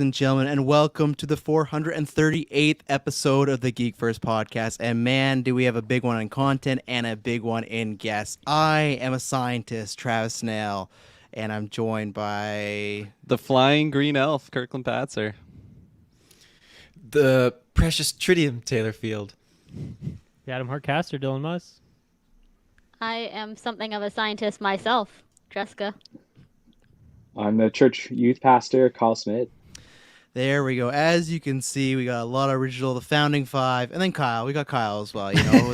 ladies and gentlemen, and welcome to the 438th episode of the GeekVerse podcast. And man, do we have a big one in content and a big one in guests. I am a scientist, Travis Snell, and I'm joined by... the flying green elf, Kirklin Patzer. The precious tritium, Taylor Field. The Adam Hartcaster, Dylan Muss. I am something of a scientist myself, Jessica. I'm the church youth pastor, Kyle Smith. There we go. As you can see, we got a lot of original, the Founding Five, and then Kyle. We got Kyle as well, you know.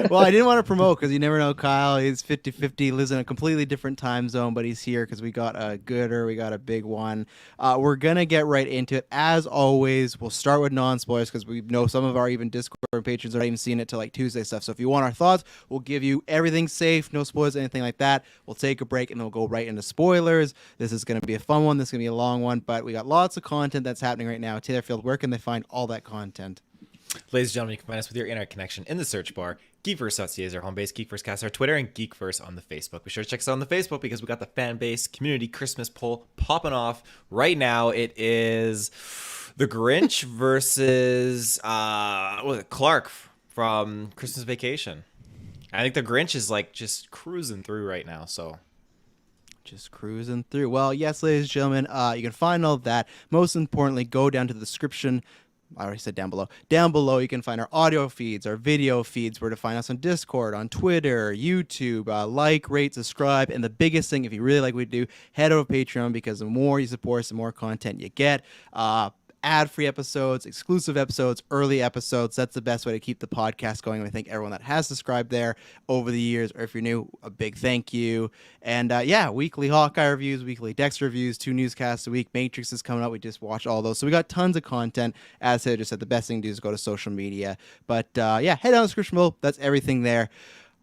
Well, I didn't want to promote because you never know Kyle. He's 50-50, lives in a completely different time zone, but he's here because we got a gooder. We got a big one. We're going to get right into it. As always, we'll start with non-spoilers because we know some of our even Discord patrons are not even seeing it till like Tuesday stuff. So if you want our thoughts, we'll give you everything safe, no spoilers, anything like that. We'll take a break and then we'll go right into spoilers. This is going to be a fun one. This is going to be a long one, but we got lots of content that's happening right now. Taylor Field, where can they find all that content? Ladies and gentlemen, you can find us with your internet connection in the search bar. GeekVerse.ca is our home base. GeekVerse our Twitter, and GeekVerse on the Facebook. Be sure to check us out on the Facebook because we got the fan base community Christmas poll popping off right now. It is the Grinch versus Clark from Christmas Vacation. I think the Grinch is like just cruising through right now. So. Just cruising through. Well, yes, ladies and gentlemen, you can find all of that. Most importantly, go down to the description. I already said down below. Down below, you can find our audio feeds, our video feeds, where to find us on Discord, on Twitter, YouTube. Like, rate, subscribe, and the biggest thing, if you really like what we do, head over to Patreon because the more you support us, the more content you get. Ad-free episodes, exclusive episodes, early episodes. That's the best way to keep the podcast going. I thank everyone that has subscribed there over the years, or if you're new, a big thank you. And weekly Hawkeye reviews, weekly Dexter reviews, 2 newscasts a week. Matrix is coming up. We just watched all those. So we got tons of content. As I just said, the best thing to do is go to social media. But head down to the description below. That's everything there.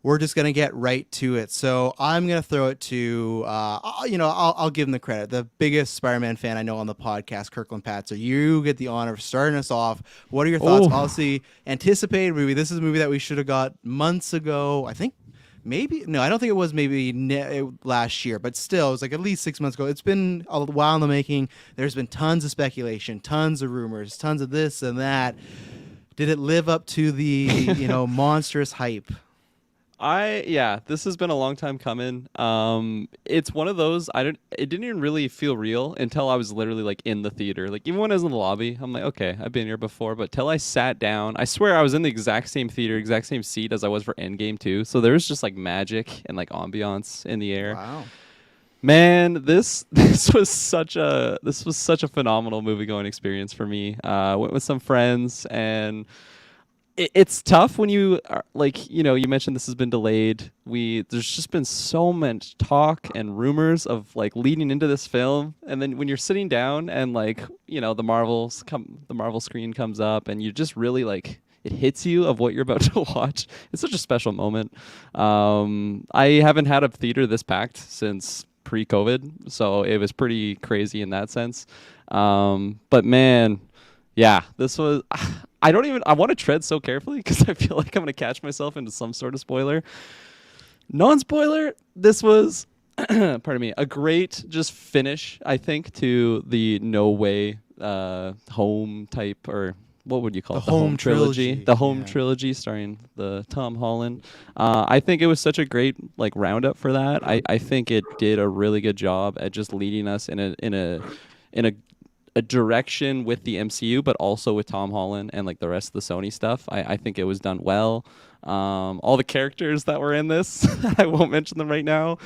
We're just going to get right to it. So I'm going to throw it to, I'll give him the credit. The biggest Spider-Man fan I know on the podcast, Kirkland Patzer. You get the honor of starting us off. What are your thoughts? Obviously, anticipated movie. This is a movie that we should have got months ago. I think maybe, no, I don't think it was maybe last year, but still, it was like at least 6 months ago. It's been a while in the making. There's been tons of speculation, tons of rumors, tons of this and that. Did it live up to the, monstrous hype? This has been a long time coming. It's one of those it didn't even really feel real until I was literally like in the theater. Like even when I was in the lobby, I'm like, okay, I've been here before, but till I sat down, I swear I was in the exact same theater, exact same seat as I was for Endgame too. So there was just like magic and like ambiance in the air. Wow. Man, this was such a phenomenal movie going experience for me. Went with some friends and it's tough when you are, you mentioned this has been delayed. There's just been so much talk and rumors of like leading into this film, and then when you're sitting down and the Marvel screen comes up, and you just really it hits you of what you're about to watch. It's such a special moment. I haven't had a theater this packed since pre-COVID, so it was pretty crazy in that sense. But man, yeah, this was. I want to tread so carefully because I feel like I'm going to catch myself into some sort of spoiler. Non-spoiler, this was, pardon me, a great just finish, I think, to the No Way Home type, or what would you call it? The Home trilogy. The Home trilogy starring the Tom Holland. I think it was such a great roundup for that. I think it did a really good job at just leading us in a direction with the MCU, but also with Tom Holland and the rest of the Sony stuff. I think it was done well. All the characters that were in this, I won't mention them right now.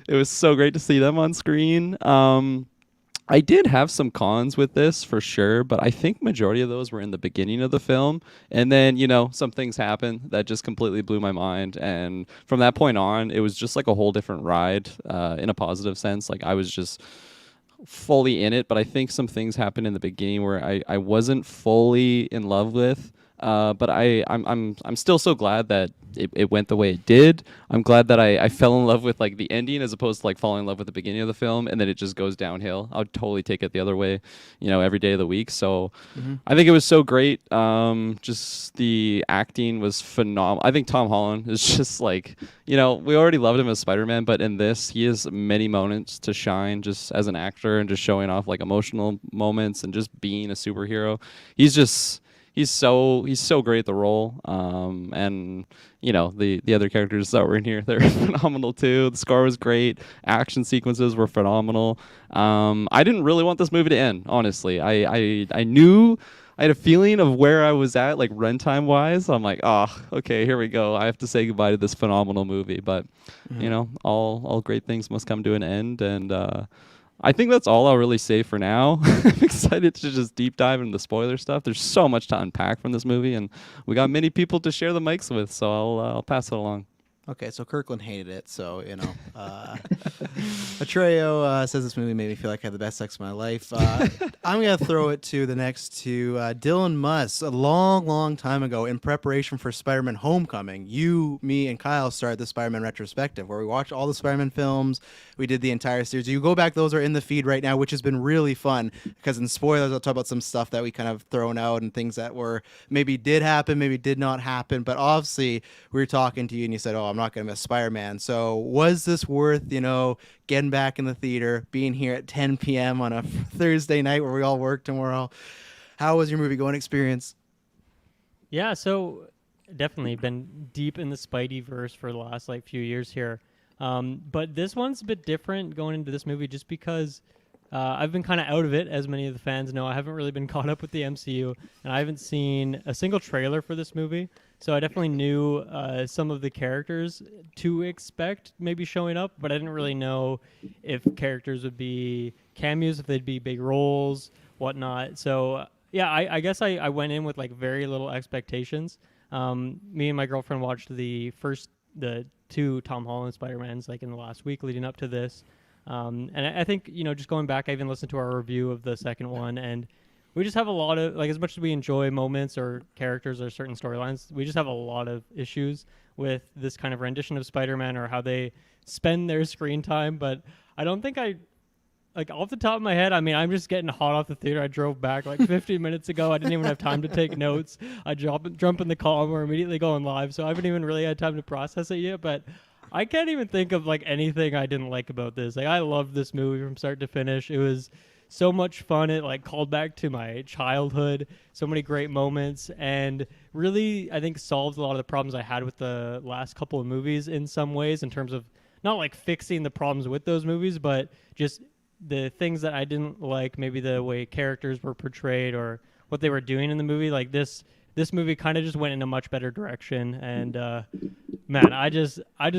It was so great to see them on screen. I did have some cons with this for sure, but I think majority of those were in the beginning of the film. And then, some things happened that just completely blew my mind. And from that point on, it was just like a whole different ride in a positive sense. I was just fully in it, but I think some things happened in the beginning where I wasn't fully in love with. But I'm still so glad that it went the way it did. I'm glad that I fell in love with like the ending as opposed to like falling in love with the beginning of the film, and then it just goes downhill. I would totally take it the other way, every day of the week. So I think it was so great. Just the acting was phenomenal. I think Tom Holland is just like, we already loved him as Spider-Man, but in this, he has many moments to shine just as an actor and just showing off like emotional moments and just being a superhero. He's so great at the role. And the other characters that were in here, they're phenomenal too. The score was great. Action sequences were phenomenal. I didn't really want this movie to end, honestly. I knew I had a feeling of where I was at, like runtime wise. I'm like, oh, okay, here we go. I have to say goodbye to this phenomenal movie. But all great things must come to an end, and I think that's all I'll really say for now. I'm excited to just deep dive into the spoiler stuff. There's so much to unpack from this movie, and we got many people to share the mics with, so I'll pass it along. Okay, so Kirklin hated it, so, Atreyo says this movie made me feel like I had the best sex of my life. I'm going to throw it to the next two. Dylan Muss, a long, long time ago, in preparation for Spider-Man Homecoming, you, me, and Kyle started the Spider-Man retrospective, where we watched all the Spider-Man films. We did the entire series. You go back, those are in the feed right now, which has been really fun, because in spoilers, I'll talk about some stuff that we kind of thrown out and things that were maybe did happen, maybe did not happen, but obviously we were talking to you and you said, I'm not going to miss Spider-Man. So was this worth, getting back in the theater, being here at 10 p.m. on a Thursday night where we all work tomorrow? How was your movie going experience? Yeah, so definitely been deep in the Spidey verse for the last few years here. But this one's a bit different going into this movie just because I've been kind of out of it, as many of the fans know. I haven't really been caught up with the MCU, and I haven't seen a single trailer for this movie. So I definitely knew some of the characters to expect maybe showing up, but I didn't really know if characters would be cameos, if they'd be big roles, whatnot. So yeah, I guess I went in with very little expectations. Me and my girlfriend watched the two Tom Holland Spider-Mans in the last week leading up to this. And I think, just going back, I even listened to our review of the second one, and we just have a lot of, as much as we enjoy moments or characters or certain storylines, we just have a lot of issues with this kind of rendition of Spider-Man or how they spend their screen time. But I don't think off the top of my head, I'm just getting hot off the theater. I drove back 15 minutes ago. I didn't even have time to take notes. I jump in the car and we're immediately going live. So I haven't even really had time to process it yet, but I can't even think of anything I didn't like about this. I loved this movie from start to finish. It was so much fun. It called back to my childhood. So many great moments, and really I think solved a lot of the problems I had with the last couple of movies in some ways, in terms of not fixing the problems with those movies, but just the things that I didn't like, maybe the way characters were portrayed or what they were doing in the movie. This movie kind of just went in a much better direction, and man, I just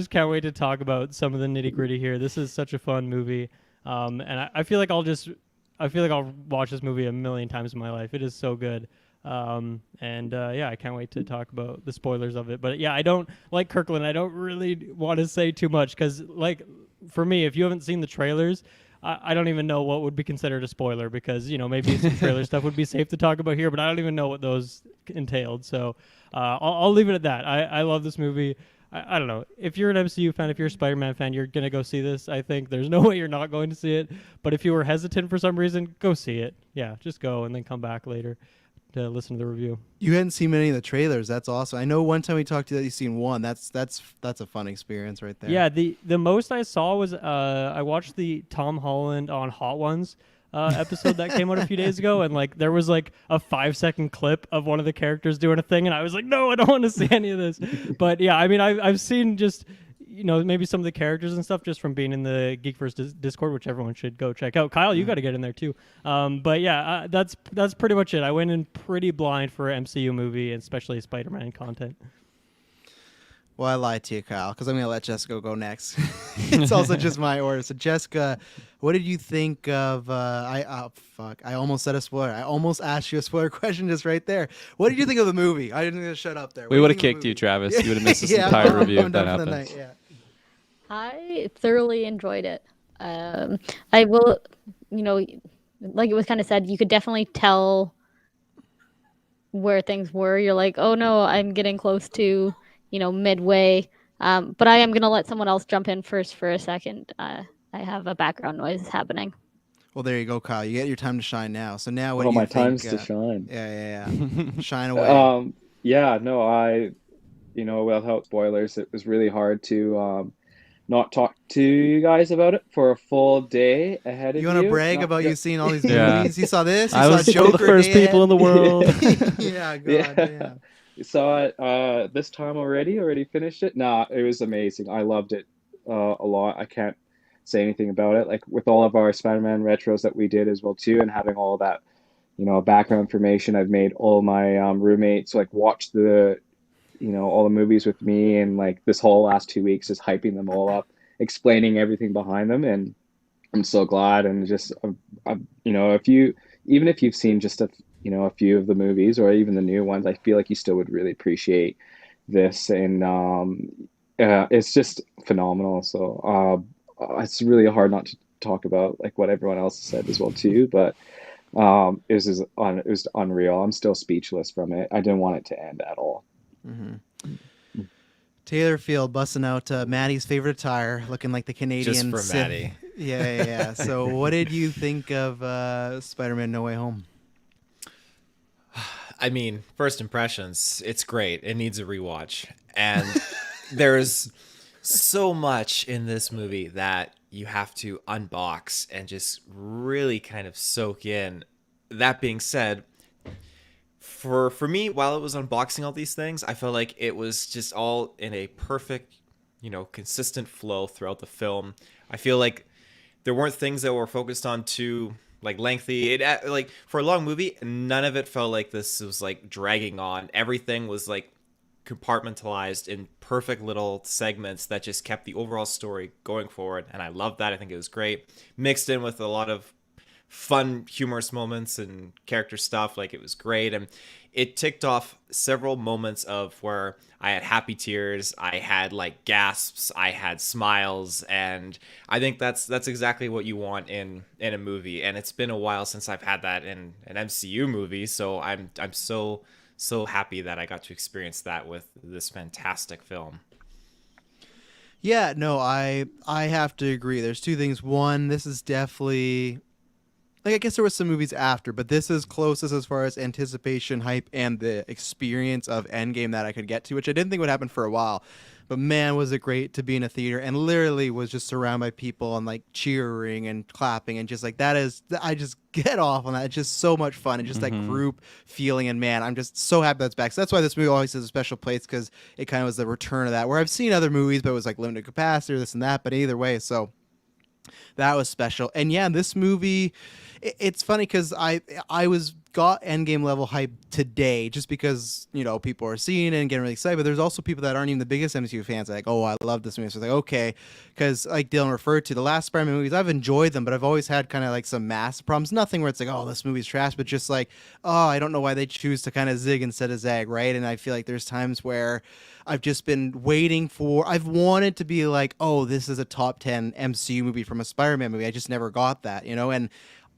can't wait to talk about some of the nitty gritty here. This is such a fun movie, and I feel like I'll watch this movie a million times in my life. It is so good, yeah, I can't wait to talk about the spoilers of it. But yeah, I don't like Kirkland. I don't really want to say too much because, for me, if you haven't seen the trailers, I don't even know what would be considered a spoiler, because maybe some trailer stuff would be safe to talk about here, but I don't even know what those entailed. So I'll leave it at that. I love this movie. I don't know. If you're an MCU fan, if you're a Spider-Man fan, you're going to go see this. I think there's no way you're not going to see it. But if you were hesitant for some reason, go see it. Yeah, just go and then come back later to listen to the review. You hadn't seen many of the trailers. That's awesome. I know one time we talked to you that you've seen one. That's a fun experience right there. Yeah, the most I saw was I watched the Tom Holland on Hot Ones episode that came out a few days ago, and there was a 5-second clip of one of the characters doing a thing, and I was like, no, I don't want to see any of this. But yeah, I've seen just maybe some of the characters and stuff just from being in the GeekVerse Discord, which everyone should go check out. Kyle, you got to get in there too. But yeah, that's pretty much it. I went in pretty blind for an MCU movie, and especially Spider-Man content. Well, I lied to you, Kyle, because I'm going to let Jessica go next. It's also just my order. So, Jessica, what did you think of... I almost said a spoiler. I almost asked you a spoiler question just right there. What did you think of the movie? I didn't even shut up there. We would have kicked you, Travis. You would have missed this entire review if that happened. Yeah. I thoroughly enjoyed it. I will, like it was kind of said, you could definitely tell where things were. You're like, oh no, I'm getting close to, midway. But I am gonna let someone else jump in first for a second. I have a background noise happening. Well, there you go, Kyle. You get your time to shine now. So now, what Oh, do you my think? time's to shine. Yeah. Shine away. Yeah, no, without spoilers, it was really hard to not talk to you guys about it for a full day ahead of You you. want to brag Not about ju- you seeing all these Yeah. movies? You saw this? You I saw was one Joker of the first day people in the world. yeah, God, Yeah. You saw it this time already? Already finished it? Nah, it was amazing. I loved it a lot. I can't say anything about it. Like with all of our Spider-Man retros that we did as well too, and having all that, background information, I've made all my roommates like watch all the movies with me, and like this whole last 2 weeks just hyping them all up, explaining everything behind them, and I'm so glad. And just if you even if you've seen just a few of the movies or even the new ones, I feel like you still would really appreciate this. And it's just phenomenal. So it's really hard not to talk about like what everyone else said as well too, but it was unreal. I'm still speechless from it. I didn't want it to end at all. Taylor Field busting out Maddie's favorite attire, looking like the Canadian Just for Sith. Maddie. Yeah. So, what did you think of Spider-Man: No Way Home? I mean, first impressions, it's great. It needs a rewatch. And there's so much in this movie that you have to unbox and just really kind of soak in. That being said, for me, while it was unboxing all these things, I felt like it was just all in a perfect, consistent flow throughout the film. I feel like there weren't things that were focused on too like lengthy. It like for a long movie, none of it felt like this was like dragging on. Everything was like compartmentalized in perfect little segments that just kept the overall story going forward, and I loved that. I think it was great, mixed in with a lot of fun humorous moments and character stuff. Like, it was great, and it ticked off several moments of where I had happy tears, I had like gasps, I had smiles, and I think that's exactly what you want in a movie. And it's been a while since I've had that in an MCU movie, so I'm so happy that I got to experience that with this fantastic film. Yeah, no, I have to agree. There's two things. One, this is definitely, like, I guess there was some movies after, but this is closest as far as anticipation, hype, and the experience of Endgame that I could get to, which I didn't think would happen for a while. But man, was it great to be in a theater and literally was just surrounded by people and like cheering and clapping and just like I just get off on that. It's just so much fun and just that group feeling. And man, I'm just so happy that's back. So that's why this movie always has a special place, because it kind of was the return of that, where I've seen other movies, but it was like limited capacity or this and that. But either way, so that was special. And yeah, this movie, it's funny because I got Endgame level hype today just because, people are seeing it and getting really excited. But there's also people that aren't even the biggest MCU fans like, oh, I love this movie. So it's like, okay, because like Dylan referred to, the last Spider-Man movies, I've enjoyed them, but I've always had kind of like some massive problems. Nothing where it's like, oh, this movie's trash, but just like, oh, I don't know why they choose to kind of zig instead of zag, right? And I feel like there's times where I've just been I've wanted to be like, oh, this is a top 10 MCU movie from a Spider-Man movie. I just never got that, and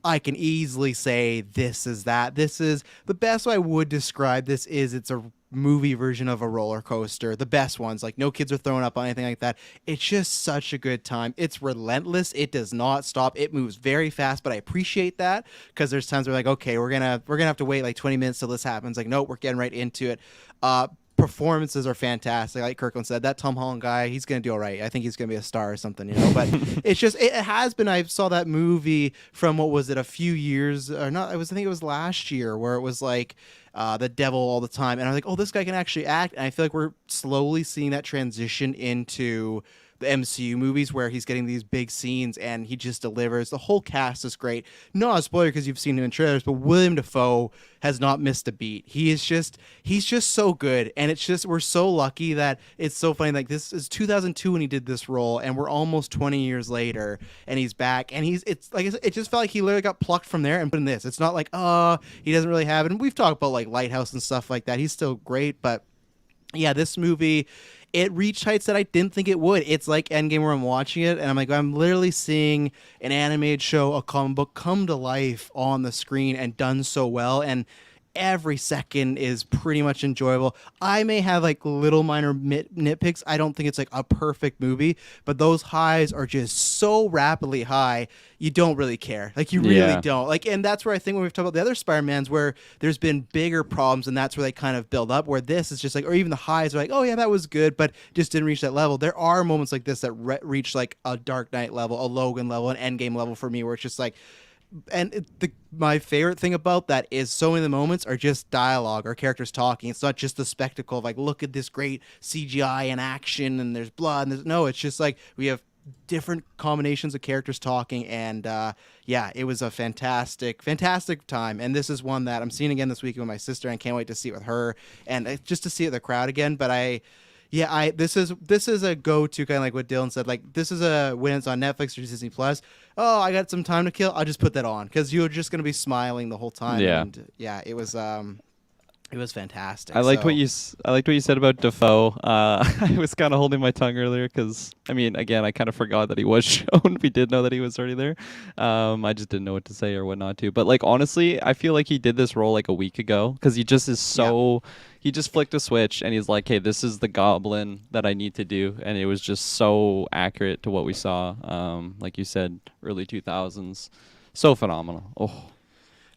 I can easily say this is that. This is the best way I would describe this is it's a movie version of a roller coaster. The best ones, like no kids are throwing up on anything like that. It's just such a good time. It's relentless. It does not stop. It moves very fast, but I appreciate that, because there's times where like, okay, we're gonna have to wait like 20 minutes till this happens. Like, no, we're getting right into it. Performances are fantastic. Like Kirklin said, that Tom Holland guy, he's going to do all right. I think he's going to be a star or something, But it's just, it has been, I saw that movie from, what was it, a few years, or not, I think it was last year, where it was like the devil all the time. And I was like, oh, this guy can actually act. And I feel like we're slowly seeing that transition into the MCU movies where he's getting these big scenes and he just delivers. The whole cast is great. Not a spoiler because you've seen him in trailers, but William Dafoe has not missed a beat. He's just so good. And it's just, we're so lucky that it's so funny. Like, this is 2002 when he did this role, and we're almost 20 years later and he's back, and it's like, it just felt like he literally got plucked from there and put in this. It's not like, he doesn't really have it. And we've talked about like Lighthouse and stuff like that. He's still great, but yeah, this movie, it reached heights that I didn't think it would. It's like Endgame, where I'm watching it and I'm like, I'm literally seeing an animated show, a comic book come to life on the screen and done so well. And every second is pretty much enjoyable. I may have like little minor nitpicks. I don't think it's like a perfect movie, but those highs are just so rapidly high, you don't really care. Like you really Yeah. don't. Like, and that's where I think when we've talked about the other Spider-Mans where there's been bigger problems, and that's where they kind of build up, where this is just like, or even the highs are like, oh yeah, that was good, but just didn't reach that level. There are moments like this that reach like a Dark Knight level, a Logan level, an Endgame level for me, where it's just like, and my favorite thing about that is so many of the moments are just dialogue or characters talking. It's not just the spectacle of like, look at this great CGI and action and there's blood. And no, it's just like we have different combinations of characters talking. And yeah, it was a fantastic time. And this is one that I'm seeing again this weekend with my sister, and can't wait to see it with her and just to see it with the crowd again. But this is a go-to, kind of like what Dylan said. Like, this is when it's on Netflix or Disney Plus. Oh, I got some time to kill. I'll just put that on because you're just gonna be smiling the whole time. Yeah. And yeah, it was fantastic. I liked So- what you said about Defoe. I was kind of holding my tongue earlier because, I mean, again, I kind of forgot that he was shown. We did know that he was already there. I just didn't know what to say or what not to. But like, honestly, I feel like he did this role like a week ago because he just is so. He just flicked a switch and he's like, "Hey, this is the Goblin that I need to do," and it was just so accurate to what we saw. Like you said, early 2000s, so phenomenal. Oh.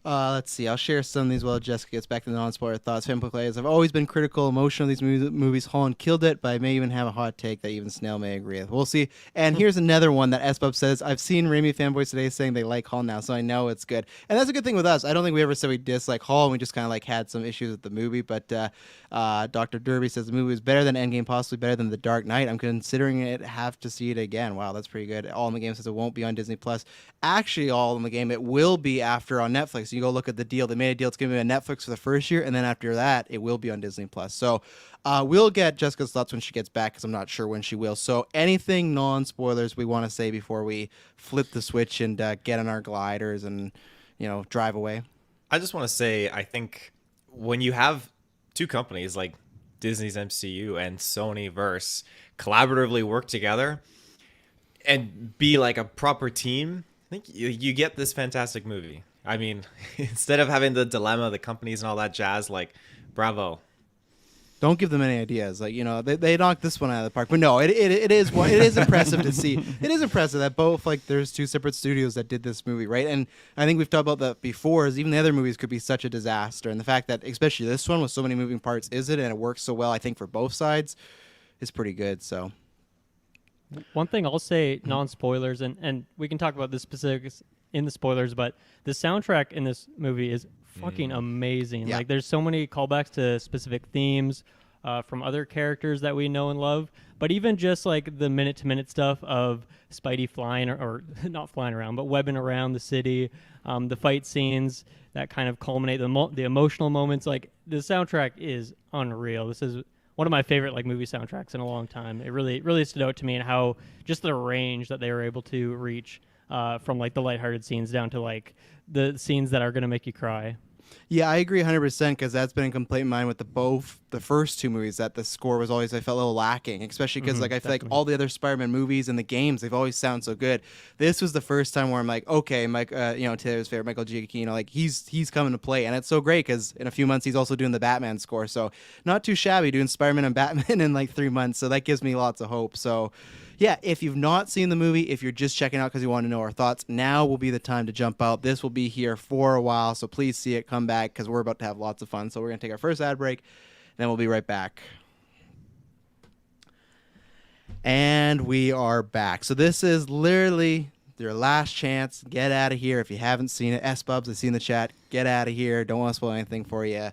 Let's see. I'll share some of these while Jessica gets back to the non-spoiler thoughts. Fanboy players, I've always been critical, emotional of these movies. Holland killed it, but I may even have a hot take that even Snail may agree with. We'll see. And here's another one that SBub says, I've seen Raimi fanboys today saying they like Holland now, so I know it's good. And that's a good thing with us. I don't think we ever said we dislike Holland. We just kind of like had some issues with the movie. But Dr. Derby says the movie was better than Endgame, possibly better than The Dark Knight. I'm considering it. Have to see it again. Wow, that's pretty good. All in the Game says it won't be on Disney Plus. Actually, All in the Game, it will be after on Netflix. You go look at the deal. They made a deal. It's going to be on Netflix for the first year, and then after that, it will be on Disney Plus. So we'll get Jessica's thoughts when she gets back, because I'm not sure when she will. So anything non-spoilers we want to say before we flip the switch and get on our gliders and drive away? I just want to say, I think when you have two companies like Disney's MCU and Sony Verse collaboratively work together and be like a proper team, I think you get this fantastic movie. I mean, instead of having the dilemma, the companies and all that jazz, like, bravo. Don't give them any ideas. Like, they knocked this one out of the park. But no, it is impressive to see. It is impressive that both, like, there's two separate studios that did this movie, right? And I think we've talked about that before, is even the other movies could be such a disaster. And the fact that, especially this one with so many moving parts, and it works so well, I think, for both sides, is pretty good. So One thing I'll say, non-spoilers, and we can talk about the specifics in the spoilers, but the soundtrack in this movie is fucking amazing. Yeah. Like, there's so many callbacks to specific themes from other characters that we know and love, but even just like the minute-to-minute stuff of Spidey flying or not flying around, but webbing around the city, the fight scenes that kind of culminate the emotional moments. Like, the soundtrack is unreal. This is one of my favorite like movie soundtracks in a long time. It really stood out to me, and how just the range that they were able to reach from like the lighthearted scenes down to like the scenes that are going to make you cry. yeah, I agree 100%, because that's been a complaint of mine with the first two movies, that the score was always, I felt, a little lacking, especially because like I feel like all the other Spider-Man movies and the games, they've always sound so good. This was the first time where I'm like, okay, Mike, Taylor's favorite, Michael Giacchino, like he's coming to play, and it's so great because in a few months he's also doing the Batman score, so not too shabby doing Spider-Man and Batman in like 3 months, so that gives me lots of hope. So yeah, if you've not seen the movie, if you're just checking out because you want to know our thoughts, now will be the time to jump out. This will be here for a while, so please see it, come back, because we're about to have lots of fun. So we're going to take our first ad break, then we'll be right back. And we are back. So this is literally your last chance. Get out of here if you haven't seen it. S-Bubs, I see in the chat. Get out of here. Don't want to spoil anything for you.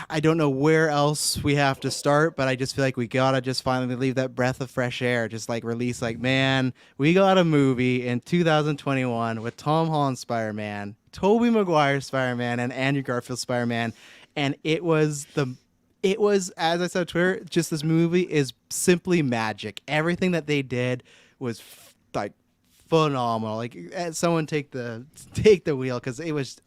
I don't know where else we have to start, but I just feel like we gotta just finally leave that breath of fresh air, just like release, like, man, we got a movie in 2021 with Tom Holland Spider-Man, Tobey Maguire Spider-Man, and Andrew Garfield Spider-Man, and it was, as I said on Twitter, just this movie is simply magic. Everything that they did was like phenomenal. Like, someone take the wheel, because it was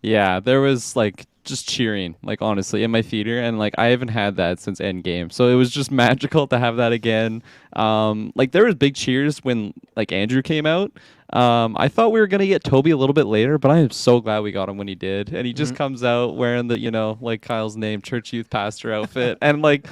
Yeah, there was like just cheering, like, honestly, in my theater, and like I haven't had that since Endgame, so it was just magical to have that again. Like, there was big cheers when like Andrew came out, I thought we were gonna get Toby a little bit later, but I am so glad we got him when he did. And he just comes out wearing the, like Kyle's name, church youth pastor outfit. And like,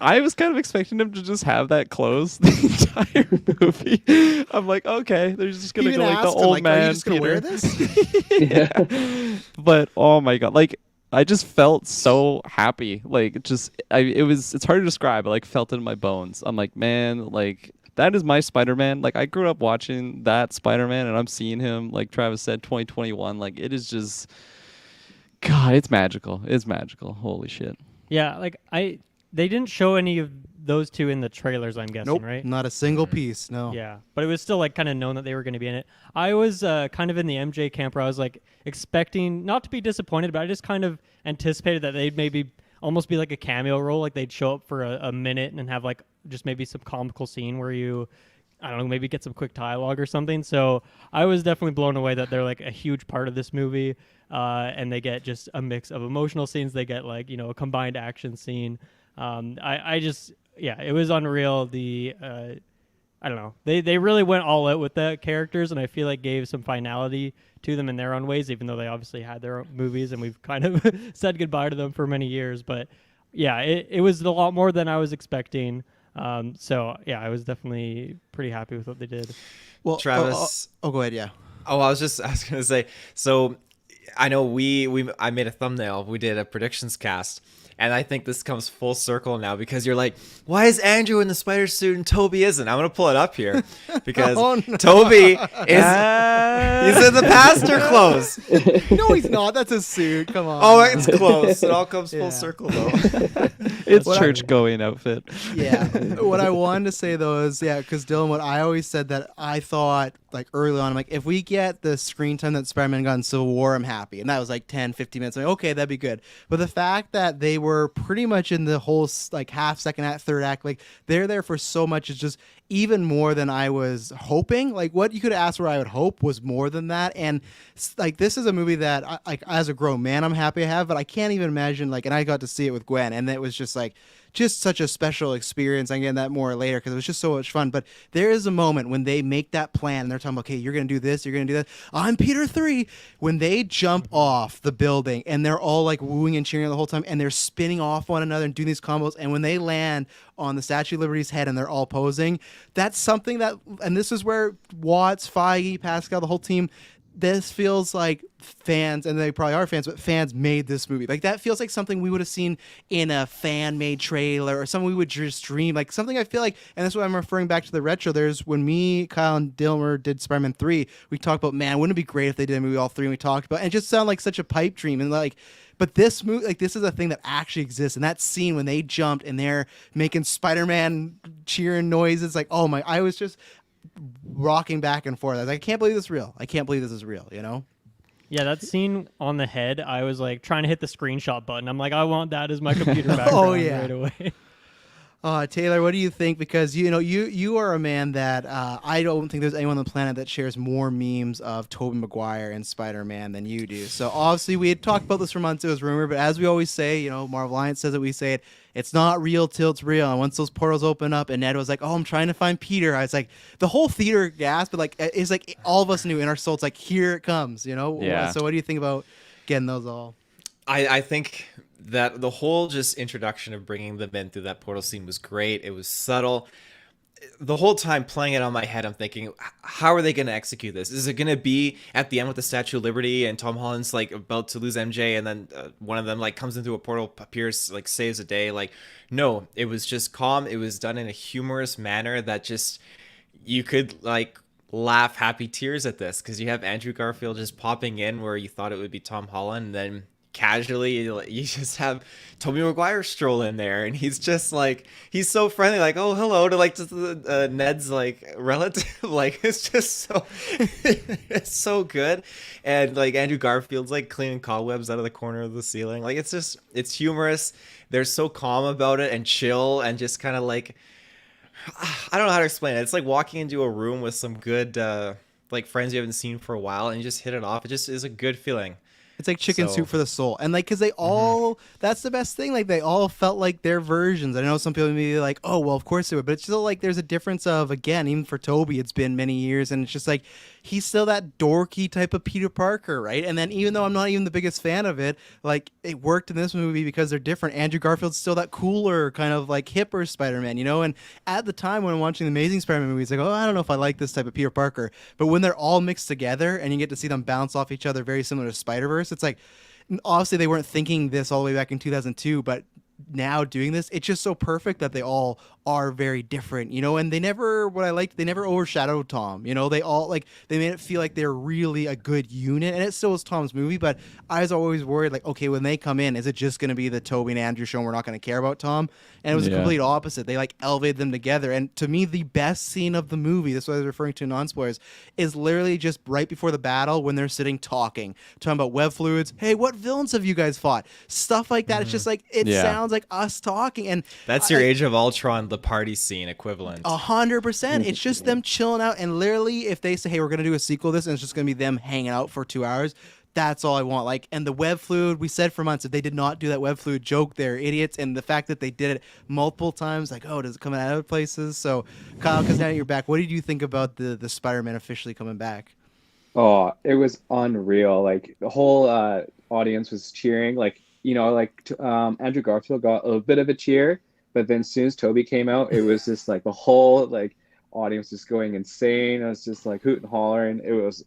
I was kind of expecting him to just have that clothes the entire movie. I'm like, okay, they're just gonna Even go like the asked him, old like, man. are you just gonna Peter. wear this? Yeah. But oh my god, like I just felt so happy. Like it's hard to describe. I like felt it in my bones. I'm like, man, like that is my Spider-Man. Like I grew up watching that Spider-Man and I'm seeing him, like Travis said, 2021. Like it is just God, it's magical. It's magical. Holy shit. Yeah, like they didn't show any of those two in the trailers, I'm guessing, Nope, right? not a single piece. No. Yeah, but it was still like kind of known that they were going to be in it. I was kind of in the MJ camp where I was like expecting not to be disappointed, but I just kind of anticipated that they'd maybe almost be like a cameo role, like they'd show up for a minute and have like just maybe some comical scene where you, I don't know, maybe get some quick dialogue or something. So I was definitely blown away that they're like a huge part of this movie, and they get just a mix of emotional scenes. They get like a combined action scene. I just. Yeah, it was unreal. I don't know. They really went all out with the characters, and I feel like gave some finality to them in their own ways, even though they obviously had their own movies, and we've kind of said goodbye to them for many years. But yeah, it was a lot more than I was expecting. So yeah, I was definitely pretty happy with what they did. Well, Travis. go ahead. Yeah. Oh, I was going to say, so I know I made a thumbnail. We did a predictions cast. And I think this comes full circle now because you're like, why is Andrew in the spider suit and Toby isn't? I'm going to pull it up here because Toby is he's in the pastor clothes. No, he's not. That's a suit. Come on. Oh, it's close. It all comes full circle though. It's church going outfit. Yeah. What I wanted to say though is, because Dylan, what I always said that I thought like early on, I'm like, if we get the screen time that Spider-Man got in Civil War, I'm happy. And that was like 10, 15 minutes. I'm like, okay, that'd be good. But the fact that they were pretty much in the whole like half, second act, third act, like they're there for so much is just even more than I was hoping. Like what you could ask where I would hope was more than that. And like this is a movie that as a grown man, I'm happy I have, but I can't even imagine like, and I got to see it with Gwen, and it was just like just such a special experience. I get that more later because it was just so much fun. But there is a moment when they make that plan and they're talking about, okay, you're going to do this, you're going to do that. I'm Peter 3. When they jump off the building and they're all like wooing and cheering the whole time and they're spinning off one another and doing these combos. And when they land on the Statue of Liberty's head and they're all posing, that's something that, and this is where Watts, Feige, Pascal, the whole team, this feels like fans, and they probably are fans, but fans made this movie. Like that feels like something we would have seen in a fan-made trailer or something we would just dream. Like something I feel like, and that's why I'm referring back to the retro. There's when me, Kyle, and Dilmer did Spider-Man 3, we talked about, man, wouldn't it be great if they did a movie all three? And we talked about, and it just sounded like such a pipe dream. And like, but this movie, like this is a thing that actually exists. And that scene when they jumped and they're making Spider-Man cheering noises, like, oh my, I was just rocking back and forth. I was like, I can't believe this is real. I can't believe this is real, Yeah, that scene on the head, I was like trying to hit the screenshot button. I'm like, I want that as my computer background right away. Taylor, what do you think? Because you are a man that I don't think there's anyone on the planet that shares more memes of Tobey Maguire and Spider-Man than you do. So obviously we had talked about this for months. It was rumor, but as we always say, Marvel Alliance says it, we say it. It's not real till it's real. And once those portals open up, and Ned was like, "Oh, I'm trying to find Peter," I was like, the whole theater gasped, but like it's like all of us knew in our souls, like here it comes, Yeah. So what do you think about getting those all? I think that the whole just introduction of bringing them in through that portal scene was great. It was subtle. The whole time playing it on my head, I'm thinking, how are they going to execute this? Is it going to be at the end with the Statue of Liberty and Tom Holland's like about to lose MJ, and then one of them like comes into a portal, appears, like saves a day? Like, no, it was just calm. It was done in a humorous manner that just you could like laugh happy tears at this, because you have Andrew Garfield just popping in where you thought it would be Tom Holland, and then casually you just have Tobey Maguire stroll in there, and he's just like, he's so friendly, like, oh, hello, to like just Ned's like relative. Like it's just so it's so good. And like Andrew Garfield's like cleaning cobwebs out of the corner of the ceiling. Like it's humorous. They're so calm about it and chill, and just kind of like, I don't know how to explain it. It's like walking into a room with some good like friends you haven't seen for a while, and you just hit it off. It just is a good feeling. It's like chicken So- soup for the soul. And like, cause they all, that's the best thing. Like they all felt like their versions. I know some people may be like, oh, well, of course they would, but it's still like, there's a difference of, again, even for Toby, it's been many years. And it's just like, he's still that dorky type of Peter Parker, right? And then even though I'm not even the biggest fan of it, like it worked in this movie because they're different. Andrew Garfield's still that cooler kind of like hipper Spider-Man, you know? And at the time when I'm watching the Amazing Spider-Man movies, like, oh, I don't know if I like this type of Peter Parker. But when they're all mixed together and you get to see them bounce off each other, very similar to Spider-Verse, it's like, obviously they weren't thinking this all the way back in 2002, but now doing this, it's just so perfect that they all are very different, you know. And they never, what I liked, they never overshadowed Tom, you know. They all like, they made it feel like they're really a good unit, and it still was Tom's movie, but I was always worried, like, okay, when they come in, is it just going to be the Toby and Andrew show and we're not going to care about Tom? And it was the complete opposite. They like elevated them together. And to me, the best scene of the movie, this is what I was referring to in non-spoilers, is literally just right before the battle when they're sitting talking about web fluids. Hey, what villains have you guys fought? Stuff like that. It's just like, it sounds like us talking. And That's your Age of Ultron, the party scene equivalent. 100%. It's just them chilling out. And literally, if they say, hey, we're going to do a sequel to this, and it's just going to be them hanging out for 2 hours, that's all I want. Like, and the web fluid, we said for months, if they did not do that web fluid joke, they're idiots. And the fact that they did it multiple times, like, oh, does it come out of places? So, Kyle, because now you're back, what did you think about the Spider-Man officially coming back? Oh, it was unreal. Like the whole audience was cheering. Like, you know, like Andrew Garfield got a bit of a cheer, but then as soon as Toby came out, it was just like the whole like audience just going insane. It was just like hooting and hollering. It was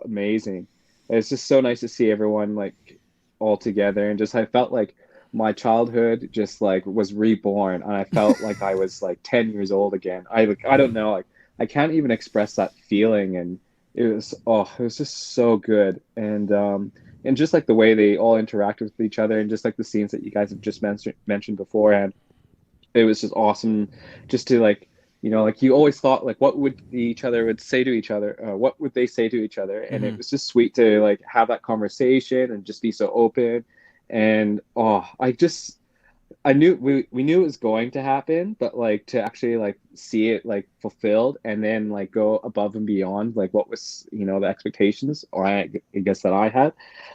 amazing. It's just so nice to see everyone like all together, and just I felt like my childhood just like was reborn, and I felt like I was like 10 years old again. I don't know, like I can't even express that feeling, and it was just so good. And just like the way they all interact with each other, and just like the scenes that you guys have just mentioned beforehand, it was just awesome just to like, you know, like you always thought like what would each other would say to each other, what would they say to each other, and it was just sweet to like have that conversation and just be so open. And I knew we knew it was going to happen, but like to actually like see it like fulfilled, and then like go above and beyond like what was, you know, the expectations, or I guess that I had,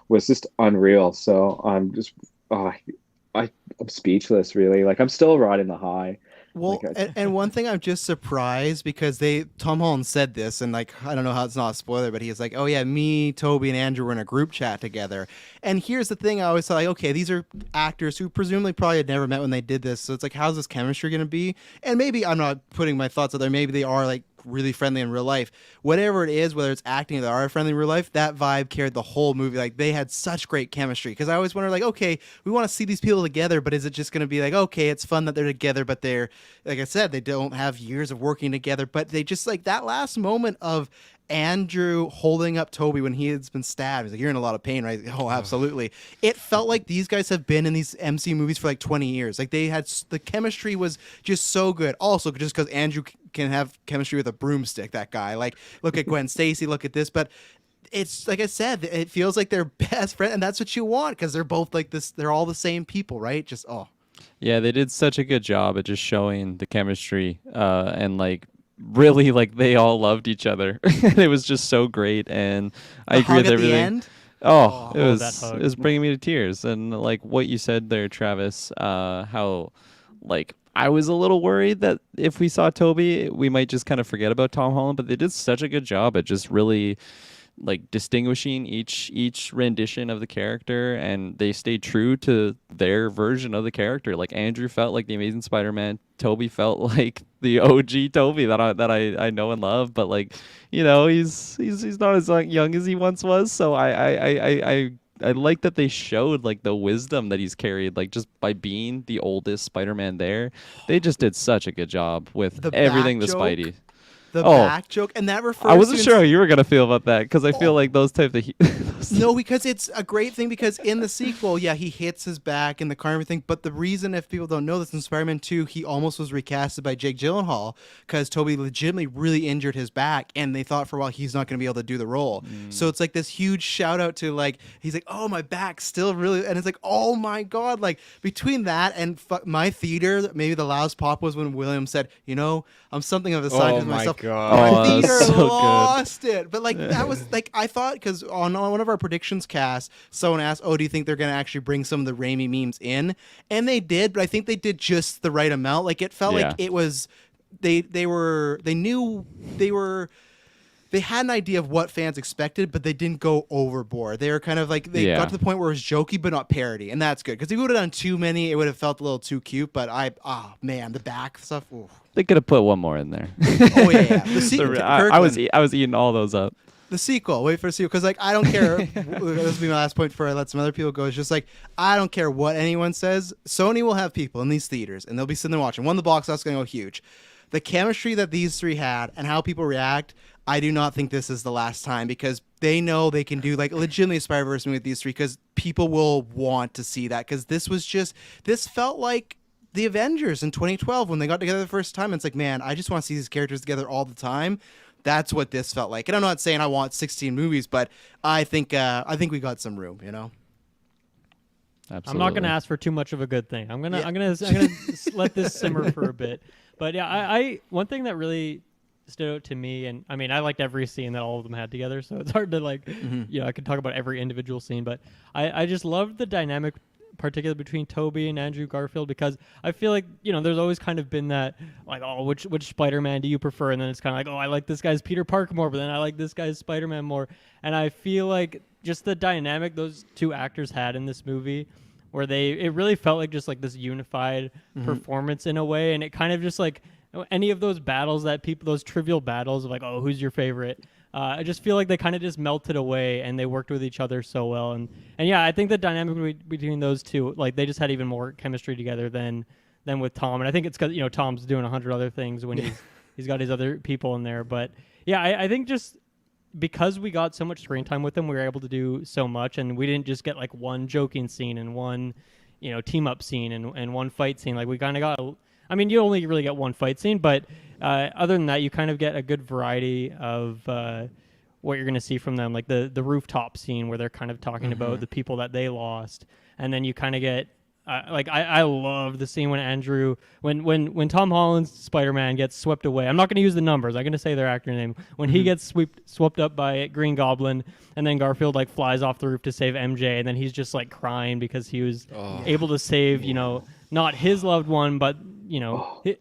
was just unreal. So I'm just I'm speechless, really. Like I'm still riding the high. Well, Like, and one thing I'm just surprised, because Tom Holland said this, and like, I don't know how it's not a spoiler, but he's like, oh yeah, me, Toby, and Andrew were in a group chat together. And here's the thing, I always thought, like, okay, these are actors who presumably probably had never met when they did this, so it's like, how's this chemistry going to be? And maybe I'm not putting my thoughts out there, maybe they are like really friendly in real life. Whatever it is, whether it's acting or they are friendly in real life, that vibe carried the whole movie. Like they had such great chemistry, because I always wonder, like, okay, we want to see these people together, but is it just going to be like, okay, it's fun that they're together, but they're, like I said, they don't have years of working together, but they just like that last moment of Andrew holding up Toby when he has been stabbed. He's like, you're in a lot of pain, right? Oh, absolutely. It felt like these guys have been in these MC movies for like 20 years. Like they had, the chemistry was just so good. Also, just because Andrew can have chemistry with a broomstick, that guy. Like, look at Gwen Stacy, look at this. But it's like I said, it feels like they're best friends, and that's what you want, because they're both like this. They're all the same people, right? Just Yeah, they did such a good job at just showing the chemistry, and like really like they all loved each other. It was just so great, and I agree with everything. The end? It that was hug. it was bringing me to tears. And like what you said there, Travis, how like I was a little worried that if we saw Toby, we might just kind of forget about Tom Holland, but they did such a good job at just really like distinguishing each rendition of the character, and they stayed true to their version of the character. Like Andrew felt like the Amazing Spider-Man, Toby felt like the OG Toby that I know and love, but like, you know, he's not as young as he once was. So I like that they showed like the wisdom that he's carried, like just by being the oldest Spider-Man there. They just did such a good job with The everything back the joke. Spidey. The Oh. back joke, and that refers I wasn't to sure how you were gonna feel about that, because I feel like those type of No, because it's a great thing, because in the sequel, yeah, he hits his back in the car and everything, but the reason, if people don't know this, in Spider-Man 2, he almost was recasted by Jake Gyllenhaal, because Toby legitimately really injured his back, and they thought for a while he's not going to be able to do the role. So it's like this huge shout out to, like, he's like, oh, my back's still really, and it's like, oh my God, like, between that and my theater, maybe the loudest pop was when William said, you know, I'm something of a scientist myself. god. Oh, Our that was theater so good. lost it. But like that was like I thought because on one of our predictions cast, someone asked, "Oh, do you think they're gonna actually bring some of the Raimi memes in?" And they did, but I think they did just the right amount. Like it felt Yeah. like it was they knew they had an idea of what fans expected, but they didn't go overboard. They were kind of like they Yeah. got to the point where it was jokey but not parody, and that's good because if we would have done too many, it would have felt a little too cute. But man, the back stuff. Ooh. They could have put one more in there. Oh yeah, the sequel. I was eating all those up. The sequel. Wait for the sequel because like I don't care. This will be my last point before I let some other people go. It's just like I don't care what anyone says. Sony will have people in these theaters, and they'll be sitting there watching. One, the box office is going to go huge. The chemistry that these three had and how people react, I do not think this is the last time because they know they can do like legitimately a Spider-Verse movie with these three because people will want to see that because this felt like the Avengers in 2012 when they got together the first time. It's like, man, I just want to see these characters together all the time. That's what this felt like. And I'm not saying I want 16 movies, but I think we got some room, you know. Absolutely. I'm not going to ask for too much of a good thing. I'm gonna let this simmer for a bit. But yeah, I one thing that really stood out to me, and I mean, I liked every scene that all of them had together, so it's hard to like, I could talk about every individual scene, but I just loved the dynamic, particularly between Tobey and Andrew Garfield, because I feel like there's always kind of been that like, oh, which Spider-Man do you prefer? And then it's kind of like, oh, I like this guy's Peter Parker more, but then I like this guy's Spider-Man more, and I feel like just the dynamic those two actors had in this movie. Where it really felt like just like this unified performance in a way, and it kind of just like any of those battles those trivial battles of like, oh, who's your favorite? I just feel like they kind of just melted away, and they worked with each other so well, and yeah, I think the dynamic between those two, like they just had even more chemistry together than with Tom, and I think it's because Tom's doing 100 other things when he's got his other people in there, but yeah, I think just. Because we got so much screen time with them, we were able to do so much, and we didn't just get like one joking scene and one, team up scene and one fight scene. Like we kind of got. I mean, you only really get one fight scene, but other than that, you kind of get a good variety of what you're going to see from them, like the rooftop scene where they're kind of talking about the people that they lost, and then you kind of get. I love the scene when Andrew, when Tom Holland's Spider-Man gets swept away. I'm not going to use the numbers. I'm going to say their actor name. When he gets swept up by Green Goblin, and then Garfield like flies off the roof to save MJ, and then he's just like crying because he was able to save, not his loved one, but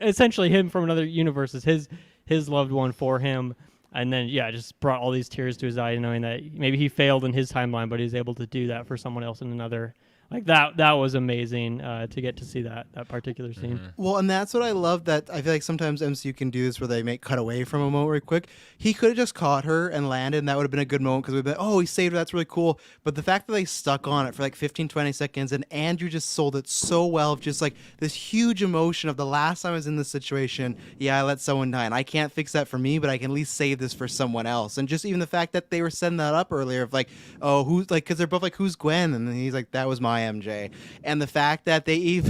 essentially him from another universe is his loved one for him. And then just brought all these tears to his eyes, knowing that maybe he failed in his timeline, but he's able to do that for someone else in another. Like that was amazing to get to see that particular scene. Well, and that's what I love that I feel like sometimes MCU can do this where they make cut away from a moment really quick. He could have just caught her and landed, and that would have been a good moment because we'd be like, oh, he saved her. That's really cool. But the fact that they stuck on it for like 15, 20 seconds, and Andrew just sold it so well, just like this huge emotion of the last time I was in this situation, I let someone die, and I can't fix that for me, but I can at least save this for someone else. And just even the fact that they were setting that up earlier of like, oh, who's like, because they're both like, who's Gwen? And then he's like, that was my MJ. And the fact that he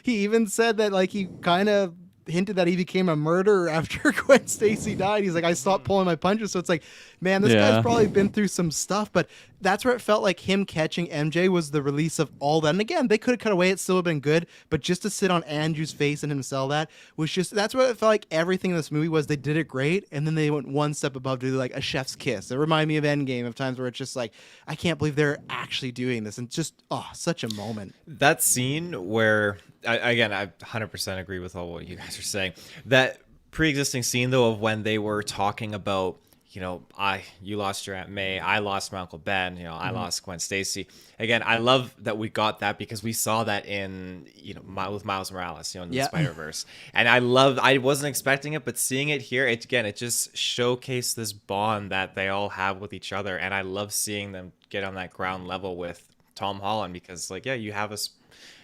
even said that like he kind of hinted that he became a murderer after Gwen Stacy died. He's like, I stopped pulling my punches. So it's like, man, this guy's probably been through some stuff, but that's where it felt like him catching MJ was the release of all that. And again, they could have cut away. It still would have been good, but just to sit on Andrew's face and him sell that was just, that's what it felt like everything in this movie was. They did it great. And then they went one step above to do like a chef's kiss. It reminded me of Endgame, of times where it's just like, I can't believe they're actually doing this. And just, such a moment. That scene where, I 100% agree with all what you guys are saying. That pre-existing scene, though, of when they were talking about, you lost your Aunt May, I lost my Uncle Ben, I lost Gwen Stacy. Again, I love that we got that because we saw that in, with Miles Morales, in the Spider-Verse. And I wasn't expecting it, but seeing it here, it just showcased this bond that they all have with each other. And I love seeing them get on that ground level with Tom Holland because, you have a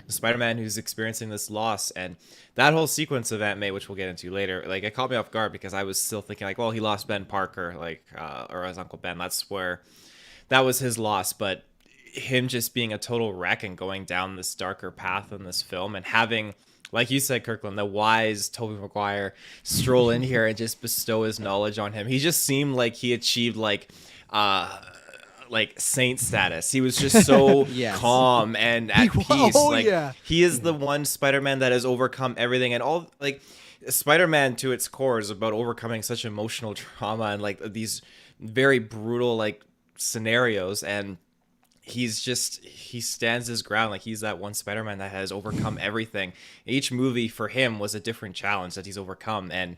Spider-Man who's experiencing this loss, and that whole sequence of Aunt May, which we'll get into later, like it caught me off guard because I was still thinking like, well, he lost Ben Parker, or his Uncle Ben. That's where that was his loss, but him just being a total wreck and going down this darker path in this film and having, like you said, Kirklin, the wise Tobey Maguire stroll in here and just bestow his knowledge on him. He just seemed like he achieved like saint status. He was just so calm and at peace. He is the one Spider-Man that has overcome everything, and all Spider-Man to its core is about overcoming such emotional trauma and like these very brutal like scenarios, and he stands his ground. Like he's that one Spider-Man that has overcome everything. Each movie for him was a different challenge that he's overcome, and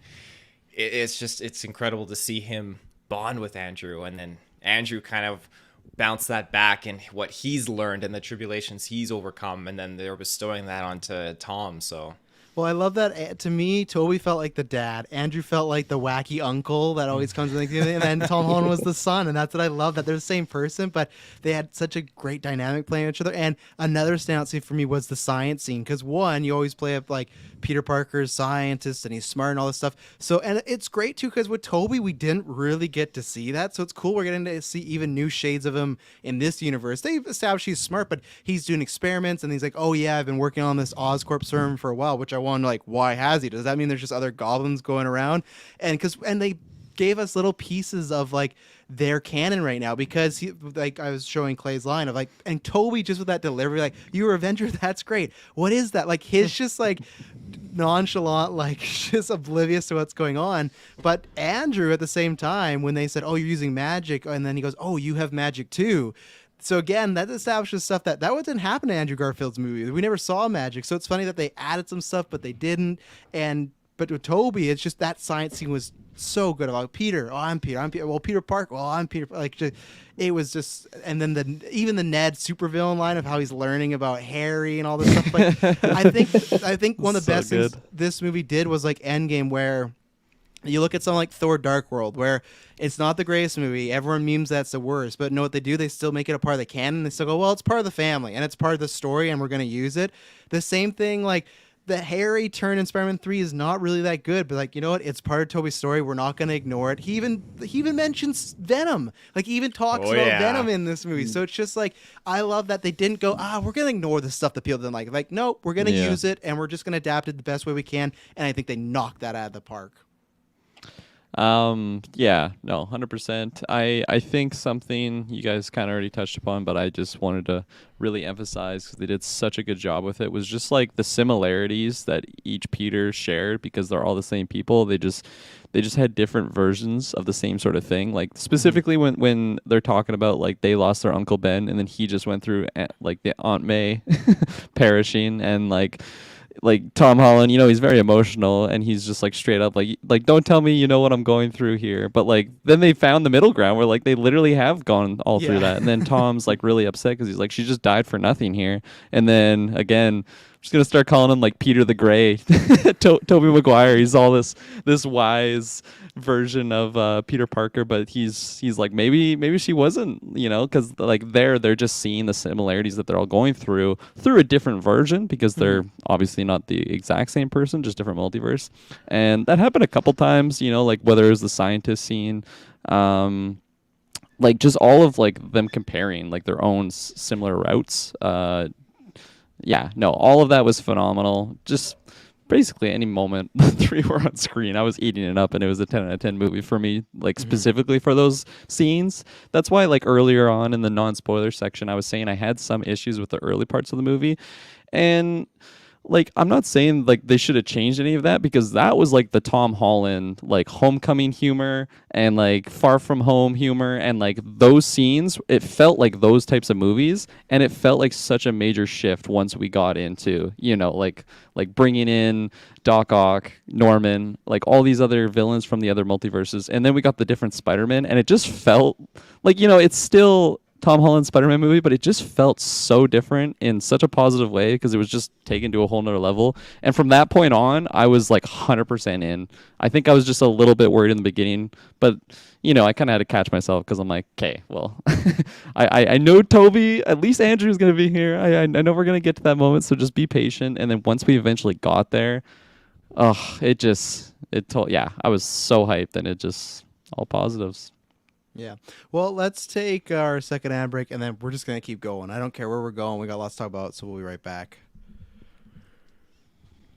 it's incredible to see him bond with Andrew, and then Andrew kind of bounce that back and what he's learned and the tribulations he's overcome, and then they're bestowing that onto Tom. So Well, I love that. To me, Toby felt like the dad. Andrew felt like the wacky uncle that always comes in, and then Tom Holland was the son, and that's what I love. That they're the same person, but they had such a great dynamic playing each other. And another standout scene for me was the science scene, because one, you always play up like Peter Parker's scientist, and he's smart and all this stuff. So, and it's great too, because with Toby, we didn't really get to see that. So it's cool. We're getting to see even new shades of him in this universe. They've established he's smart, but he's doing experiments, and he's like, "Oh yeah, I've been working on this Oscorp serum for a while," which I want to like, why has he? Does that mean there's just other goblins going around? And they gave us little pieces of like their canon right now, because he, like I was showing Clay's line of like, and Toby just with that delivery, like, "You were Avenger, that's great. What is that?" Like his just like nonchalant, like just oblivious to what's going on. But Andrew at the same time, when they said, "Oh, you're using magic," and then he goes, "Oh, you have magic too." So again, that establishes stuff that didn't happen in Andrew Garfield's movie. We never saw magic. So it's funny that they added some stuff, but they didn't. But with Toby, it's just that science scene was so good. About Peter, "Oh, I'm Peter. I'm Peter." Well, Peter Parker, "Well, I'm Peter." Like, it was just, and then even the Ned supervillain line of how he's learning about Harry and all this stuff. Like, I think one of the So best good. things this movie did was like Endgame, where you look at something like Thor: Dark World, where it's not the greatest movie. Everyone memes that's the worst. But know what they do? They still make it a part of the canon. They still go, "Well, it's part of the family, and it's part of the story, and we're going to use it." The same thing, like, the Harry turn in Spider-Man 3 is not really that good. But, like, you know what? It's part of Tobey's story. We're not going to ignore it. He even mentions Venom. Like, he even talks about Venom in this movie. So it's just, like, I love that they didn't go, we're going to ignore the stuff that people didn't like. Like, nope, we're going to use it, and we're just going to adapt it the best way we can. And I think they knocked that out of the park. Yeah, no, 100%. I think something you guys kind of already touched upon, but I just wanted to really emphasize, because they did such a good job with it, was just like the similarities that each Peter shared, because they're all the same people. They just had different versions of the same sort of thing. Like specifically when they're talking about like they lost their Uncle Ben, and then he just went through like the Aunt May perishing, and like Tom Holland, he's very emotional, and he's just like straight up like don't tell me you know what I'm going through here. But like then they found the middle ground where like they literally have gone all through that, and then Tom's like really upset because he's like, she just died for nothing here. And then again, I'm just gonna start calling him like Peter the Gray, Tobey Maguire. He's all this wise version of Peter Parker, but he's like maybe she wasn't, because like they're just seeing the similarities that they're all going through a different version, because they're obviously not the exact same person, just different multiverse. And that happened a couple times, like whether it was the scientist scene, like just all of like them comparing like their own similar routes. Yeah, no, all of that was phenomenal. Just basically any moment the three were on screen, I was eating it up, and it was a 10 out of 10 movie for me, like specifically for those scenes. That's why like earlier on in the non-spoiler section, I was saying I had some issues with the early parts of the movie. And like, I'm not saying like they should have changed any of that, because that was like the Tom Holland like homecoming humor and like Far From Home humor, and like those scenes, it felt like those types of movies, and it felt like such a major shift once we got into like bringing in Doc Ock, Norman, like all these other villains from the other multiverses, and then we got the different Spider-Man, and it just felt like, it's still Tom Holland Spider-Man movie, but it just felt so different in such a positive way, because it was just taken to a whole nother level. And from that point on, I was like 100% in. I think I was just a little bit worried in the beginning, but I kind of had to catch myself, because I'm like, okay, well, I know Toby, at least Andrew's going to be here. I know we're going to get to that moment, so just be patient. And then once we eventually got there, I was so hyped, and it just all positives. Yeah. Well, let's take our second ad break, and then we're just going to keep going. I don't care where we're going. We got lots to talk about, so we'll be right back.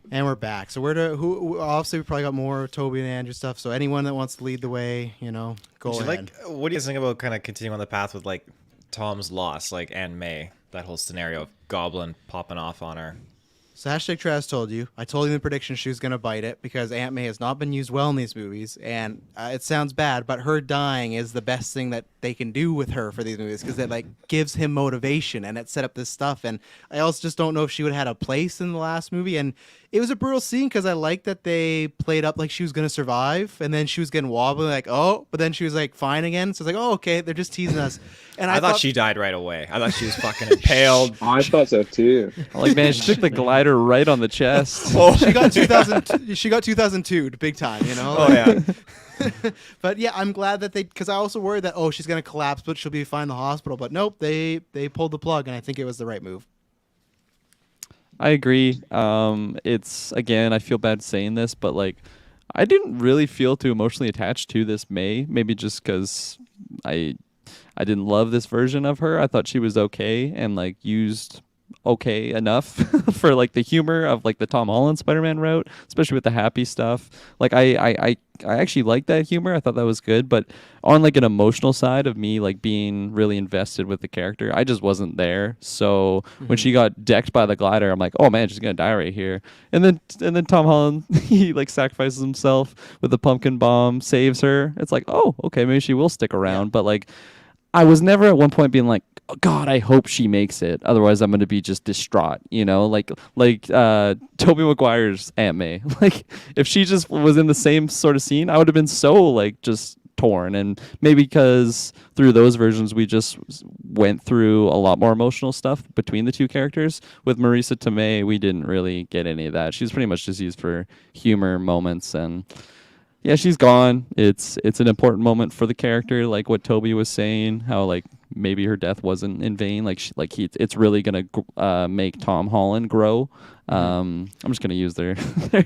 And we're back. So obviously we probably got more Toby and Andrew stuff. So anyone that wants to lead the way, go ahead. Like, what do you think about kind of continuing on the path with like Tom's loss, like Aunt May, that whole scenario of Goblin popping off on her? So hashtag Travis told you. I told you in the prediction she was going to bite it because Aunt May has not been used well in these movies. And it sounds bad, but her dying is the best thing that they can do with her for these movies because it like gives him motivation and it set up this stuff. And I also just don't know if she would have had a place in the last movie. And it was a brutal scene because I like that they played up like she was going to survive. And then she was getting wobbly like, oh, but then she was like fine again. So it's like, oh, okay, they're just teasing us. And I thought she died right away. I thought she was fucking impaled. I thought so too. Like, man, she took the glider right on the chest. Oh, she got 2000. She got 2002 big time, you know. oh yeah. But yeah, I'm glad that because I also worried that she's gonna collapse, but she'll be fine in the hospital. But nope, they pulled the plug, and I think it was the right move. I agree. It's again, I feel bad saying this, but like, I didn't really feel too emotionally attached to this May. Maybe just because I didn't love this version of her. I thought she was okay and like used okay enough for like the humor of like the Tom Holland Spider-Man route, especially with the happy stuff. Like I actually liked that humor. I thought that was good, but on like an emotional side of me like being really invested with the character, I just wasn't there. So when she got decked by the glider, I'm like, oh man, she's gonna die right here. And then Tom Holland he like sacrifices himself with the pumpkin bomb, saves her. It's like, oh okay, maybe she will stick around. But like I was never at one point being like, oh, God, I hope she makes it. Otherwise, I'm going to be just distraught, you know? Like Tobey Maguire's Aunt May. Like, if she just was in the same sort of scene, I would have been so, like, just torn. And maybe because through those versions, we just went through a lot more emotional stuff between the two characters. With Marisa Tomei, we didn't really get any of that. She's pretty much just used for humor moments and... yeah, she's gone. It's an important moment for the character, like what Toby was saying, how like maybe her death wasn't in vain. Like it's really gonna make Tom Holland grow. I'm just gonna use their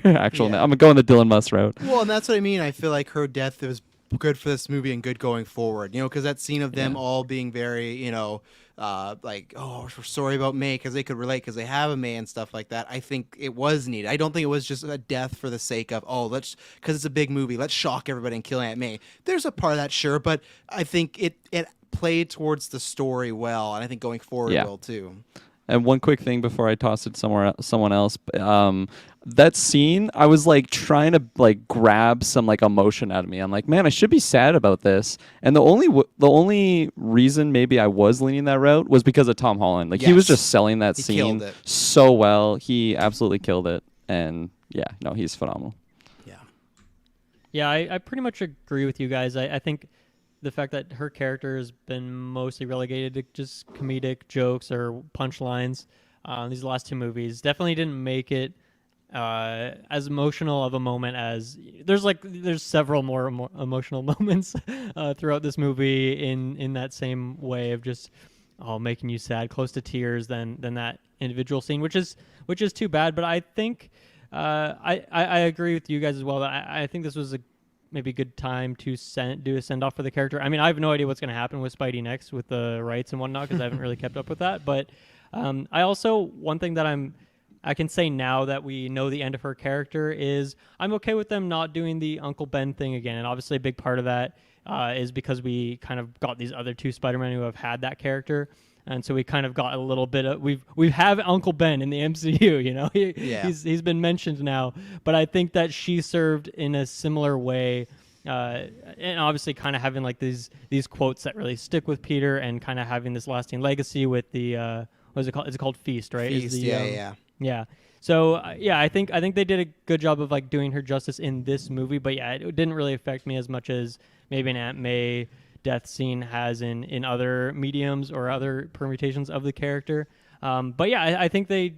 actual name. I'm gonna go in the Dylan Musk route. Well, and that's what I mean. I feel like her death was good for this movie and good going forward. You know, because that scene of them all being very, you know, like, oh, we're sorry about May because they could relate because they have a May and stuff like that. I think it was needed. I don't think it was just a death for the sake of, because it's a big movie, let's shock everybody and kill Aunt May. There's a part of that, sure, but I think it played towards the story well, and I think going forward will too. And one quick thing before I toss it someone else. That scene, I was like trying to like grab some like emotion out of me. I'm like, man, I should be sad about this. And the only reason maybe I was leaning that route was because of Tom Holland. Like he was just selling that scene so well. He absolutely killed it. And yeah, no, he's phenomenal. Yeah, I pretty much agree with you guys. I think the fact that her character has been mostly relegated to just comedic jokes or punchlines these last two movies definitely didn't make it as emotional of a moment as there's several more emotional moments throughout this movie in that same way of just making you sad, close to tears than that individual scene, which is too bad. But I think I agree with you guys as well that I think this was maybe a good time to do a send-off for the character. I mean, I have no idea what's going to happen with Spidey next with the rights and whatnot because I haven't really kept up with that. But I also, one thing that I can say now that we know the end of her character is I'm okay with them not doing the Uncle Ben thing again. And obviously a big part of that is because we kind of got these other two Spider-Men who have had that character. And so we kind of got a little bit of we have Uncle Ben in the MCU, you know. He's been mentioned now, but I think that she served in a similar way, and obviously kind of having like these quotes that really stick with Peter, and kind of having this lasting legacy with the what is it called? It's called Feast, right? Feast, yeah. So I think they did a good job of like doing her justice in this movie, but yeah, it didn't really affect me as much as maybe an Aunt May death scene has in other mediums or other permutations of the character. But yeah, I think they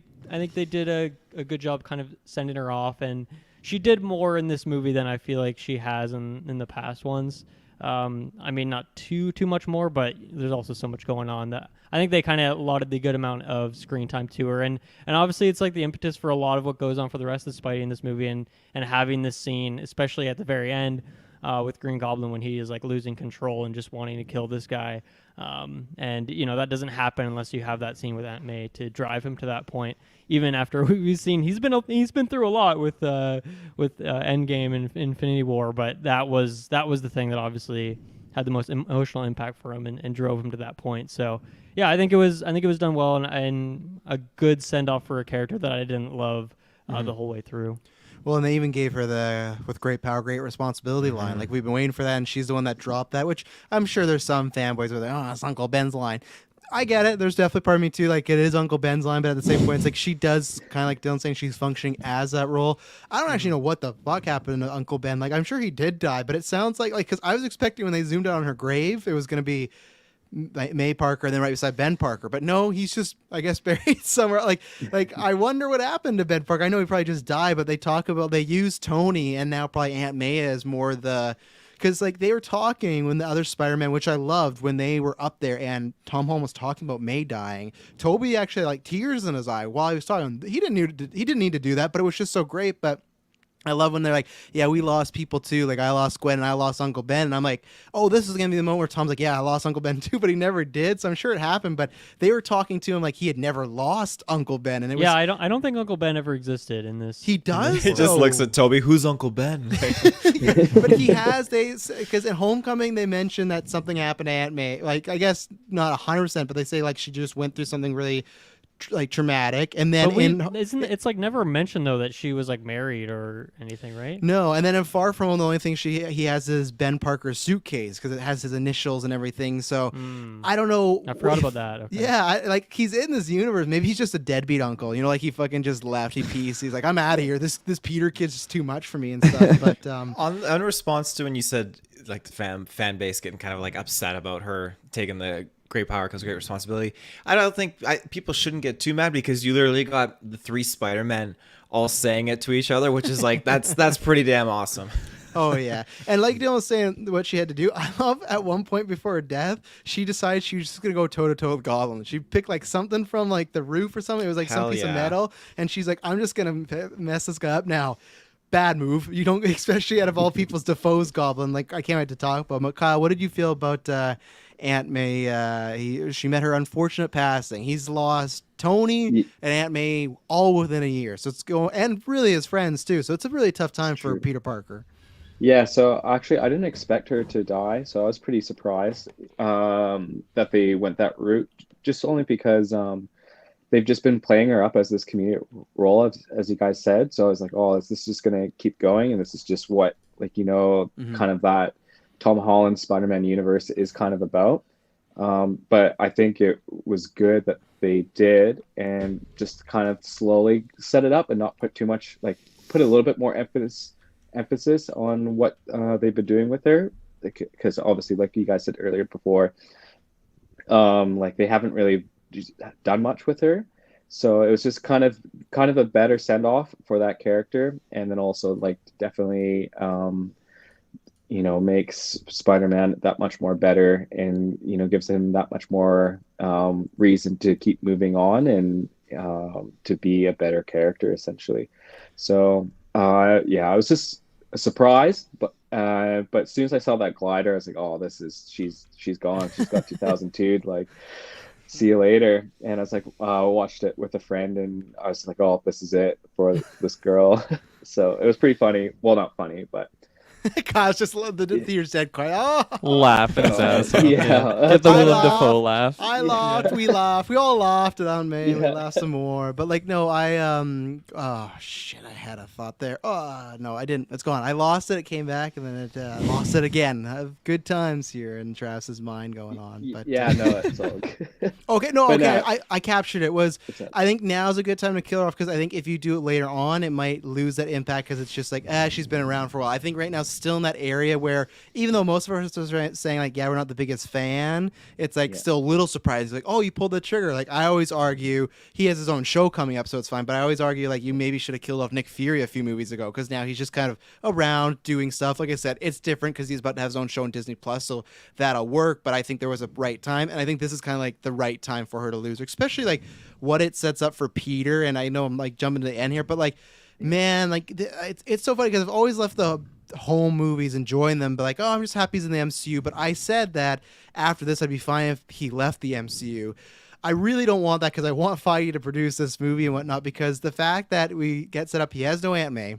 did a good job kind of sending her off, and she did more in this movie than I feel like she has in the past ones. I mean, not too much more, but there's also so much going on that I think they kind of allotted the good amount of screen time to her, and obviously it's like the impetus for a lot of what goes on for the rest of Spidey in this movie, and having this scene, especially at the very end, with Green Goblin when he is like losing control and just wanting to kill this guy. And you know, that doesn't happen unless you have that scene with Aunt May to drive him to that point. Even after we've seen he's been through a lot with Endgame and Infinity War, but that was the thing that obviously had the most emotional impact for him and drove him to that point. So yeah, I think it was done well and a good send off for a character that I didn't love the whole way through. Well, and they even gave her the "with great power, great responsibility" line. Like, we've been waiting for that, and she's the one that dropped that, which I'm sure there's some fanboys where they're, oh, it's Uncle Ben's line. I get it. There's definitely part of me, too. Like, it is Uncle Ben's line, but at the same point, it's like she does kind of like Dylan saying she's functioning as that role. I don't actually know what the fuck happened to Uncle Ben. Like, I'm sure he did die, but it sounds like, because I was expecting when they zoomed out on her grave, it was going to be May Parker and then right beside Ben Parker, but no, he's just, I guess, buried somewhere. Like I wonder what happened to Ben Parker. I know he probably just died, but they use Tony and now probably Aunt May as more because like they were talking when the other Spider-Man, which I loved, when they were up there and Tom Holland was talking about May dying. Toby actually had like tears in his eye while he was talking. He didn't need to do that, but it was just so great. But I love when they're like, yeah, we lost people too. Like, I lost Gwen and I lost Uncle Ben. And I'm like, oh, this is going to be the moment where Tom's like, yeah, I lost Uncle Ben too, but he never did. So I'm sure it happened. But they were talking to him like he had never lost Uncle Ben. And it was, I don't think Uncle Ben ever existed in this. He does? He just looks at Toby. Who's Uncle Ben? But he has, because in Homecoming, they mentioned that something happened to Aunt May. Like, I guess not 100%, but they say like she just went through something really like traumatic, and then it's like never mentioned though that she was like married or anything, right? No, and then in Far From Home, the only thing he has is Ben Parker's suitcase because it has his initials and everything. So I don't know. I forgot about that. Okay. Yeah, like he's in this universe. Maybe he's just a deadbeat uncle. You know, like he fucking just left. He peaced. He's like, I'm out of here. This Peter kid's just too much for me and stuff. But on response to when you said like the fan base getting kind of like upset about her taking the great power comes great responsibility. I don't think people shouldn't get too mad because you literally got the 3 Spider-Men all saying it to each other, which is like that's pretty damn awesome. Oh yeah, and like Dylan was saying, what she had to do. I love at one point before her death, she decided she was just gonna go toe to toe with Goblin. She picked like something from like the roof or something. It was like some piece of metal, and she's like, I'm just gonna mess this guy up now. Bad move. You don't, especially out of all people's Defoe's Goblin. Like, I can't wait to talk about him. But Kyle, what did you feel about Aunt May? She met her unfortunate passing. He's lost Tony and Aunt May all within a year. So it's going, and really his friends too. So it's a really tough time for Peter Parker. Yeah, so actually I didn't expect her to die, so I was pretty surprised that they went that route, just only because they've just been playing her up as this comedic role, as you guys said. So I was like, oh, is this just going to keep going? And this is just what, like, you know, kind of that Tom Holland Spider-Man universe is kind of about. But I think it was good that they did and just kind of slowly set it up and not put too much, like put a little bit more emphasis on what they've been doing with her. Because obviously, like you guys said earlier before, like they haven't really done much with her, so it was just kind of a better send off for that character, and then also like definitely you know, makes Spider-Man that much more better, and you know, gives him that much more reason to keep moving on and to be a better character essentially. So yeah, I was just surprised, but as soon as I saw that glider, I was like, oh, she's gone. She's got 2002. Like, see you later. And I was like, I watched it with a friend, and I was like, oh, this is it for this girl. So it was pretty funny. Well, not funny, but Kyle's just the theater's dead quiet. Oh, Laughing his ass off. Yeah. Get the I Willem laughed. Dafoe laugh. I laughed. We laughed. We all laughed at Aunt May. We Yeah. laughed some more. But like, no, oh shit, I had a thought there. Oh no, I didn't. It's gone. I lost it. It came back, and then I lost it again. I have good times here in Travis's mind going on. But yeah, no, it's all good. okay, no, But, okay. I captured it. I think now's a good time to kill her off, because I think if you do it later on, it might lose that impact, because it's just like, she's been around for a while. I think right now, still in that area where, even though most of us are saying like, yeah, we're not the biggest fan, it's like still a little surprising. Like, oh, you pulled the trigger. Like, I always argue he has his own show coming up, so it's fine. But I always argue like you maybe should have killed off Nick Fury a few movies ago, because now he's just kind of around doing stuff. Like I said, it's different because he's about to have his own show on Disney Plus, so that'll work. But I think there was a right time, and I think this is kind of like the right time for her to lose her, especially like what it sets up for Peter. And I know I'm like jumping to the end here, but like, man, like it's so funny because I've always left the home movies enjoying them, but like, oh, I'm just happy he's in the MCU. But I said that after this I'd be fine if he left the MCU. I really don't want that, because I want Feige to produce this movie and whatnot, because the fact that we get set up, he has no Aunt May,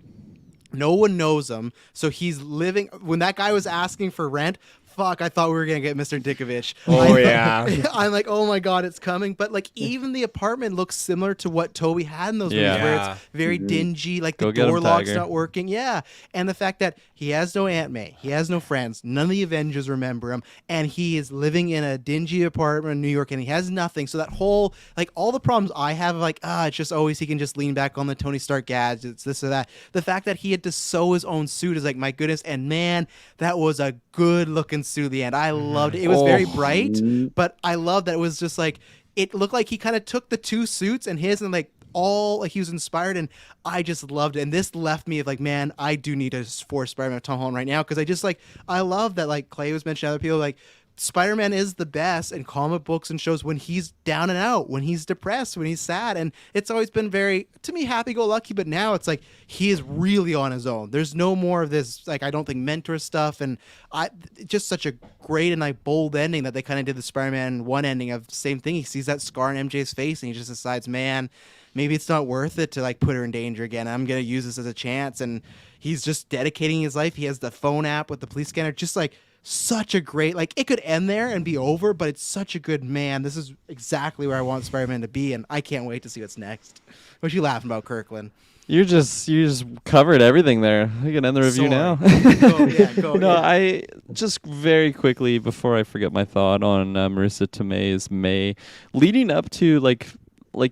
no one knows him, so he's living, when that guy was asking for rent, fuck, I thought we were gonna get Mr. Dickovich. Oh, I yeah. I'm like, oh my god, it's coming. But like, even the apartment looks similar to what Toby had in those movies, where Yeah. it's very dingy, like Go the get him, door lock's Tiger. not working. Yeah, and the fact that he has no Aunt May, he has no friends, none of the Avengers remember him, and he is living in a dingy apartment in New York, and he has nothing. So that whole, like, all the problems I have, like, it's just always he can just lean back on the Tony Stark gadgets, this or that. The fact that he had to sew his own suit is like, my goodness. And man, that was a good looking suit at the end. I loved it. It was very bright, but I loved that it was just like, it looked like he kind of took the two suits and his and like all, like he was inspired, and I just loved it. And this left me like, man, I do need to force Spider-Man with Tom Holland right now, because I just like, I love that, like Clay was mentioning, other people, like Spider-Man is the best in comic books and shows when he's down and out, when he's depressed, when he's sad. And it's always been very, to me, happy-go-lucky, but now it's like he is really on his own. There's no more of this, like, I don't think mentor stuff. And just such a great and like bold ending that they kind of did the Spider-Man 1 ending of same thing. He sees that scar in MJ's face and he just decides, man, maybe it's not worth it to like put her in danger again. I'm going to use this as a chance. And he's just dedicating his life. He has the phone app with the police scanner, just like, such a great, like, it could end there and be over, but it's such a good, man, this is exactly where I want Spider-Man to be, and I can't wait to see what's next. What you laughing about, Kirkland? You just covered everything there. We can end the review now. Go. No, Yeah. I just very quickly before I forget my thought on Marissa Tomei's May, leading up to like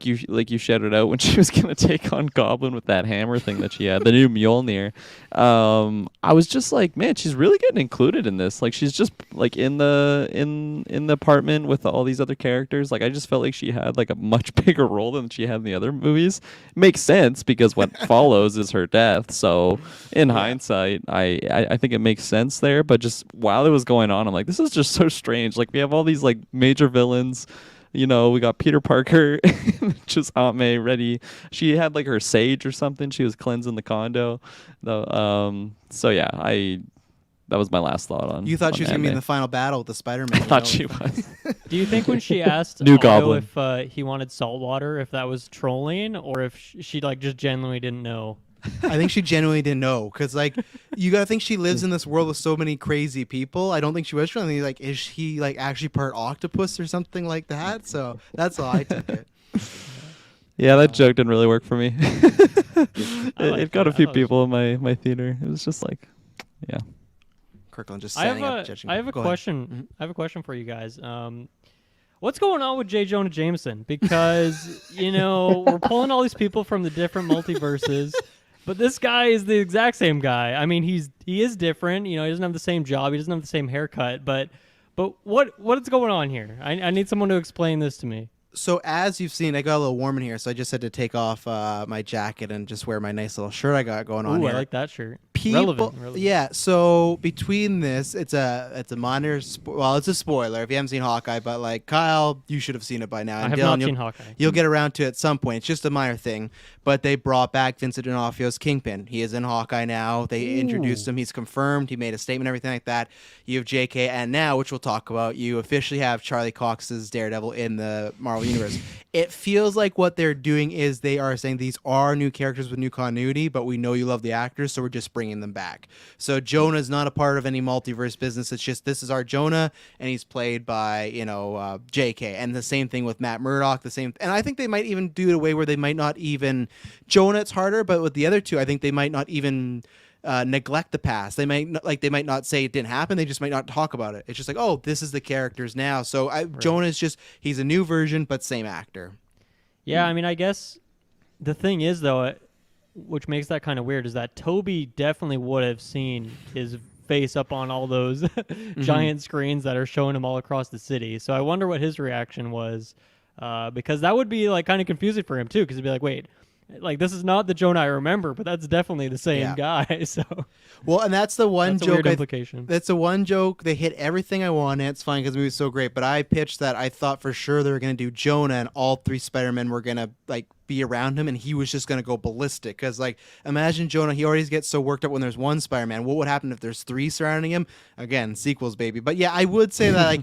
you shouted out when she was gonna take on Goblin with that hammer thing that she had, the new Mjolnir. I was just like, man, she's really getting included in this. Like, she's just like in the apartment with all these other characters. Like, I just felt like she had like a much bigger role than she had in the other movies. Makes sense because what follows is her death. So in hindsight, I think it makes sense there. But just while it was going on, I'm like, this is just so strange. Like, we have all these like major villains. You know, we got Peter Parker, just Aunt May ready. She had like her sage or something. She was cleansing the condo. So yeah, that was my last thought on. You thought on she was going to Aunt be in May. the final battle with the Spider-Man. I thought she was. Do you think when she asked New Otto Goblin. if he wanted salt water, if that was trolling, or if she like just genuinely didn't know? I think she genuinely didn't know, because like, you gotta think she lives in this world with so many crazy people. I don't think she was trying to think, like, is he like actually part octopus or something like that? So that's how I took it. Yeah, that joke didn't really work for me. It got a few that. people in my theater. It was just like, yeah. Kirkland just I have standing up judging. I have a Go ahead. question. I have a question for you guys. What's going on with J. Jonah Jameson? Because we're pulling all these people from the different multiverses. But this guy is the exact same guy. I mean, he is different. He doesn't have the same job. He doesn't have the same haircut. But what is going on here? I need someone to explain this to me. So as you've seen, I got a little warm in here, so I just had to take off my jacket and just wear my nice little shirt I got going on Ooh, here. I like that shirt. People, Relevant. yeah. So between this, it's a minor. It's a spoiler if you haven't seen Hawkeye. But like Kyle, you should have seen it by now. I And have Dylan, not you'll- seen Hawkeye. You'll get around to it at some point. It's just a minor thing. But they brought back Vincent D'Onofrio's Kingpin. He is in Hawkeye now. They introduced him. He's confirmed. He made a statement, everything like that. You have JK, and now, which we'll talk about, you officially have Charlie Cox's Daredevil in the Marvel Universe. It feels like what they're doing is they are saying these are new characters with new continuity, but we know you love the actors, so we're just bringing them back. So Jonah's not a part of any multiverse business. It's just, this is our Jonah, and he's played by JK. And the same thing with Matt Murdock. And I think they might even do it a way where they might not even Jonah. It's harder, but with the other two, I think they might not even neglect the past. They might not say it didn't happen. They just might not talk about it. It's just like, oh, this is the characters now. So Jonah's just, he's a new version, but same actor. Yeah, I mean, I guess the thing is, though, which makes that kind of weird, is that Toby definitely would have seen his face up on all those giant screens that are showing him all across the city. So I wonder what his reaction was, because that would be like kind of confusing for him too, because he'd be like, wait, like this is not the Jonah I remember, but that's definitely the same guy. So well, and that's the one that's a joke. weird implication. That's the one joke. They hit everything I wanted. It's fine because the movie's so great. But I pitched that I thought for sure they were going to do Jonah, and all three Spider-Men were going to like be around him, and he was just going to go ballistic. Because like, imagine Jonah. He already gets so worked up when there's one Spider-Man. What would happen if there's three surrounding him? Again, sequels, baby. But yeah, I would say that like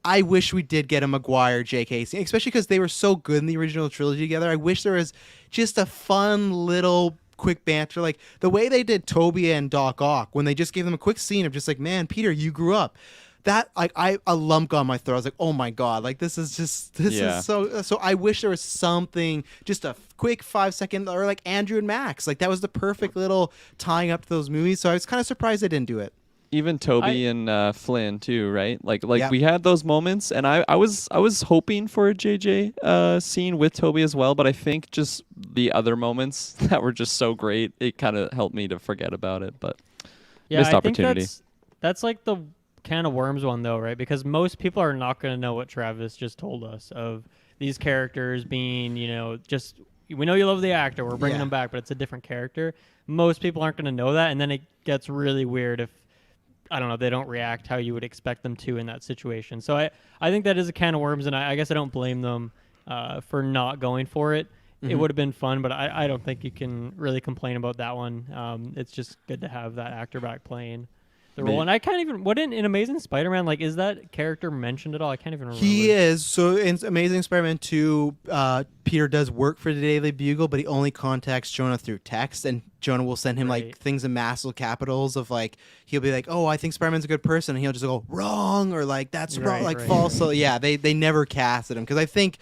I wish we did get a Maguire J.K. scene, especially because they were so good in the original trilogy together. I wish there was just a fun little quick banter, like the way they did Toby and Doc Ock when they just gave them a quick scene of just like, man, Peter, you grew up. That like a lump got on my throat. I was like, oh my god, like this is so. I wish there was something, just a quick 5 second, or like Andrew and Max, like that was the perfect little tying up to those movies. So I was kind of surprised they didn't do it. Even Toby and Flynn too, right? Like Yeah. we had those moments, and I was hoping for a JJ scene with Toby as well, but I think just the other moments that were just so great, it kind of helped me to forget about it. But missed opportunity. That's like the can of worms one though, right? Because most people are not going to know what Travis just told us of these characters being, just we know you love the actor, we're bringing Yeah. them back, but it's a different character. Most people aren't going to know that, and then it gets really weird if I don't know, they don't react how you would expect them to in that situation. So I think that is a can of worms, and I guess I don't blame them for not going for it. It would have been fun, but I don't think you can really complain about that one. It's just good to have that actor back playing the role. And I can't even, what in Amazing Spider-Man, like, is that character mentioned at all? I can't even remember. He is. So in Amazing Spider-Man 2, Peter does work for the Daily Bugle, but he only contacts Jonah through text, and Jonah will send him like Right. things in massive capitals of like, he'll be like, oh, I think Spider-Man's a good person, and he'll just go, wrong, or like, that's wrong, Right, like right, false. right. So yeah, they never casted him, because I think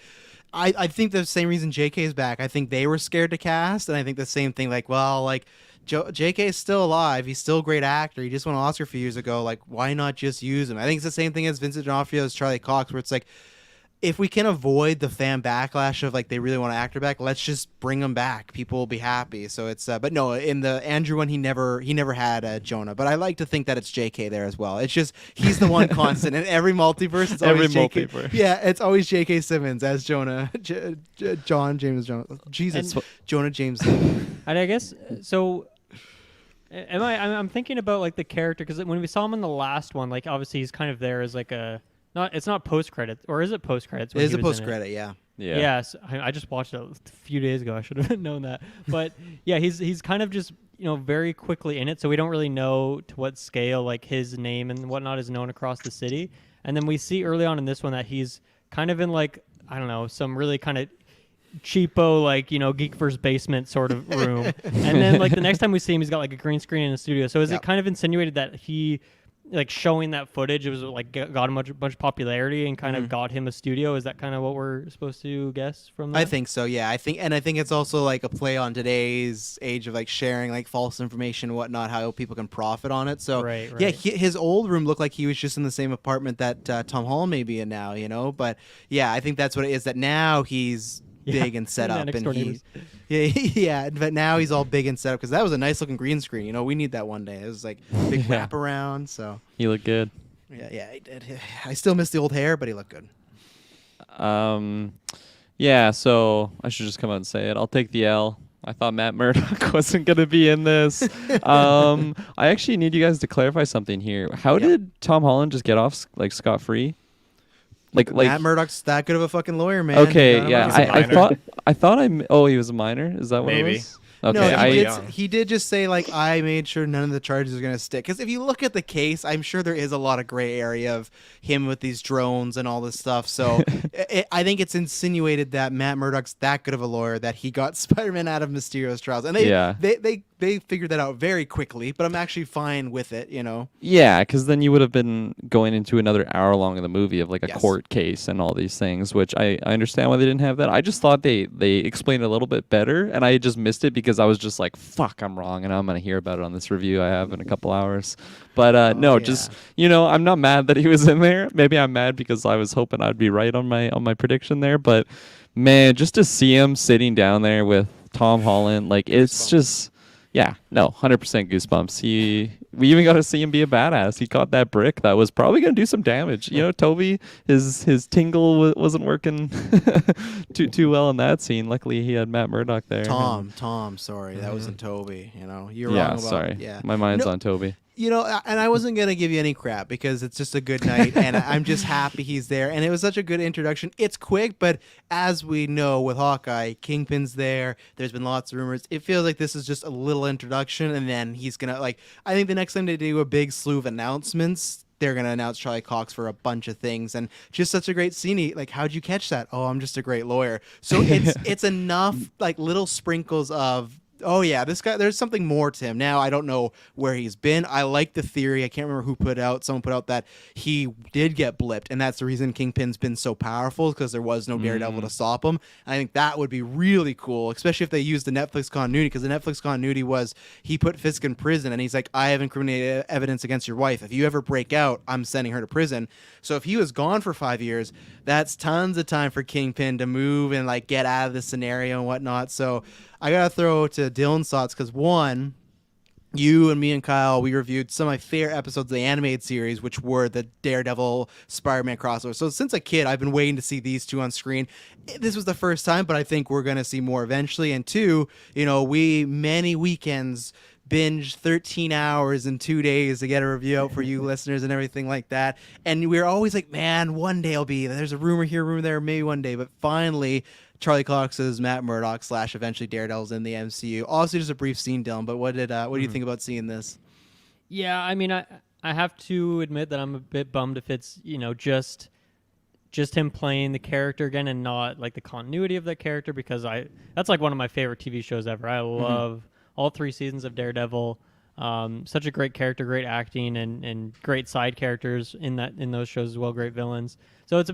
the same reason JK is back. I think they were scared to cast, and I think the same thing, like, well, like, JK is still alive. He's still a great actor. He just won an Oscar a few years ago. Like, why not just use him? I think it's the same thing as Vincent D'Onofrio as Charlie Cox, where it's like, if we can avoid the fan backlash of like they really want an actor back, let's just bring him back. People will be happy. So it's but no, in the Andrew one, he never had Jonah. But I like to think that it's JK there as well. It's just he's the one constant in every multiverse. It's always Every JK. multiverse. Yeah, it's always JK Simmons as Jonah. John James Jones. Jesus, Jonah James. And I guess, so I'm thinking about like the character, because when we saw him in the last one, like obviously he's kind of there as like it's not post credits, or is it post credits? It is a post credit, yeah. Yeah. Yes, I just watched it a few days ago. I should have known that. But yeah, he's kind of just very quickly in it, so we don't really know to what scale like his name and whatnot is known across the city. And then we see early on in this one that he's kind of in like, I don't know, some really kind of cheapo like GeekVerse basement sort of room. And then like the next time we see him, he's got like a green screen in the studio. So is it kind of insinuated that he, like, showing that footage, it was like got him a bunch of popularity and kind of got him a studio? Is that kind of what we're supposed to guess from that? I think so, yeah. I think it's also like a play on today's age of like sharing like false information and whatnot, how people can profit on it. So Right. yeah, his old room looked like he was just in the same apartment that Tom Holland may be in now, But yeah, I think that's what it is. That now he's big and set up, next and door neighbors. yeah. But now he's all big and set up, because that was a nice looking green screen. We need that one day. It was like big wraparound. So He looked good. yeah, he did. I still miss the old hair, but he looked good. Yeah, so I should just come out and say it. I'll take the L. I thought Matt Murdock wasn't going to be in this. I actually need you guys to clarify something here. How did Tom Holland just get off like scot-free? Like Matt Murdock's that good of a fucking lawyer, man. Okay, You know, yeah. He's a I thought he was a minor. Is that what Maybe. it was? Okay, No, he did just say like, I made sure none of the charges are gonna stick. Because if you look at the case, I'm sure there is a lot of gray area of him with these drones and all this stuff. So I think it's insinuated that Matt Murdock's that good of a lawyer that he got Spider-Man out of Mysterio's trials, and they figured that out very quickly. But I'm actually fine with it, Yeah, because then you would have been going into another hour long of the movie of like a Yes. court case and all these things, which I understand why they didn't have that. I just thought they explained it a little bit better, and I just missed it because I was just like, fuck, I'm wrong, and I'm going to hear about it on this review I have in a couple hours. But just, I'm not mad that he was in there. Maybe I'm mad because I was hoping I'd be right on my prediction there. But, man, just to see him sitting down there with Tom Holland, like, it's just... Yeah, no, 100% goosebumps. We even got to see him be a badass. He caught that brick that was probably going to do some damage. Toby, his tingle wasn't working too well in that scene. Luckily, he had Matt Murdock there. Tom, sorry, that wasn't Toby. You're Yeah, wrong about. sorry. Yeah, My mind's on Toby. And I wasn't gonna give you any crap because it's just a good night, and I'm just happy he's there. And it was such a good introduction. It's quick, but as we know with Hawkeye, Kingpin's there. There's been lots of rumors. It feels like this is just a little introduction, and then he's gonna I think the next time they do a big slew of announcements, they're gonna announce Charlie Cox for a bunch of things, and just such a great scene. Like, how'd you catch that? Oh, I'm just a great lawyer. So it's enough like little sprinkles of Oh yeah, this guy. There's something more to him. Now I don't know where he's been. I like the theory. I can't remember who put out. Someone put out that he did get blipped, and that's the reason Kingpin's been so powerful because there was no Daredevil to stop him. And I think that would be really cool, especially if they use the Netflix continuity. Because the Netflix continuity was he put Fisk in prison, and he's like, I have incriminating evidence against your wife. If you ever break out, I'm sending her to prison. So if he was gone for 5 years, that's tons of time for Kingpin to move and like get out of the scenario and whatnot. So I gotta throw to Dylan's thoughts because one, you and me and Kyle, we reviewed some of my favorite episodes of the animated series, which were the Daredevil Spider-Man crossover. So since a kid, I've been waiting to see these two on screen. This was the first time, but I think we're gonna see more eventually. And two, we many weekends binge 13 hours in 2 days to get a review out for you listeners and everything like that. And we're always like, man, one day I'll be there's a rumor here, rumor there, maybe one day. But finally, Charlie Cox's Matt Murdock / eventually Daredevil's in the MCU. Also, just a brief scene, Dylan. But what do you think about seeing this? Yeah, I mean, I have to admit that I'm a bit bummed if it's just him playing the character again and not like the continuity of that character, because that's like one of my favorite TV shows ever. I love all 3 seasons of Daredevil. Such a great character, great acting, and great side characters in those shows as well. Great villains. So it's a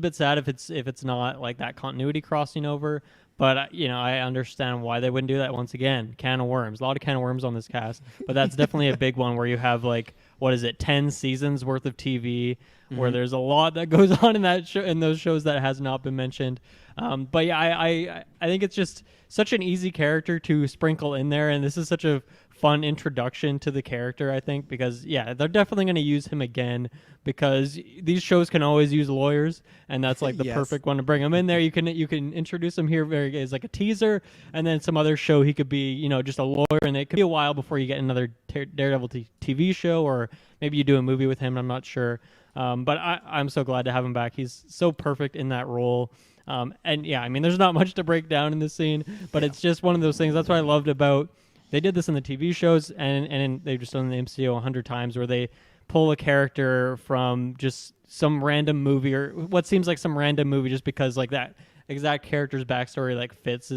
bit sad if it's not like that continuity crossing over. But I understand why they wouldn't do that. Once again, can of worms. A lot of can of worms on this cast, but that's definitely a big one where you have like 10 seasons worth of TV, where there's a lot that goes on in that show, in those shows that has not been mentioned. But yeah, I think it's just such an easy character to sprinkle in there, and this is such a fun introduction to the character, I think, because they're definitely going to use him again, because these shows can always use lawyers, and that's like the perfect one to bring him in there. You can introduce him here as like a teaser, and then some other show he could be just a lawyer, and it could be a while before you get another Daredevil TV show, or maybe you do a movie with him. I'm not sure, but I'm so glad to have him back. He's so perfect in that role. And yeah, I mean, there's not much to break down in this scene, but it's just one of those things. That's what I loved about. They did this in the TV shows, and they've just done the MCU 100 times, where they pull a character from just some random movie, or what seems like some random movie, just because like that exact character's backstory like fits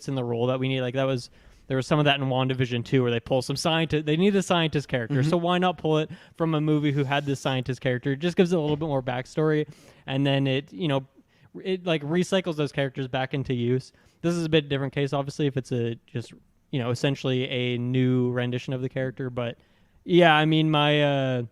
in the role that we need. Like there was some of that in WandaVision too, where they pull some scientist. They need a scientist character, so why not pull it from a movie who had this scientist character? It just gives it a little bit more backstory, and then it like recycles those characters back into use. This is a bit different case, obviously, if it's essentially a new rendition of the character. But yeah, I mean, my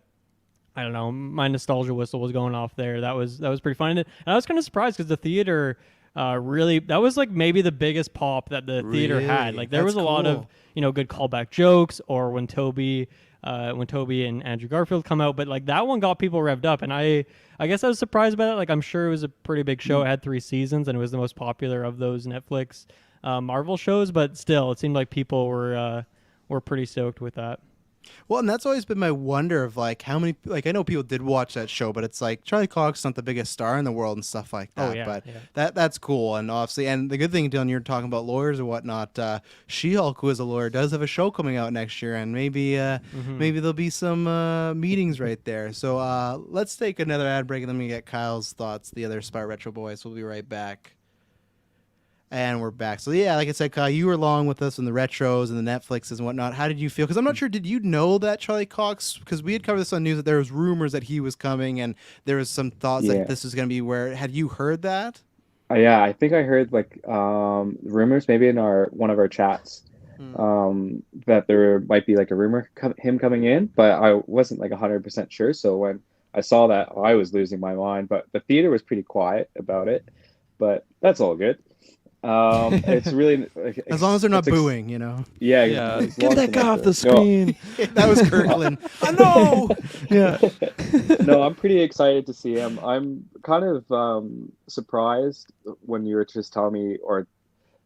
my nostalgia whistle was going off there. That was pretty fun, and I was kind of surprised because the theater really, that was like maybe the biggest pop that the theater had. Like there was a lot of good callback jokes, or when Toby and Andrew Garfield come out, but like that one got people revved up, and I guess I was surprised by that. Like I'm sure it was a pretty big show. It had 3 seasons, and it was the most popular of those Netflix Marvel shows, but still, it seemed like people were pretty stoked with that. Well, and that's always been my wonder of like how many, like I know people did watch that show, but it's like Charlie Cox's not the biggest star in the world and stuff like that. Oh, yeah, but that's cool, and obviously, and the good thing, Dylan, you're talking about lawyers or whatnot. She-Hulk, who is a lawyer, does have a show coming out next year, and maybe there'll be some meetings right there. So let's take another ad break, and then we get Kyle's thoughts, the other Spy Retro Boys. We'll be right back. And we're back. So yeah, like I said, Kyle, you were along with us in the retros and the Netflixes and whatnot. How did you feel? Because I'm not sure, did you know that Charlie Cox, because we had covered this on news, that there was rumors that he was coming, and there was some thoughts that this was going to be where, had you heard that? Yeah, I think I heard like rumors maybe in one of our chats that there might be like a rumor him coming in, but I wasn't like 100% sure. So when I saw that, I was losing my mind, but the theater was pretty quiet about it, but that's all good. It's really as long as they're not booing, Yeah. Get that guy off the screen. That was Kirklin. I know. Yeah. No, I'm pretty excited to see him. I'm kind of surprised when you were just telling me, or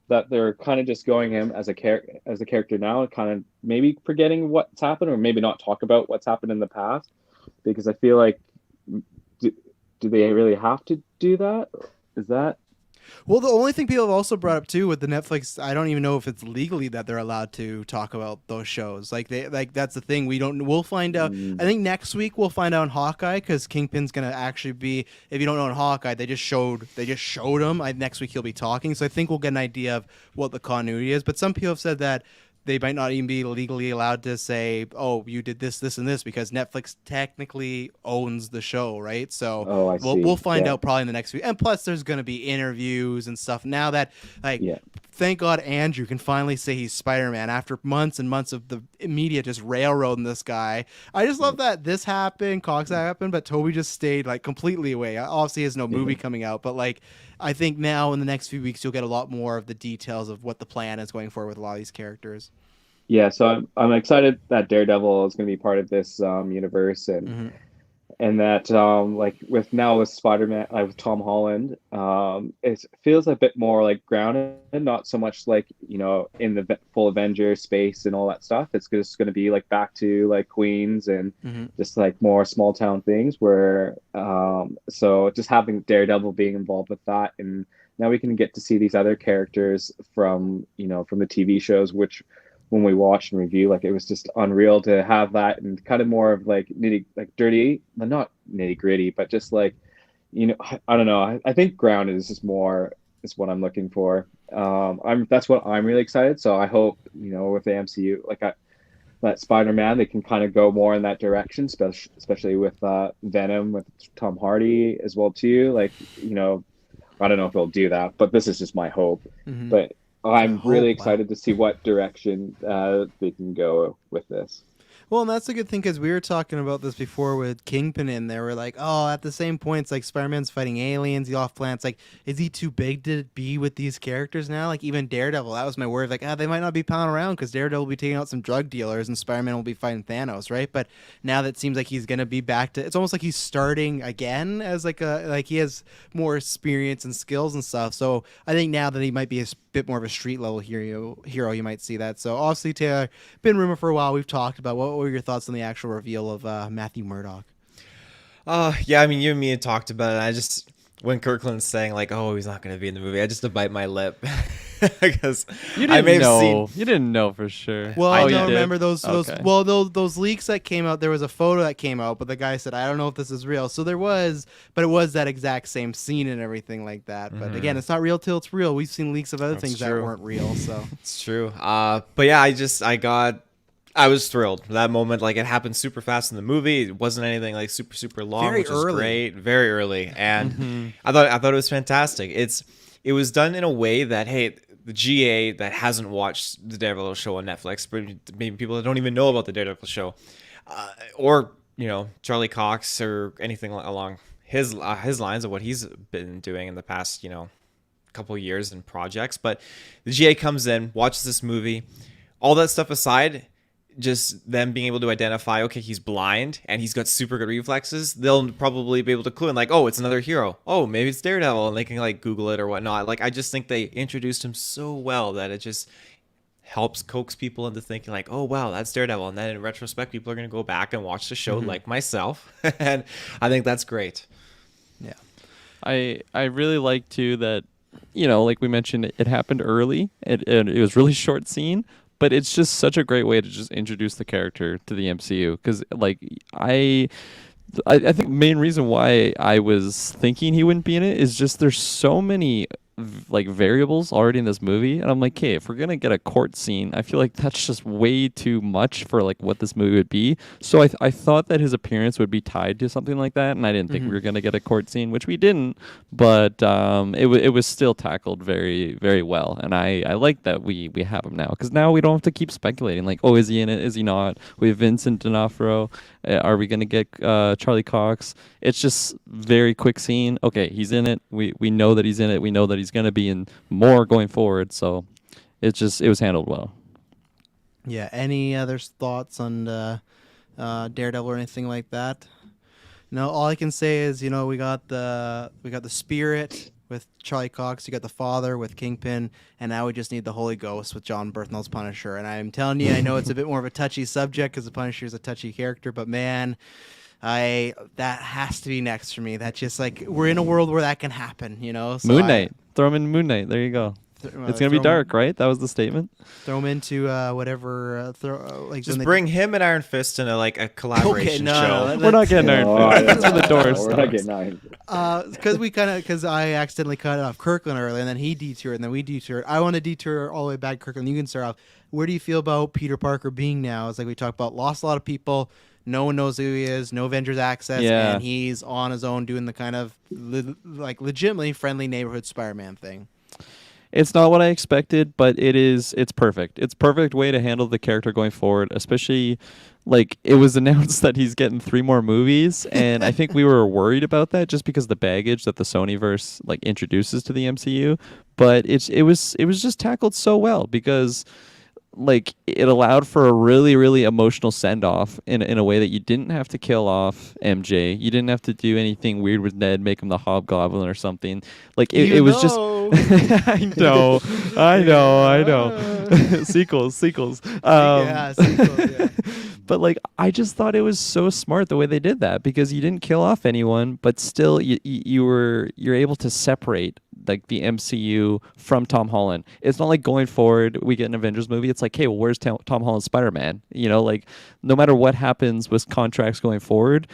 that they're kind of just going him as a character now, and kind of maybe forgetting what's happened, or maybe not talk about what's happened in the past, because I feel like do they really have to do that? Is that? Well, the only thing people have also brought up too with the Netflix, I don't even know if it's legally that they're allowed to talk about those shows. That's the thing. We'll find out. I think next week we'll find out in Hawkeye, because Kingpin's gonna actually be. If you don't know in Hawkeye, they just showed him. Next week he'll be talking, so I think we'll get an idea of what the continuity is. But some people have said that they might not even be legally allowed to say, "Oh, you did this, this, and this," because Netflix technically owns the show, right? So I see. we'll find Yeah. out probably in the next week. And plus, there's going to be interviews and stuff. Now that, thank God Andrew can finally say he's Spider-Man after months and months of the media just railroading this guy. I just love that this happened, Cox happened, but Toby just stayed like completely away. Obviously, he has no movie coming out, but like, I think now in the next few weeks you'll get a lot more of the details of what the plan is going forward with a lot of these characters. Yeah, so I'm excited that Daredevil is going to be part of this universe, and that like with Spider-Man, like with Tom Holland, it feels a bit more like grounded, not so much like, you know, in the full Avengers space and all that stuff. It's just going to be like back to like Queens and just like more small town things where so just having Daredevil being involved with that, and now we can get to see these other characters from, you know, from the TV shows, which when we watched and review, like, it was just unreal to have that, and kind of more of like dirty, not nitty gritty, but just like, you know, I don't know. I think grounded is just more is what I'm looking for. That's what I'm really excited. So I hope, you know, with the MCU, like that Spider-Man, they can kind of go more in that direction, especially with Venom with Tom Hardy as well too. Like, you know, I don't know if they'll do that, but this is just my hope. But I'm really excited to see what direction they can go with this. Well, and that's a good thing, because we were talking about this before with Kingpin in there. We're like, oh, at the same point, it's like Spider-Man's fighting aliens, he's off planets. Like, is he too big to be with these characters now? Like, even Daredevil, that was my worry. Like, they might not be pounding around, because Daredevil will be taking out some drug dealers and Spider-Man will be fighting Thanos, right? But now that seems like he's going to be back to, it's almost like he's starting again as like he has more experience and skills and stuff. So I think now that he might be a bit more of a street level hero, you might see that. So obviously, Taylor, been rumor for a while. We've talked about what were your thoughts on the actual reveal of Matthew Murdock? Yeah, I mean, you and me had talked about it. I just, when Kirklin's saying like, "Oh, he's not going to be in the movie," I just to bite my lip because You didn't know. You didn't know for sure. Well, Oh, I you don't did? remember those. Okay. Those leaks that came out. There was a photo that came out, but the guy said, "I don't know if this is real." So there was, but it was that exact same scene and everything like that. But again, it's not real till it's real. We've seen leaks of other things that weren't real. So it's true. But yeah, I was thrilled that moment. Like, it happened super fast in the movie. It wasn't anything like super long, Very which is early. great. Very early, and I thought it was fantastic. It was done in a way that, hey, the GA that hasn't watched the Daredevil show on Netflix, but maybe people that don't even know about the Daredevil show, or, you know, Charlie Cox or anything along his lines of what he's been doing in the past, you know, couple years in projects. But the GA comes in, watches this movie, all that stuff aside, just them being able to identify, okay, he's blind and he's got super good reflexes, they'll probably be able to clue in, like, oh, it's another hero. Oh, maybe it's Daredevil, and they can like Google it or whatnot. Like, I just think they introduced him so well that it just helps coax people into thinking like, oh wow, that's Daredevil, and then in retrospect, people are going to go back and watch the show like myself, and I think that's great. yeah, I really like too that, you know, like we mentioned, it happened early. It was really short scene, but it's just such a great way to just introduce the character to the MCU. Because like I think the main reason why I was thinking he wouldn't be in it is just there's so many like variables already in this movie, and I'm like, okay, if we're gonna get a court scene, I feel like that's just way too much for like what this movie would be. So I thought that his appearance would be tied to something like that, and I didn't think we were gonna get a court scene, which we didn't. But it was still tackled very, very well, and I like that we have him now, because now we don't have to keep speculating like, oh, is he in it? Is he not? We have Vincent D'Onofrio. Are we gonna get Charlie Cox? It's just very quick scene. Okay, he's in it. We know that he's in it. We know that he's going to be in more going forward. So it was handled well. yeah. Any other thoughts on Daredevil or anything like that? No, all I can say is, you know, we got the Spirit with Charlie Cox, you got the Father with Kingpin, and now we just need the Holy Ghost with John Bernthal's Punisher. And I'm telling you, I know it's a bit more of a touchy subject because the Punisher is a touchy character, but man, that has to be next for me. That's just like, we're in a world where that can happen, you know. So Moon Knight. Throw him in Moon Knight. There you go. It's gonna be dark, right? That was the statement. Throw him into whatever. Like Just when they- bring him and Iron Fist in a collaboration no, show. no, We're not getting Oh, Iron Fist. yeah. That's for the doors. We're not getting Iron Fist. because I accidentally cut off Kirklin earlier, and then he detoured, and then we detoured. I want to detour all the way back to Kirklin. You can start off. Where do you feel about Peter Parker being now? It's like we talked about, lost a lot of people. No one knows who he is. No Avengers access, Yeah. and he's on his own doing the kind of legitimately friendly neighborhood Spider-Man thing. It's not what I expected, but it's perfect. It's perfect way to handle the character going forward, especially like it was announced that he's getting 3 more movies, and I think we were worried about that just because the baggage that the Sony Verse like introduces to the MCU, but it was just tackled so well because like it allowed for a really, really emotional send off in a way that you didn't have to kill off MJ. You didn't have to do anything weird with Ned, make him the Hobgoblin or something. Like it was just I know. Sequels. Yeah, sequels, yeah. But like I just thought it was so smart the way they did that because you didn't kill off anyone, but still you're able to separate like the MCU from Tom Holland. It's not like going forward we get an Avengers movie. It's like, hey, well, where's Tom Holland's Spider-Man? You know, like no matter what happens with contracts going forward,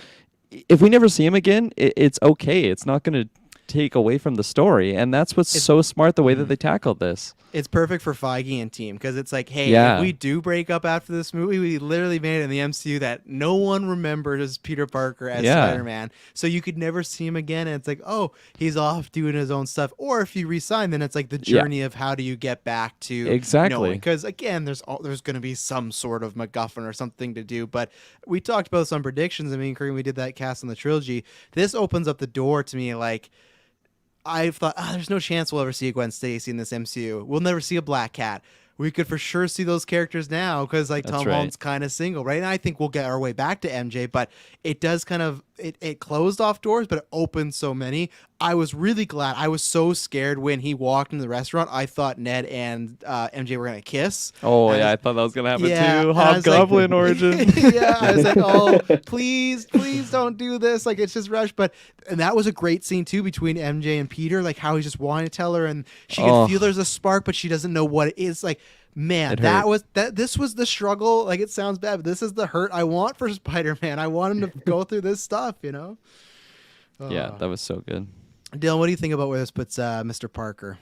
if we never see him again, it's okay. It's not going to take away from the story, and that's what's so smart the way that they tackled this. It's perfect for Feige and team because it's like, hey, Yeah. if we do break up after this movie, we literally made it in the MCU that no one remembers as Peter Parker as Spider-Man. So you could never see him again, and it's like, oh, he's off doing his own stuff. Or if you resign, then it's like the journey of how do you get back to Exactly. Because again, there's going to be some sort of MacGuffin or something to do. But we talked about some predictions. I mean, Kareem, we did that cast on the trilogy. This opens up the door to me like. I've thought, there's no chance we'll ever see a Gwen Stacy in this MCU. We'll never see a Black Cat. We could for sure see those characters now because like That's Tom right. Holland's kind of single, right? And I think we'll get our way back to MJ, but it does kind of it closed off doors, but it opened so many. I was really glad. I was so scared when he walked into the restaurant. I thought Ned and MJ were gonna kiss. Oh And yeah, I I thought that was gonna happen Yeah, too. and I was like- Hobgoblin origin. Yeah, I was like, oh, please don't do this. Like, it's just rushed. And that was a great scene too between MJ and Peter, like how he's just wanting to tell her, and she can feel there's a spark, but she doesn't know what it is. Like, man, It hurt. this was the struggle. Like, it sounds bad, but this is the hurt I want for Spider-Man. I want him to go through this stuff, you know? Yeah, that was so good. Dylan, what do you think about where this puts Mr. Parker?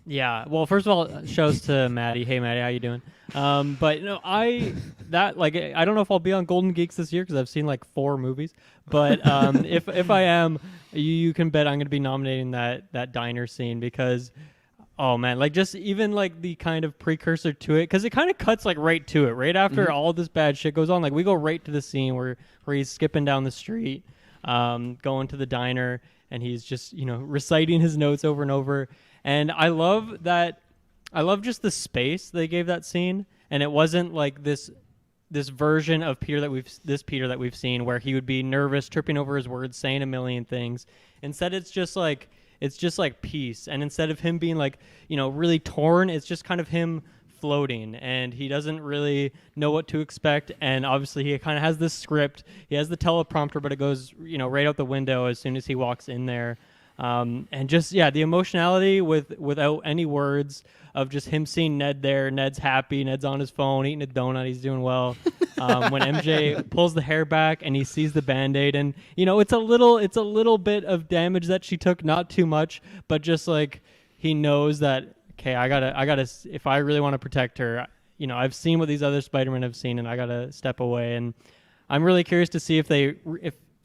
Yeah. Well, first of all, shouts to Maddie. Hey, Maddie, how you doing? But I don't know if I'll be on Golden Geeks this year because I've seen like 4 movies. But if I am, you can bet I'm going to be nominating that diner scene because, oh man, like just even like the kind of precursor to it because it kind of cuts like right to it right after all this bad shit goes on. Like we go right to the scene where he's skipping down the street, going to the diner, and he's just reciting his notes over and over. And I love that. I love just the space they gave that scene, and it wasn't like this version of Peter that we've seen where he would be nervous, tripping over his words, saying a million things. Instead, it's just like peace, and instead of him being like really torn, it's just kind of him floating, and he doesn't really know what to expect. And obviously, he kind of has this script. He has the teleprompter, but it goes right out the window as soon as he walks in there. And just the emotionality without any words of just him seeing Ned there. Ned's happy. Ned's on his phone eating a donut. He's doing well. When MJ pulls the hair back and he sees the Band-Aid, and it's a little bit of damage that she took, not too much, but just like he knows that okay, I gotta if I really want to protect her, I've seen what these other Spider-Men have seen, and I gotta step away. And I'm really curious to see if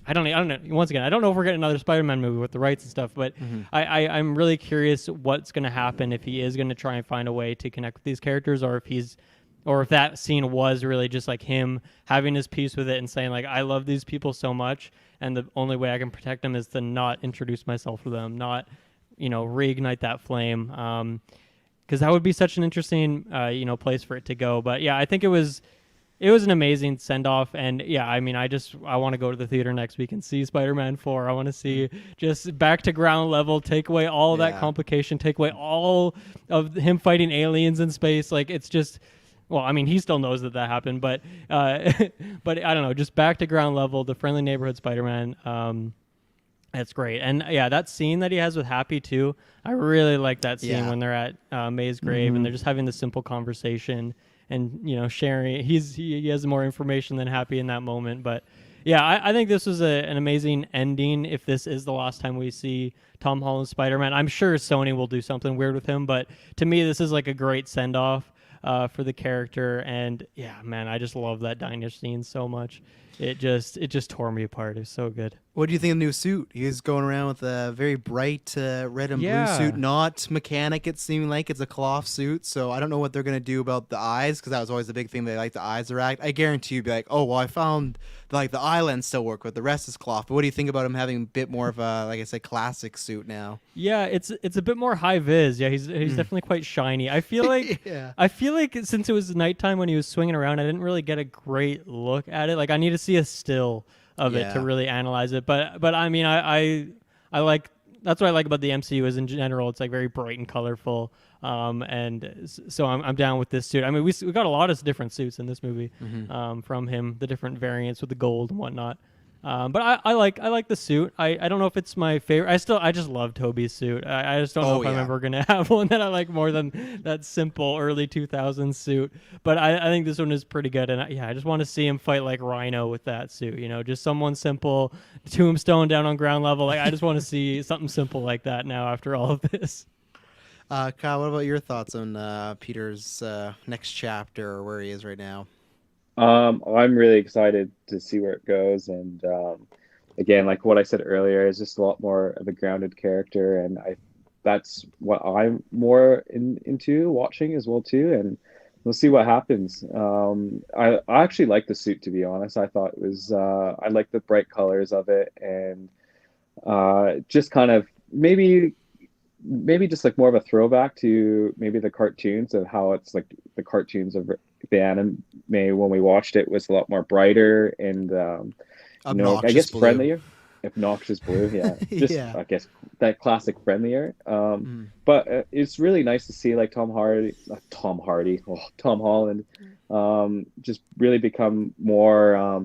I don't know. Once again, I don't know if we're getting another Spider-Man movie with the rights and stuff, but I'm really curious what's going to happen if he is going to try and find a way to connect with these characters, or if that scene was really just like him having his peace with it and saying like, I love these people so much, and the only way I can protect them is to not introduce myself to them, not reignite that flame, because that would be such an interesting place for it to go. But yeah, I think it was an amazing send-off, and I mean, I want to go to the theater next week and see Spider-Man 4. I want to see just back to ground level, take away all of that complication, take away all of him fighting aliens in space. Like, it's just, well, I mean, he still knows that happened, but but I don't know, just back to ground level, the friendly neighborhood Spider-Man. That's great. And yeah, that scene that he has with Happy too, I really like that scene Yeah. when they're at May's grave and they're just having this simple conversation and, sharing. He has more information than Happy in that moment. But yeah, I think this was an amazing ending. If this is the last time we see Tom Holland Spider-Man, I'm sure Sony will do something weird with him. But to me, this is like a great send-off for the character. And yeah, man, I just love that diner scene so much. It just tore me apart. It was so good. What do you think of the new suit? He's going around with a very bright red and blue Yeah. suit, not mechanic. It seemed like it's a cloth suit, so I don't know what they're gonna do about the eyes, because that was always the big thing. They like the eyes to act. I guarantee you'd be like, oh well, I found like the eye lens still work, but the rest is cloth. But what do you think about him having a bit more of a, like I said, classic suit now? Yeah, it's a bit more high vis. Yeah, he's definitely quite shiny. I feel like Yeah. I feel like since it was nighttime when he was swinging around, I didn't really get a great look at it. Like I need to see a still of it to Yeah. really analyze it. But I mean, I like that's what I like about the MCU is in general it's like very bright and colorful. So I'm down with this suit. I mean, we got a lot of different suits in this movie from him, the different variants with the gold and whatnot. But I like the suit. I don't know if it's my favorite. I just love Toby's suit. I just don't know Oh, if I'm yeah. ever gonna have one that I like more than that simple early 2000s suit. But I think this one is pretty good. And I just want to see him fight like Rhino with that suit. Just someone simple, Tombstone down on ground level. Like I just want to see something simple like that now after all of this. Kyle, what about your thoughts on Peter's next chapter, or where he is right now? I'm really excited to see where it goes, and again, like what I said earlier, is just a lot more of a grounded character, and that's what I'm more into watching as well too, and we'll see what happens. I actually like the suit, to be honest. I thought it was I like the bright colors of it, and just kind of maybe just like more of a throwback to maybe the cartoons of how it's like the cartoons of the anime when we watched it was a lot more brighter and I Obnoxious guess blue. friendlier. Obnoxious blue, yeah. Just Yeah. I guess that classic friendlier. But it's really nice to see like Tom Holland, just really become more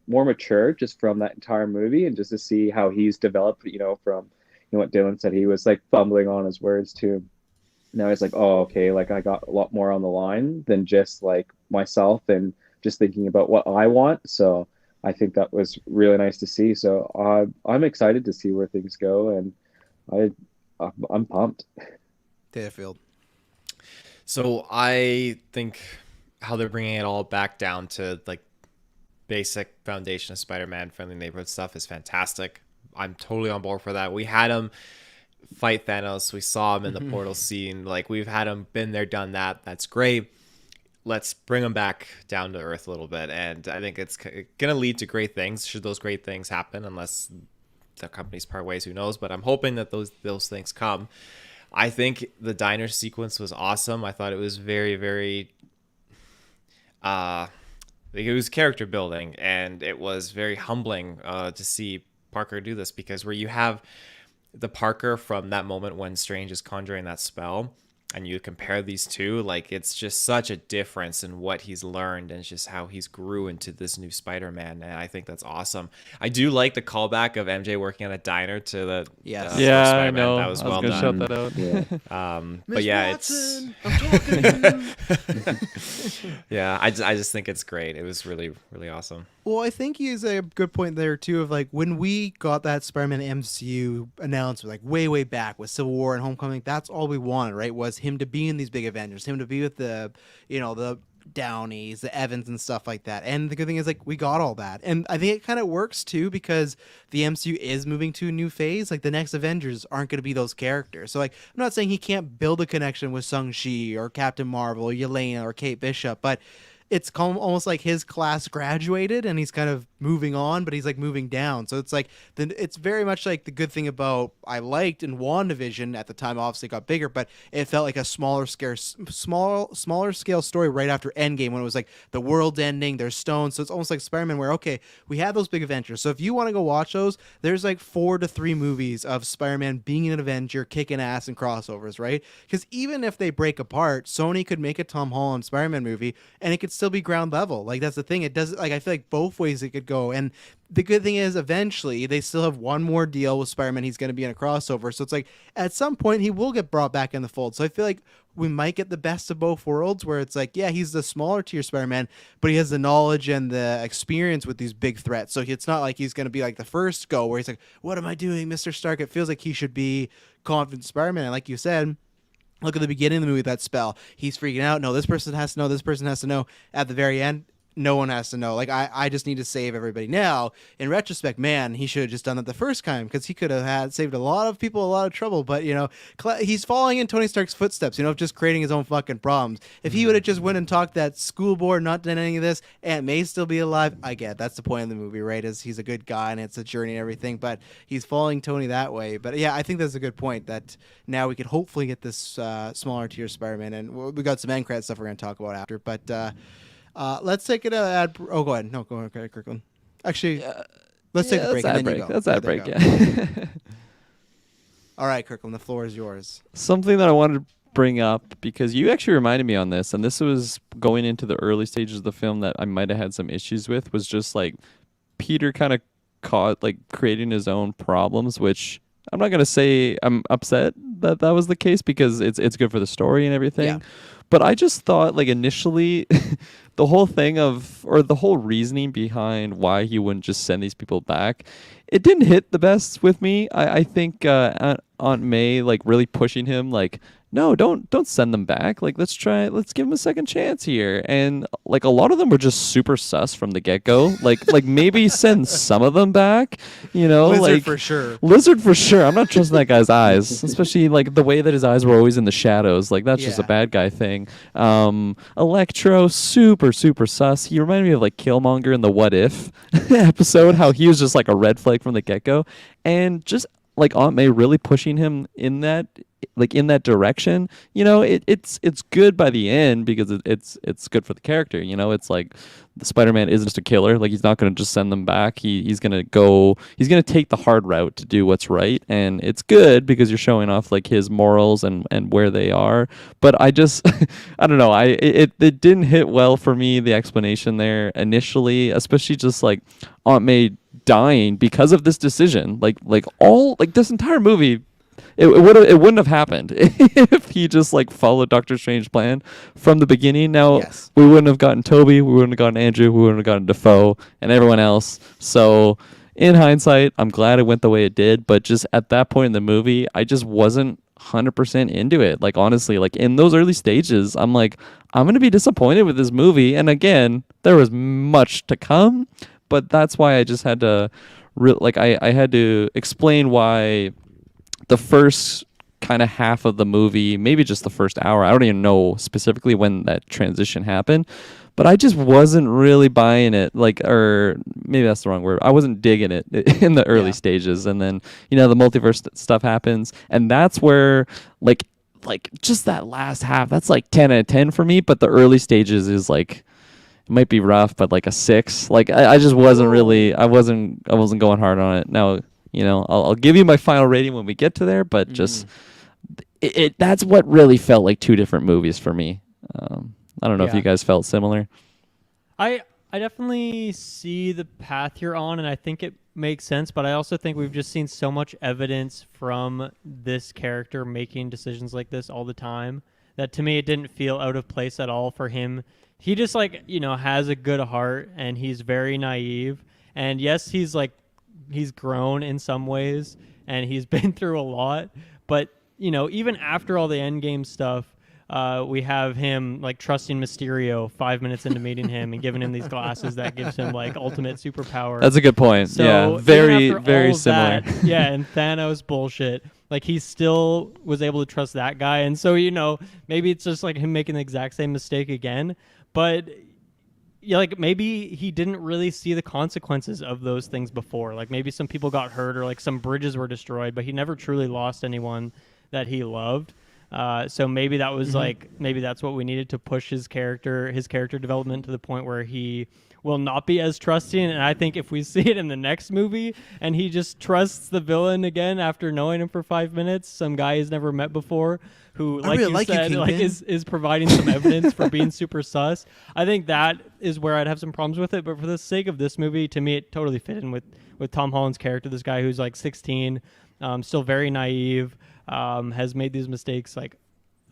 more mature just from that entire movie, and just to see how he's developed. From what Dylan said, he was like fumbling on his words too. Now he's like, oh, okay, like I got a lot more on the line than just like myself and just thinking about what I want. So I think that was really nice to see. So I'm excited to see where things go, and I'm pumped. Datafield. So I think how they're bringing it all back down to like basic foundation of Spider-Man friendly neighborhood stuff is fantastic. I'm totally on board for that. We had him fight Thanos. We saw him in the portal scene. Like we've had him been there, done that. That's great. Let's bring him back down to earth a little bit. And I think it's going to lead to great things. Should those great things happen, unless the companies part ways, who knows? But I'm hoping that those things come. I think the diner sequence was awesome. I thought it was very, very it was character building, and it was very humbling to see Parker do this, because where you have the Parker from that moment when Strange is conjuring that spell, and you compare these two, like it's just such a difference in what he's learned and just how he's grew into this new Spider-Man, and I think that's awesome. I do like the callback of MJ working at a diner to the Yes. first Yeah, I Spider-Man. know. That was well gonna done. shout that out. Yeah. But yeah, Watson, I'm talking. yeah, I just think it's great. It was really, really awesome. Well, I think he has a good point there too. Of like when we got that Spider-Man MCU announcement, like way back with Civil War and Homecoming, that's all we wanted, right? Was him to be in these big Avengers, him to be with the Downeys, the Evans, and stuff like that. And the good thing is, like, we got all that, and I think it kind of works too, because the MCU is moving to a new phase. Like the next Avengers aren't going to be those characters. So like, I'm not saying he can't build a connection with Shang-Chi or Captain Marvel or Yelena or Kate Bishop, but it's almost like his class graduated and he's kind of moving on, but he's like moving down. So it's like it's very much like the good thing about I liked in WandaVision at the time. Obviously got bigger, but it felt like a smaller scale story right after Endgame, when it was like the world's ending, there's stones. So it's almost like Spider-Man, where okay, we had those big adventures. So if you want to go watch those, there's like 4 to 3 movies of Spider-Man being an Avenger, kicking ass and crossovers, right? Because even if they break apart, Sony could make a Tom Holland Spider-Man movie and it could still be ground level. Like that's the thing. It doesn't like I feel like both ways it could go. And the good thing is eventually they still have one more deal with Spider-Man. He's going to be in a crossover. So it's like at some point he will get brought back in the fold. So I feel like we might get the best of both worlds where it's like, yeah, he's the smaller tier Spider-Man, but he has the knowledge and the experience with these big threats. So it's not like he's going to be like the first go where he's like, what am I doing, Mr. Stark? It feels like he should be confident Spider-Man. And like you said, look at the beginning of the movie with that spell. He's freaking out. No, this person has to know. This person has to know. At the very end, no one has to know. Like, I just need to save everybody. Now, in retrospect, man, he should have just done it the first time because he could have saved a lot of people a lot of trouble. But, you know, he's following in Tony Stark's footsteps, you know, of just creating his own fucking problems. If he would have just went and talked to that school board, not done any of this, Aunt May still be alive. I get that's the point of the movie, right? Is he's a good guy and it's a journey and everything, but he's following Tony that way. But, yeah, I think that's a good point that now we could hopefully get this smaller tier Spider-Man. And we got some end credit stuff we're going to talk about after. But, let's take it ad. Oh, go ahead. No, go ahead, Kirklin. Actually, let's take a break. And then you go. That's ad break. Yeah. All right, Kirklin, the floor is yours. Something that I wanted to bring up because you actually reminded me on this, and this was going into the early stages of the film that I might have had some issues with, was just like Peter kind of caught like creating his own problems, which I'm not gonna say I'm upset that that was the case because it's good for the story and everything. Yeah. But I just thought like initially the whole thing or the whole reasoning behind why he wouldn't just send these people back, it didn't hit the best with me. I think Aunt May like really pushing him like, no, don't send them back. Like, let's give them a second chance here. And like a lot of them were just super sus from the get-go. Like maybe send some of them back, you know, Lizard like for sure. Lizard for sure. I'm not trusting that guy's eyes, especially like the way that his eyes were always in the shadows. Like that's just a Yeah. bad guy thing. Electro, super sus. He reminded me of like Killmonger in the What If episode, how he was just like a red flag from the get-go. And just like Aunt May really pushing him in that direction, you know, it's good by the end because it's good for the character. You know, it's like the Spider-Man isn't just a killer. Like he's not going to just send them back. He's going to take the hard route to do what's right, and it's good because you're showing off like his morals and where they are. But I just I don't know. It didn't hit well for me, the explanation there initially, especially just like Aunt May dying because of this decision. Like this entire movie, it wouldn't have happened if he just like followed Doctor Strange's plan from the beginning. Now Yes. we wouldn't have gotten Toby, we wouldn't have gotten Andrew, we wouldn't have gotten Defoe and everyone else. So in hindsight, I'm glad it went the way it did, but just at that point in the movie, I just wasn't 100% into it. Like honestly, like in those early stages, I'm like, I'm gonna be disappointed with this movie. And again, there was much to come, but that's why I just had to I had to explain why the first kind of half of the movie, maybe just the first hour, I don't even know specifically when that transition happened, but I just wasn't really buying it. Like, or maybe that's the wrong word. I wasn't digging it in the early stages. And then, you know, the multiverse stuff happens. And that's where, like just that last half, that's like 10 out of 10 for me. But the early stages is like, it might be rough, but like a 6. Like, I just wasn't really, I wasn't going hard on it. Now, you know, I'll give you my final rating when we get to there, but just that's what really felt like two different movies for me. I don't know if Yeah. you guys felt similar. I definitely see the path you're on, and I think it makes sense, but I also think we've just seen so much evidence from this character making decisions like this all the time that to me it didn't feel out of place at all for him. He just like, you know, has a good heart and he's very naive. And yes, he's grown in some ways and he's been through a lot, but you know, even after all the Endgame stuff, we have him like trusting Mysterio 5 minutes into meeting him and giving him these glasses that gives him like ultimate superpower. That's a good point. So yeah, even very, after very all of similar. that, yeah, and Thanos bullshit. Like he still was able to trust that guy, and so you know maybe it's just like him making the exact same mistake again. But yeah, like maybe he didn't really see the consequences of those things before. Like maybe some people got hurt or like some bridges were destroyed, but he never truly lost anyone that he loved. So maybe that was like maybe that's what we needed to push his character development to the point where he will not be as trusting. And I think if we see it in the next movie and he just trusts the villain again after knowing him for 5 minutes, some guy he's never met before, who, like really you like you, said, Kingpin. is providing some evidence for being super sus. I think that is where I'd have some problems with it. But for the sake of this movie, to me, it totally fit in with Tom Holland's character. This guy who's like 16, still very naive, has made these mistakes like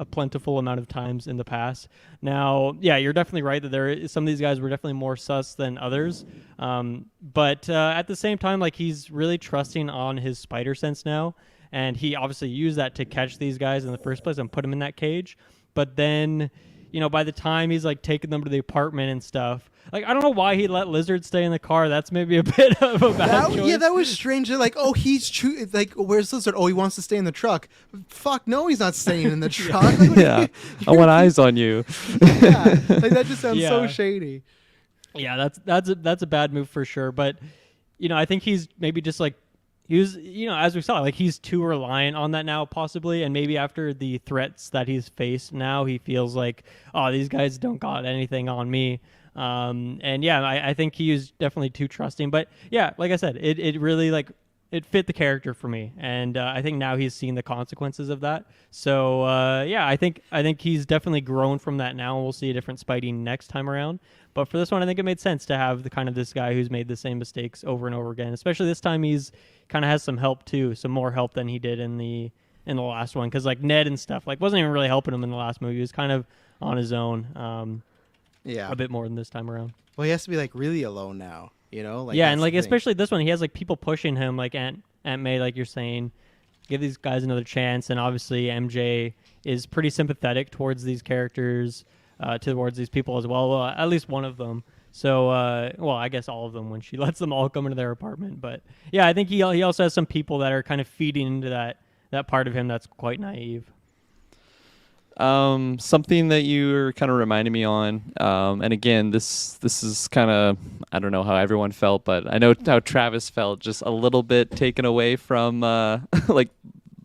a plentiful amount of times in the past. Now, yeah, you're definitely right that some of these guys were definitely more sus than others. But at the same time, like, he's really trusting on his spider sense now. And he obviously used that to catch these guys in the first place and put them in that cage. But then, by the time he's like taking them to the apartment and stuff, like, I don't know why he let Lizard stay in the car. That's maybe a bit of a bad choice. Yeah, that was strange. They're like, oh, like, where's Lizard? Oh, he wants to stay in the truck. Fuck, no, he's not staying in the truck. Like, Yeah, I want eyes on you. yeah, like, that just sounds so Yeah. shady. Yeah, that's a bad move for sure. But I think he's maybe just like as we saw, like, he's too reliant on that now, possibly, and maybe after the threats that he's faced now, he feels like, oh, these guys don't got anything on me. And yeah, I think he is definitely too trusting. But yeah, like I said, it really like it fit the character for me, and I think now he's seen the consequences of that. So yeah, I think he's definitely grown from that now, and we'll see a different Spidey next time around. But for this one, I think it made sense to have the kind of this guy who's made the same mistakes over and over again. Especially this time, he's kind of has some help too, some more help than he did in the last one. Because like Ned and stuff, like, wasn't even really helping him in the last movie. He was kind of on his own, Yeah. a bit more than this time around. Well, he has to be like really alone now, Like, yeah, that's and the like thing. especially this one, he has like people pushing him, like Aunt May, like you're saying, give these guys another chance. And obviously MJ is pretty sympathetic towards these characters, towards these people as well. Well, at least one of them. So, well, I guess all of them when she lets them all come into their apartment. But yeah, I think he also has some people that are kind of feeding into that part of him that's quite naive. Something that you were kind of reminding me on, and again, this is kind of, I don't know how everyone felt, but I know how Travis felt, just a little bit taken away from like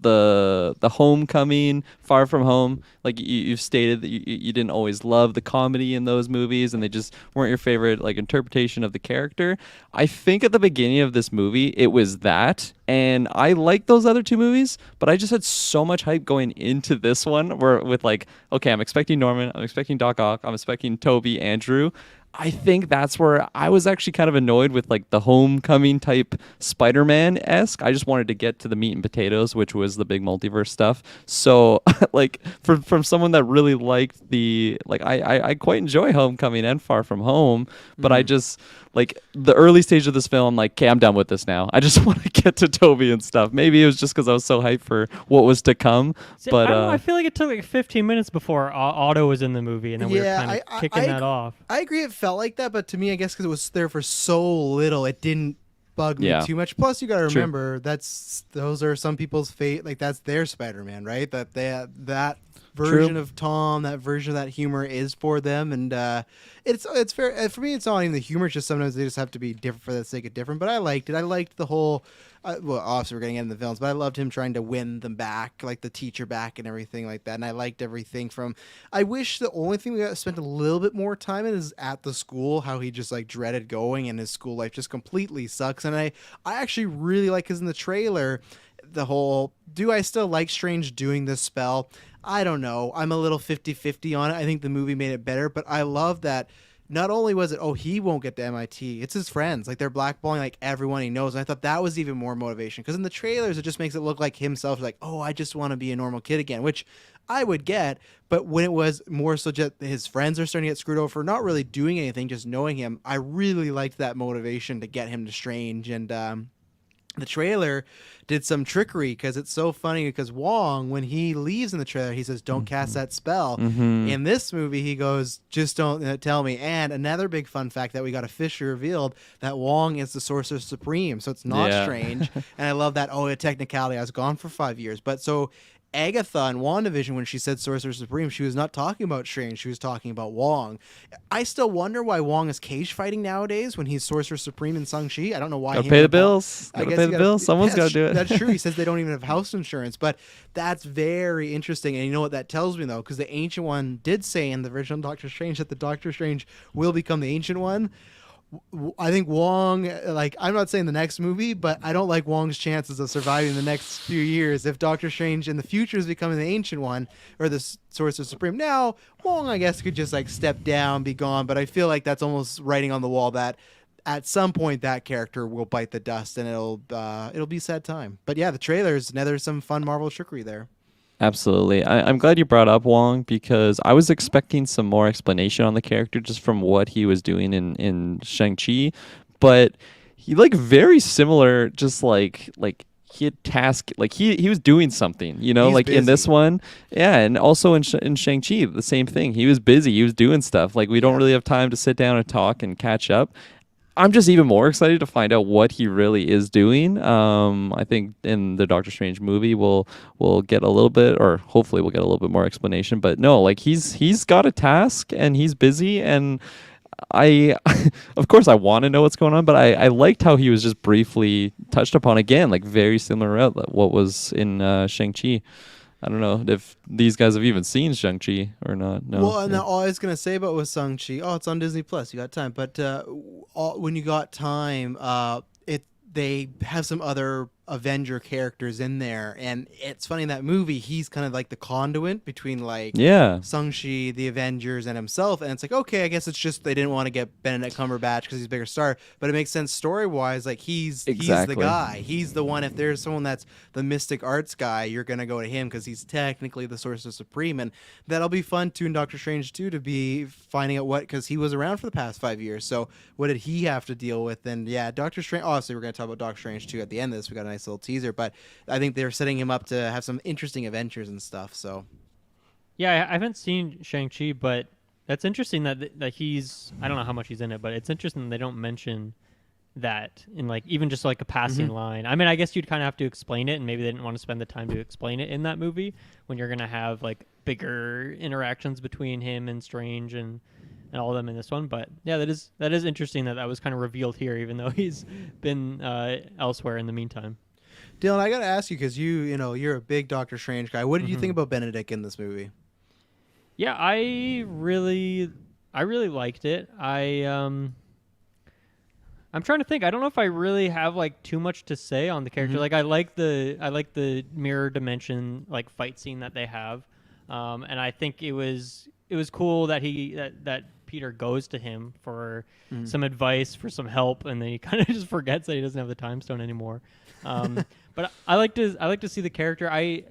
the Homecoming, Far From Home. Like you've stated that you didn't always love the comedy in those movies, and they just weren't your favorite like interpretation of the character. I think at the beginning of this movie it was that, and I liked those other two movies, but I just had so much hype going into this one where with like, okay, I'm expecting Norman, I'm expecting Doc Ock, I'm expecting Toby, Andrew. I think that's where I was actually kind of annoyed with like the Homecoming type Spider-Man-esque. I just wanted to get to the meat and potatoes, which was the big multiverse stuff. So like from someone that really liked the, like, I quite enjoy Homecoming and Far From Home, but I just like the early stage of this film, like, okay, I'm done with this now. I just want to get to Toby and stuff. Maybe it was just because I was so hyped for what was to come. See, but I don't know, I feel like it took like 15 minutes before Otto was in the movie, and then we were Yeah, kind of I- kicking I- that off. I agree it felt like that, but to me, I guess because it was there for so little, it didn't bug me Yeah. too much. Plus, you got to True. remember those are some people's fate. Like, that's their Spider-Man, right? That version of Tom, that version of that humor is for them, and it's fair. For me, it's not even the humor. It's just sometimes they just have to be different for the sake of different. But I liked it. I liked the whole. Well, obviously we're getting into the films, but I loved him trying to win them back, like the teacher back and everything like that. And I liked everything from. I wish the only thing we got spent a little bit more time in is at the school, how he just like dreaded going, and his school life just completely sucks. And I actually really like, because in the trailer, the whole, do I still like Strange doing this spell? I don't know. I'm a little 50-50 on it. I think the movie made it better, but I love that. Not only was it, oh, he won't get to MIT, it's his friends. Like, they're blackballing like everyone he knows. And I thought that was even more motivation, because in the trailers, it just makes it look like himself, like, oh, I just want to be a normal kid again, which I would get. But when it was more so just his friends are starting to get screwed over for not really doing anything, just knowing him, I really liked that motivation to get him to Strange. And the trailer did some trickery, because it's so funny, because Wong, when he leaves in the trailer, he says, don't cast that spell. In this movie, he goes, just don't tell me. And another big fun fact that we got officially revealed, that Wong is the Sorcerer Supreme, so it's not Yeah. Strange. And I love that, a technicality, I was gone for 5 years. But so Agatha in WandaVision, when she said Sorcerer Supreme, she was not talking about Strange, she was talking about Wong. I still wonder why Wong is cage fighting nowadays when he's Sorcerer Supreme in Shang-Chi. I don't know why. Gotta him pay and the Paul- bills. I Gotta guess pay you the bills. Someone's that's gotta do it. That's true. He says they don't even have house insurance, but that's very interesting. And you know what that tells me, though? Because the Ancient One did say in the original Doctor Strange that the Doctor Strange will become the Ancient One. I think Wong, like, I'm not saying the next movie, but I don't like Wong's chances of surviving the next few years. If Doctor Strange in the future is becoming the Ancient One or the Sorcerer Supreme, now Wong, I guess, could just like step down, be gone. But I feel like that's almost writing on the wall that at some point that character will bite the dust and it'll be sad time. But yeah, the trailers, now there's some fun Marvel trickery there. Absolutely. I'm glad you brought up Wong because I was expecting some more explanation on the character just from what he was doing in Shang-Chi. But he like very similar, just like he had task like he was doing something, you know, He's like in this busy. one. Yeah, and also in Shang-Chi, the same thing. He was busy, he was doing stuff. Like we don't really have time to sit down and talk and catch up. I'm just even more excited to find out what he really is doing. I think in the Doctor Strange movie we'll get a little bit, or hopefully we'll get a little bit more explanation. But no, like he's got a task and he's busy, and I of course I want to know what's going on, but I liked how he was just briefly touched upon again, like very similar to what was in Shang-Chi. I don't know if these guys have even seen Shang-Chi or not. No. Well, and all I was gonna say about was Shang-Chi. Oh, it's on Disney Plus. You got time, but when you got time, they have some other Avenger characters in there, and it's funny in that movie he's kind of like the conduit between like Yeah. Shang-Chi, the Avengers, and himself. And it's like, okay, I guess it's just they didn't want to get Benedict Cumberbatch because he's a bigger star, but it makes sense story-wise. Like he's the Exactly. guy. He's the one. If there's someone that's the mystic arts guy, you're gonna go to him because he's technically the Sorcerer Supreme, and that'll be fun too in Doctor Strange too to be finding out what, because he was around for the past 5 years. So what did he have to deal with? And yeah, Doctor Strange. Obviously, we're gonna talk about Doctor Strange too at the end of this. We got a nice little teaser, but I think they're setting him up to have some interesting adventures and stuff. So Yeah, I haven't seen Shang-Chi, but that's interesting that he's, I don't know how much he's in it, but it's interesting they don't mention that in like even just like a passing line. I mean, I guess you'd kind of have to explain it, and maybe they didn't want to spend the time to explain it in that movie when you're going to have like bigger interactions between him and Strange and all of them in this one. But yeah, that is interesting that was kind of revealed here, even though he's been elsewhere in the meantime. Dylan, I gotta ask you because you're a big Doctor Strange guy. What did you think about Benedict in this movie? Yeah, I really liked it. I'm trying to think. I don't know if I really have like too much to say on the character. Like I like the mirror dimension like fight scene that they have, and I think it was cool that that Peter goes to him for some advice, for some help, and then he kind of just forgets that he doesn't have the time stone anymore. But I like to see the character. I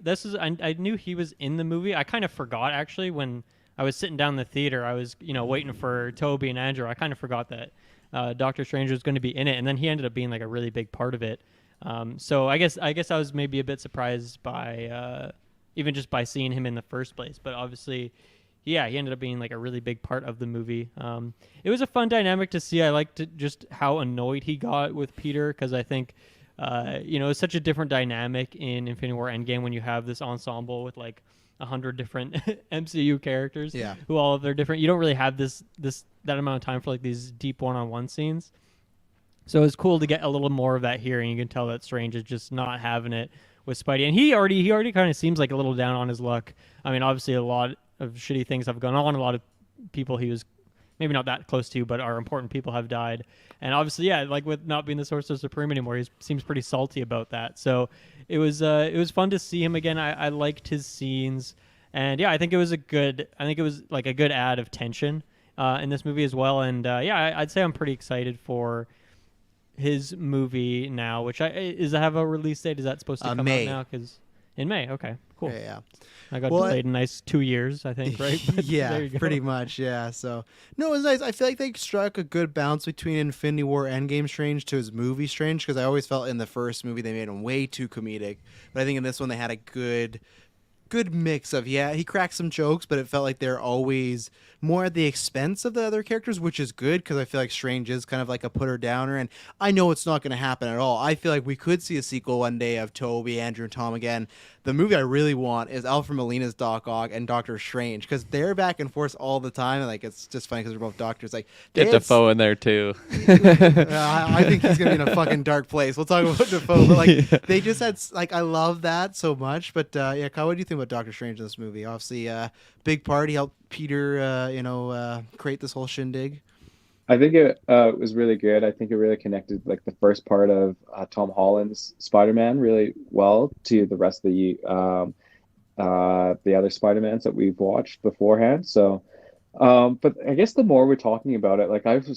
knew he was in the movie. I kind of forgot actually when I was sitting down in the theater. I was waiting for Toby and Andrew. I kind of forgot that Doctor Strange was going to be in it, and then he ended up being like a really big part of it. So I guess I was maybe a bit surprised by even just by seeing him in the first place. But obviously, yeah, he ended up being like a really big part of the movie. It was a fun dynamic to see. I liked just how annoyed he got with Peter, because I think it's such a different dynamic in Infinity War Endgame when you have this ensemble with like 100 different MCU characters, Yeah. who all of their different. You don't really have that amount of time for like these deep one-on-one scenes. So it's cool to get a little more of that here, and you can tell that Strange is just not having it with Spidey, and he already kind of seems like a little down on his luck. I mean, obviously a lot of shitty things have gone on. A lot of people he was maybe not that close to, but are important people have died. And obviously, yeah, like with not being the Sorcerer Supreme anymore, he seems pretty salty about that. So it was fun to see him again. I liked his scenes, and yeah, I think it was like a good add of tension in this movie as well. And yeah, I'd say I'm pretty excited for his movie now, which does it have a release date? Is that supposed to come May. out now? Because in May, okay, cool. Yeah. I got Well, delayed a nice 2 years, I think, right? But there Yeah, you go. pretty much. Yeah. So no, it was nice. I feel like they struck a good balance between Infinity War Endgame Strange to his movie Strange, because I always felt in the first movie they made him way too comedic, but I think in this one they had a good mix of, yeah, he cracked some jokes, but it felt like they're always more at the expense of the other characters, which is good, because I feel like Strange is kind of like a putter downer, and I know it's not going to happen at all. I feel like we could see a sequel one day of Toby, Andrew, and Tom again. The movie I really want is Alfred Molina's Doc Ock and Doctor Strange, because they're back and forth all the time, and like it's just funny because they're both doctors. Like Get Defoe in there too. I think he's gonna be in a fucking dark place. We'll talk about Defoe, but like Yeah. they just had like, I love that so much. But yeah, Kyle, what do you think about Doctor Strange in this movie? Obviously, big party helped Peter, create this whole shindig. I think it was really good. I think it really connected like the first part of Tom Holland's Spider-Man really well to the rest of the other Spider-Mans that we've watched beforehand. So, but I guess the more we're talking about it, like I've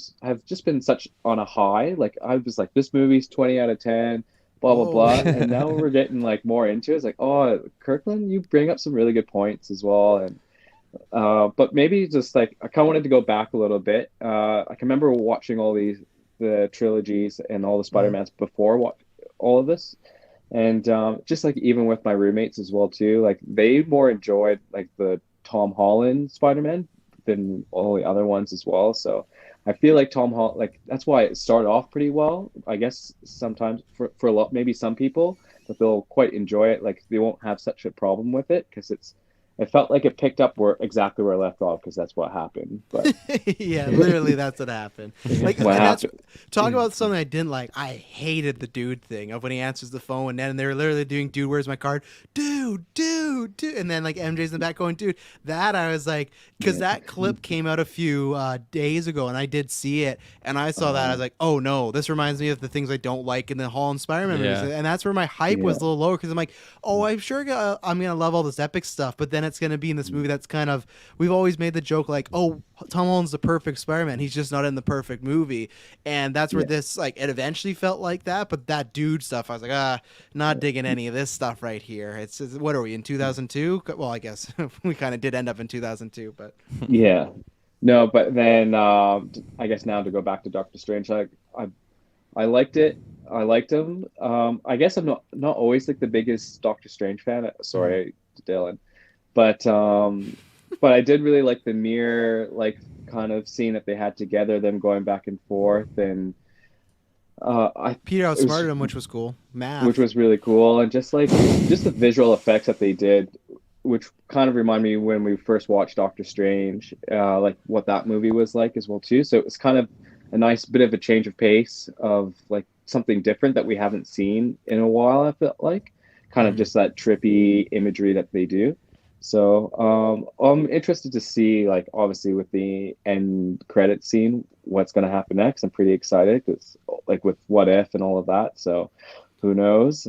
just been such on a high. Like I was like, this movie's 20 out of 10, blah blah Whoa. blah. And now we're getting like more into it. It's like, oh, Kirkland, you bring up some really good points as well. And but maybe just like I kind of wanted to go back a little bit. I can remember watching all the trilogies and all the Spider-Mans before all of this. And just like even with my roommates as well too, like they more enjoyed like the Tom Holland Spider-Man than all the other ones as well. So I feel like Tom Holland, like that's why it started off pretty well. I guess sometimes for a lot, maybe some people, but they'll quite enjoy it. Like they won't have such a problem with it because it felt like it picked up exactly where I left off because that's what happened. But yeah, literally, that's what happened. Like, what and that's happened? talk about something I didn't like. I hated the dude thing of when he answers the phone, and they were literally doing, "Dude, where's my card? Dude, and then like MJ's in the back going, "Dude." That I was like, because that clip came out a few days ago, and I did see it, and I saw that I was like, "Oh no, this reminds me of the things I don't like in the Holland Spider-Man movies," and that's where my hype was a little lower because I'm like, "Oh, I'm sure I'm gonna love all this epic stuff," but then it's going to be in this movie that's kind of, we've always made the joke like, oh, Tom Holland's the perfect Spider-Man, he's just not in the perfect movie, and that's where this, like, it eventually felt like that, but that dude stuff, I was like, not digging any of this stuff right here. It's what are we, in 2002? Well, I guess we kind of did end up in 2002, but Yeah, no, but then I guess now to go back to Doctor Strange, I liked it. I liked him. I guess I'm not always like the biggest Doctor Strange fan. Sorry, Dylan. But I did really like the mirror, like kind of scene that they had together, them going back and forth, and Peter outsmarted him, which was cool. Math. which was really cool, and just the visual effects that they did, which kind of remind me when we first watched Doctor Strange, like what that movie was like as well too. So it was kind of a nice bit of a change of pace of like something different that we haven't seen in a while. I felt like kind of just that trippy imagery that they do. So I'm interested to see, like, obviously with the end credit scene, what's going to happen next. I'm pretty excited because, like, with What If and all of that. So who knows?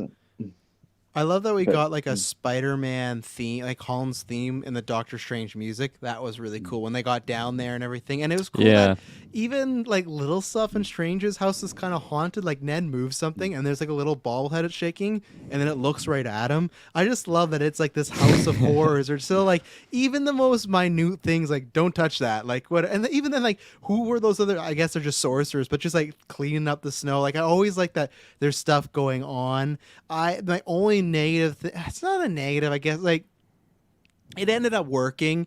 I love that we got like a Spider-Man theme, like Holland's theme in the Doctor Strange music. That was really cool when they got down there and everything. And it was cool that even like little stuff in Strange's house is kind of haunted. Like Ned moves something and there's like a little bobblehead it's shaking and then it looks right at him. I just love that it's like this house of horrors, or still like even the most minute things, like don't touch that. Like what? And even then, like who were those other? I guess they're just sorcerers, but just like cleaning up the snow. Like I always like that there's stuff going on. My only negative it's not a negative, I guess, like it ended up working.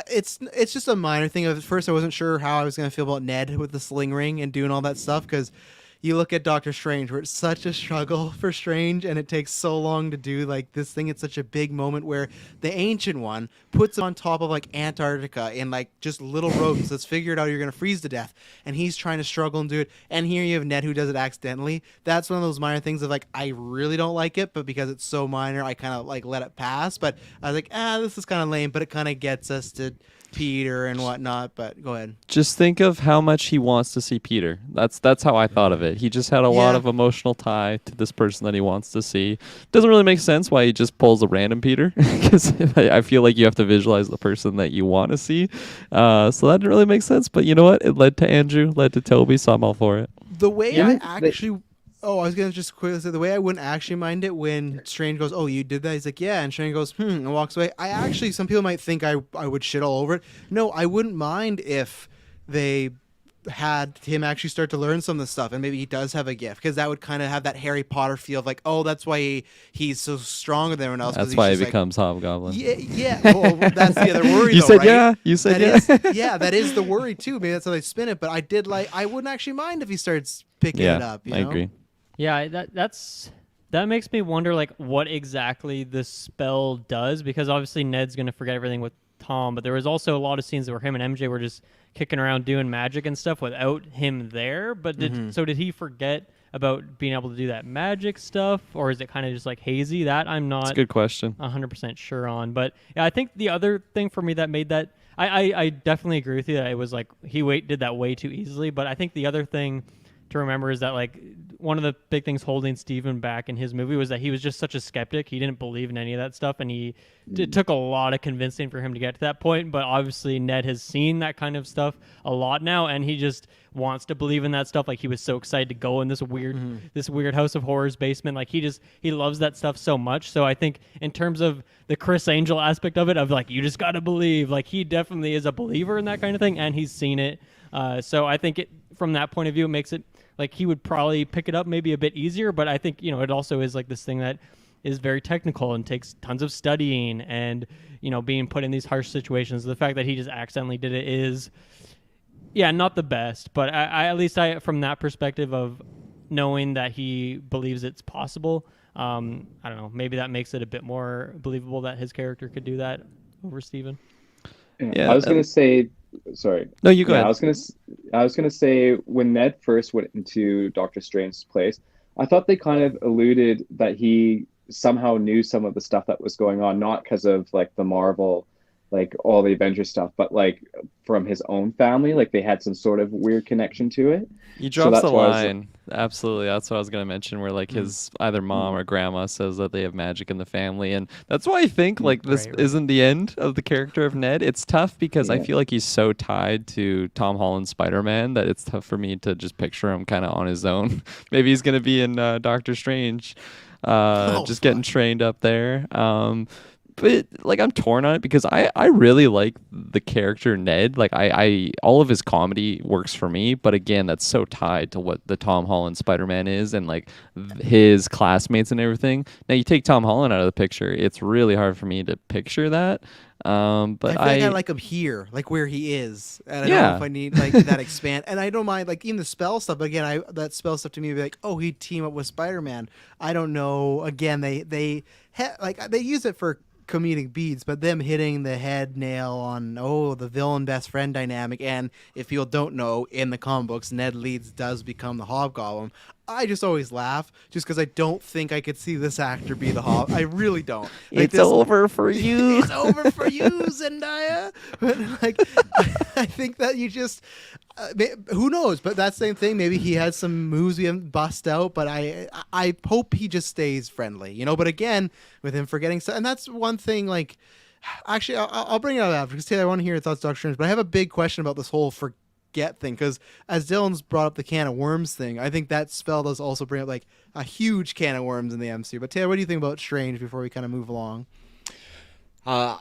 It's just a minor thing. At first I wasn't sure how I was going to feel about Ned with the sling ring and doing all that stuff, because you look at Doctor Strange where it's such a struggle for Strange and it takes so long to do like this thing. It's such a big moment where the Ancient One puts it on top of like Antarctica in like just little rodents that's figured out you're going to freeze to death, and he's trying to struggle and do it, and here you have Ned who does it accidentally. That's one of those minor things of like I really don't like it, but because it's so minor I kind of like let it pass. But I was like, this is kind of lame, but it kind of gets us to Peter and whatnot. But go ahead. Just think of how much he wants to see Peter. That's how I thought of it. He just had a lot of emotional tie to this person that he wants to see. Doesn't really make sense why he just pulls a random Peter, because I feel like you have to visualize the person that you want to see. So that didn't really make sense. But you know what? It led to Andrew, led to Toby, so I'm all for it. The way I actually... Oh, I was going to just quickly say, the way I wouldn't actually mind it when Strange goes, "Oh, you did that?" He's like, "Yeah." And Strange goes, and walks away. I actually, some people might think I would shit all over it. No, I wouldn't mind if they had him actually start to learn some of the stuff, and maybe he does have a gift, because that would kind of have that Harry Potter feel of like, oh, that's why he's so stronger than everyone else. That's why he becomes Hobgoblin. Yeah. Well, that's the other worry. You though, said right? yeah. You said yeah. That is the worry too. Maybe that's how they spin it. But I wouldn't actually mind if he starts picking it up. You know? I agree. Yeah, that makes me wonder like what exactly the spell does, because obviously Ned's gonna forget everything with Tom, but there was also a lot of scenes where him and MJ were just kicking around doing magic and stuff without him there. But did he forget about being able to do that magic stuff, or is it kind of just like hazy? That I'm not. That's a good question. 100% sure on. But yeah, I think the other thing for me that made that, I definitely agree with you that it was like he did that way too easily. But I think the other thing to remember is that like one of the big things holding Steven back in his movie was that he was just such a skeptic. He didn't believe in any of that stuff, and it took a lot of convincing for him to get to that point. But obviously Ned has seen that kind of stuff a lot now, and he just wants to believe in that stuff. Like he was so excited to go in this weird House of Horrors basement. Like he loves that stuff so much. So I think in terms of the Chris Angel aspect of it, of like you just got to believe, like he definitely is a believer in that kind of thing, and he's seen it. So I think from that point of view, it makes it like he would probably pick it up maybe a bit easier. But I think it also is like this thing that is very technical and takes tons of studying and being put in these harsh situations. The fact that he just accidentally did it is, yeah, not the best. But I at least from that perspective of knowing that he believes it's possible, I don't know, maybe that makes it a bit more believable that his character could do that over Steven. Yeah, I was gonna say, sorry. No, you go Yeah, ahead. I was gonna say when Ned first went into Doctor Strange's place, I thought they kind of alluded that he somehow knew some of the stuff that was going on, not because of like the Marvel, like all the Avengers stuff, but like from his own family, like they had some sort of weird connection to it. He So drops that's the why I was line. Absolutely. That's what I was going to mention, where like his either mom or grandma says that they have magic in the family. And that's why I think like this Right. isn't the end of the character of Ned. It's tough because I Yeah. feel like he's so tied to Tom Holland's Spider-Man that it's tough for me to just picture him kind of on his own. Maybe he's going to be in Doctor Strange, just getting trained up there. But like I'm torn on it because I really like the character Ned. Like I all of his comedy works for me, but again, that's so tied to what the Tom Holland Spider-Man is and like his classmates and everything. Now you take Tom Holland out of the picture, it's really hard for me to picture that. But I feel like I like him here, like where he is, and I don't know if I need like that expand. And I don't mind like even the spell stuff. But again, that spell stuff to me would be like, oh, he'd team up with Spider-Man. I don't know. Again, they use it for comedic beats, but them hitting the head nail on the villain best friend dynamic. And if people don't know, in the comic books, Ned Leeds does become the Hobgoblin. I just always laugh just because I don't think I could see this actor be the Hob. I really don't. Like, it's over for you. It's over for you, Zendaya. But like, I think that you just, who knows? But that same thing. Maybe he has some moves we haven't bust out. But I hope he just stays friendly, But again, with him forgetting stuff, and that's one thing. Like, actually, I'll bring it up after because Taylor, I want to hear your thoughts, Doctor Strange. But I have a big question about this whole forget thing because as Dylan's brought up the can of worms thing, I think that spell does also bring up like a huge can of worms in the MCU. But Taylor, what do you think about Strange before we kind of move along? I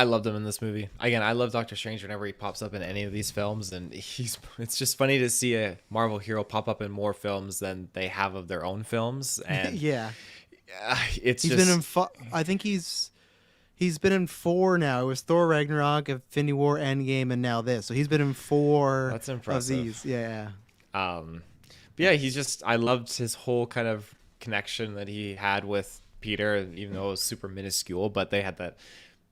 loved him in this movie. Again, I love Doctor Strange whenever he pops up in any of these films, and it's just funny to see a Marvel hero pop up in more films than they have of their own films. And Yeah, it's he's just been in. I think he's been in 4 now. It was Thor Ragnarok, Infinity War, Endgame, and now this. So he's been in 4 That's of impressive. these. Yeah. But yeah, I loved his whole kind of connection that he had with Peter, even though it was super minuscule, but they had that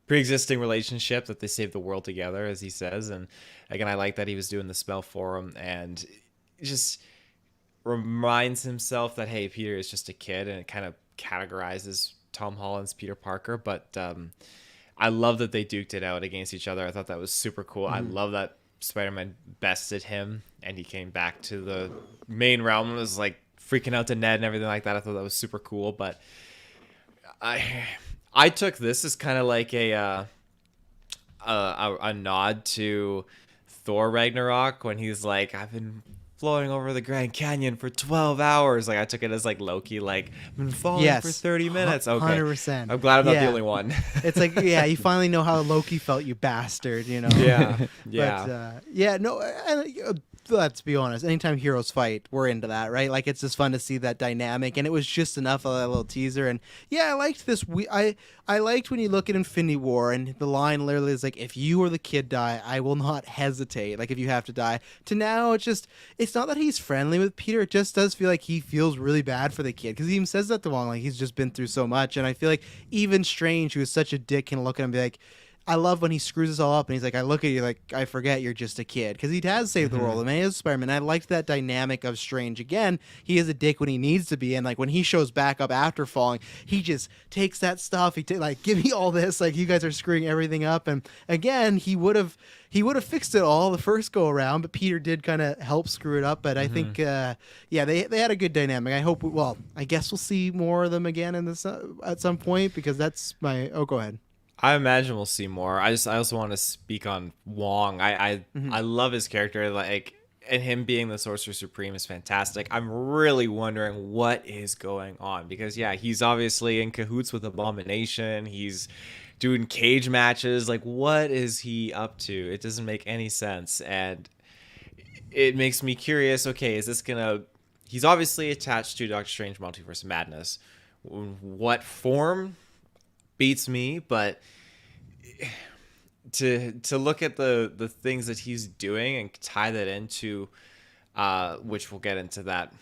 pre-existing relationship that they saved the world together, as he says. And again, I like that he was doing the spell for him and just reminds himself that, hey, Peter is just a kid, and it kind of categorizes Tom Holland's Peter Parker. But I love that they duked it out against each other. I thought that was super cool. I love that Spider-Man bested him and he came back to the main realm and was like freaking out to Ned and everything like that. I thought that was super cool. But I took this as kind of like a nod to Thor Ragnarok when he's like, I've been floating over the Grand Canyon for 12 hours. Like I took it as like Loki, like I've been falling for 30 minutes. Okay, 100%. I'm glad I'm not the Yeah. only one. It's like, yeah, you finally know how Loki felt, you bastard, Yeah. But, no, and, let's be honest. Anytime heroes fight, we're into that, right? Like, it's just fun to see that dynamic, and it was just enough of that little teaser. And yeah, I liked this. I liked when you look at Infinity War, and the line literally is like, "If you or the kid die, I will not hesitate." Like, if you have to die. To now, it's not that he's friendly with Peter. It just does feel like he feels really bad for the kid because he even says that to Wong. Like, he's just been through so much, and I feel like even Strange, who is such a dick, can look at him and be like, I love when he screws us all up and he's like, I look at you like, I forget you're just a kid. Because he has saved the world. I mean, he is Spider-Man. I liked that dynamic of Strange. Again, he is a dick when he needs to be. And like when he shows back up after falling, he just takes that stuff. Like, give me all this. Like, you guys are screwing everything up. And again, he would have fixed it all the first go around, but Peter did kind of help screw it up. But I think, they had a good dynamic. I hope, I guess we'll see more of them again in this at some point, because that's my, go ahead. I imagine we'll see more. I also want to speak on Wong. I love his character, like, and him being the Sorcerer Supreme is fantastic. I'm really wondering what is going on, because he's obviously in cahoots with Abomination. He's doing cage matches. Like, what is he up to? It doesn't make any sense, and it makes me curious. Okay, is this gonna? He's obviously attached to Doctor Strange Multiverse of Madness. What form? Beats me, but to look at the things that he's doing and tie that into which we'll get into that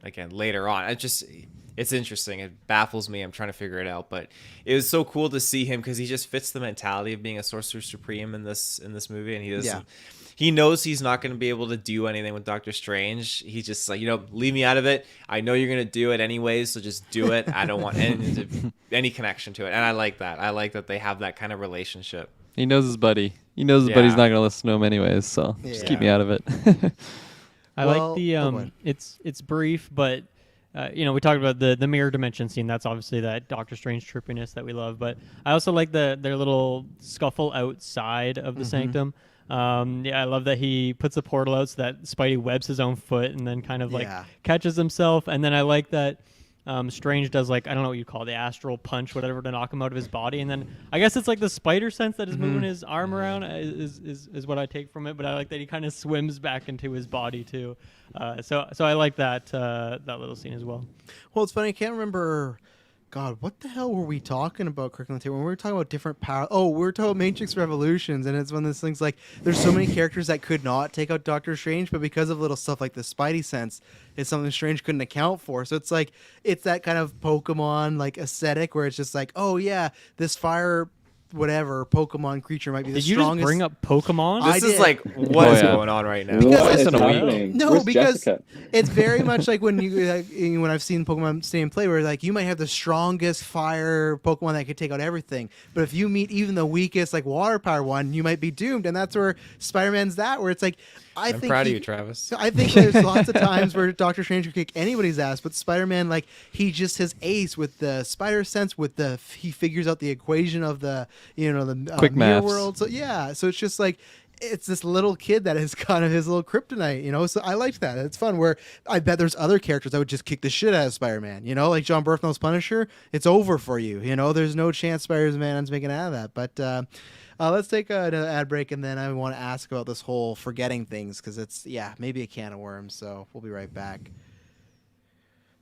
again later on. It's interesting. It baffles me. I'm trying to figure it out, but it was so cool to see him, because he just fits the mentality of being a Sorcerer Supreme in this movie, and he doesn't. He knows he's not going to be able to do anything with Doctor Strange. He's just like, leave me out of it. I know you're going to do it anyways, so just do it. I don't want any connection to it. And I like that. I like that they have that kind of relationship. He knows his buddy. He knows his buddy's not going to listen to him anyways, so just keep me out of it. I like the it's brief, but we talked about the mirror dimension scene. That's obviously that Doctor Strange trippiness that we love. But I also like their little scuffle outside of the sanctum. I love that he puts the portal out so that Spidey webs his own foot and then kind of catches himself. And then I like that Strange does, like, I don't know what you call it, the astral punch, whatever, to knock him out of his body. And then I guess it's like the spider sense that is moving his arm around is what I take from it. But I like that he kind of swims back into his body too. So I like that little scene as well. Well, it's funny. I can't remember. God, what the hell were we talking about, Kirklin, when we were talking about different power? Oh, we were talking about Matrix Revolutions, and it's one of those things like there's so many characters that could not take out Doctor Strange, but because of little stuff like the Spidey sense, it's something Strange couldn't account for. So it's like it's that kind of Pokemon like aesthetic where it's just like, oh yeah, this fire whatever Pokemon creature might be the strongest. Did you just bring up Pokemon? This is like what is going on right now? Because because it's very much like when when I've seen Pokemon Stadium play, where like you might have the strongest fire Pokemon that could take out everything, but if you meet even the weakest like water power one, you might be doomed. And that's where Spider-Man's where it's like I'm proud of you, Travis. I think there's lots of times where Doctor Strange could kick anybody's ass, but Spider-Man, like, he just his ace with the spider sense, he figures out the equation of the quick mirror maths. world. So so it's just like it's this little kid that is kind of his little kryptonite, So I liked that. It's fun. Where I bet there's other characters that would just kick the shit out of Spider-Man, like John Berthnell's Punisher. It's over for you, There's no chance Spider-Man's making it out of that, but. Let's take an ad break, and then I want to ask about this whole forgetting things, because it's, maybe a can of worms, so we'll be right back.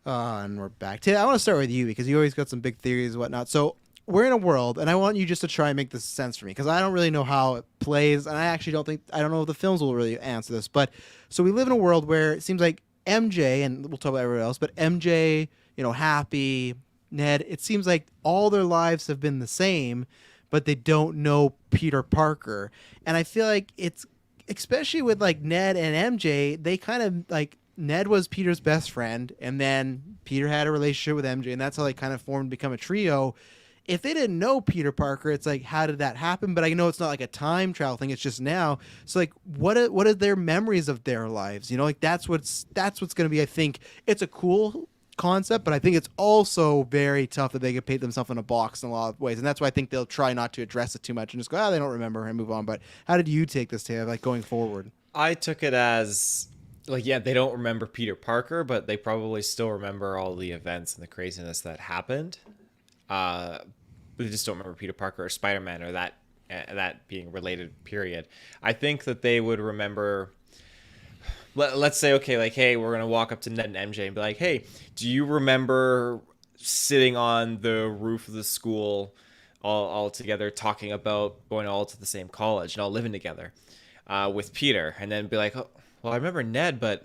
And we're back. Ted, I want to start with you, because you always got some big theories and whatnot. So we're in a world, and I want you just to try and make this sense for me, because I don't really know how it plays, and I don't know if the films will really answer this, but so we live in a world where it seems like MJ, and we'll talk about everyone else, but MJ, Happy, Ned, it seems like all their lives have been the same, but they don't know Peter Parker. And I feel like it's, especially with like Ned and MJ, they kind of like, Ned was Peter's best friend, and then Peter had a relationship with MJ, and that's how they kind of formed, become a trio. If they didn't know Peter Parker, it's like, how did that happen? But I know it's not like a time travel thing, it's just now. So like, what are their memories of their lives? Like that's what's going to be, I think it's a cool concept, but I think it's also very tough that they could paint themselves in a box in a lot of ways, and that's why I think they'll try not to address it too much and just go, they don't remember, and move on. But how did you take this, Taylor, like going forward? I took it as like, they don't remember Peter Parker, but they probably still remember all the events and the craziness that happened. But they just don't remember Peter Parker or Spider-Man or that being related, period. I think that they would remember. Let's say, okay, like, hey, we're going to walk up to Ned and MJ and be like, hey, do you remember sitting on the roof of the school all together talking about going all to the same college and all living together with Peter? And then be like, oh, well, I remember Ned, but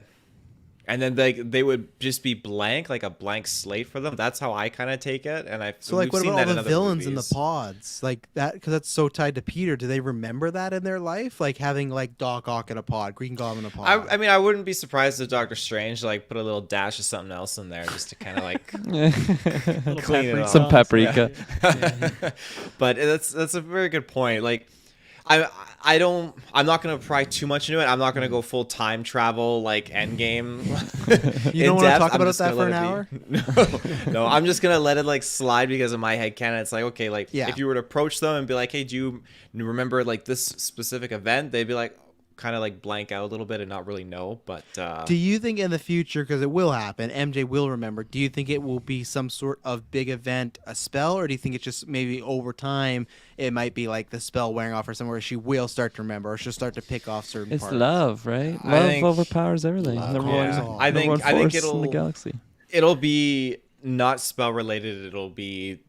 and then they would just be blank, like a blank slate for them. That's how I kind of take it. And So like, we've what seen about that all in the other villains in the movies. pods, like that? Because that's so tied to Peter. Do they remember that in their life, like having like Doc Ock in a pod, Green Goblin in a pod? I mean, I wouldn't be surprised if Doctor Strange like put a little dash of something else in there just to kind of like Little clean it paprika off. Some paprika. But that's a very good point. Like, I'm not gonna pry too much into it. I'm not gonna go full time travel like Endgame. You don't want to talk about that for an hour? No, I'm just gonna let it like slide because of my headcanon. It's like, okay, like Yeah. if you were to approach them and be like, hey, do you remember like this specific event? They'd be like, kind of like blank out a little bit and not really know. But Do you think in the future, because it will happen, MJ will remember, do you think it will be some sort of big event, a spell, or do you think it's just maybe over time it might be like the spell wearing off or somewhere she will start to remember or she'll start to pick off certain It's parts? love, right? I Love think- overpowers everything. Love, Number yeah. one, I number one think force in the it'll galaxy. it'll be not spell related. It'll be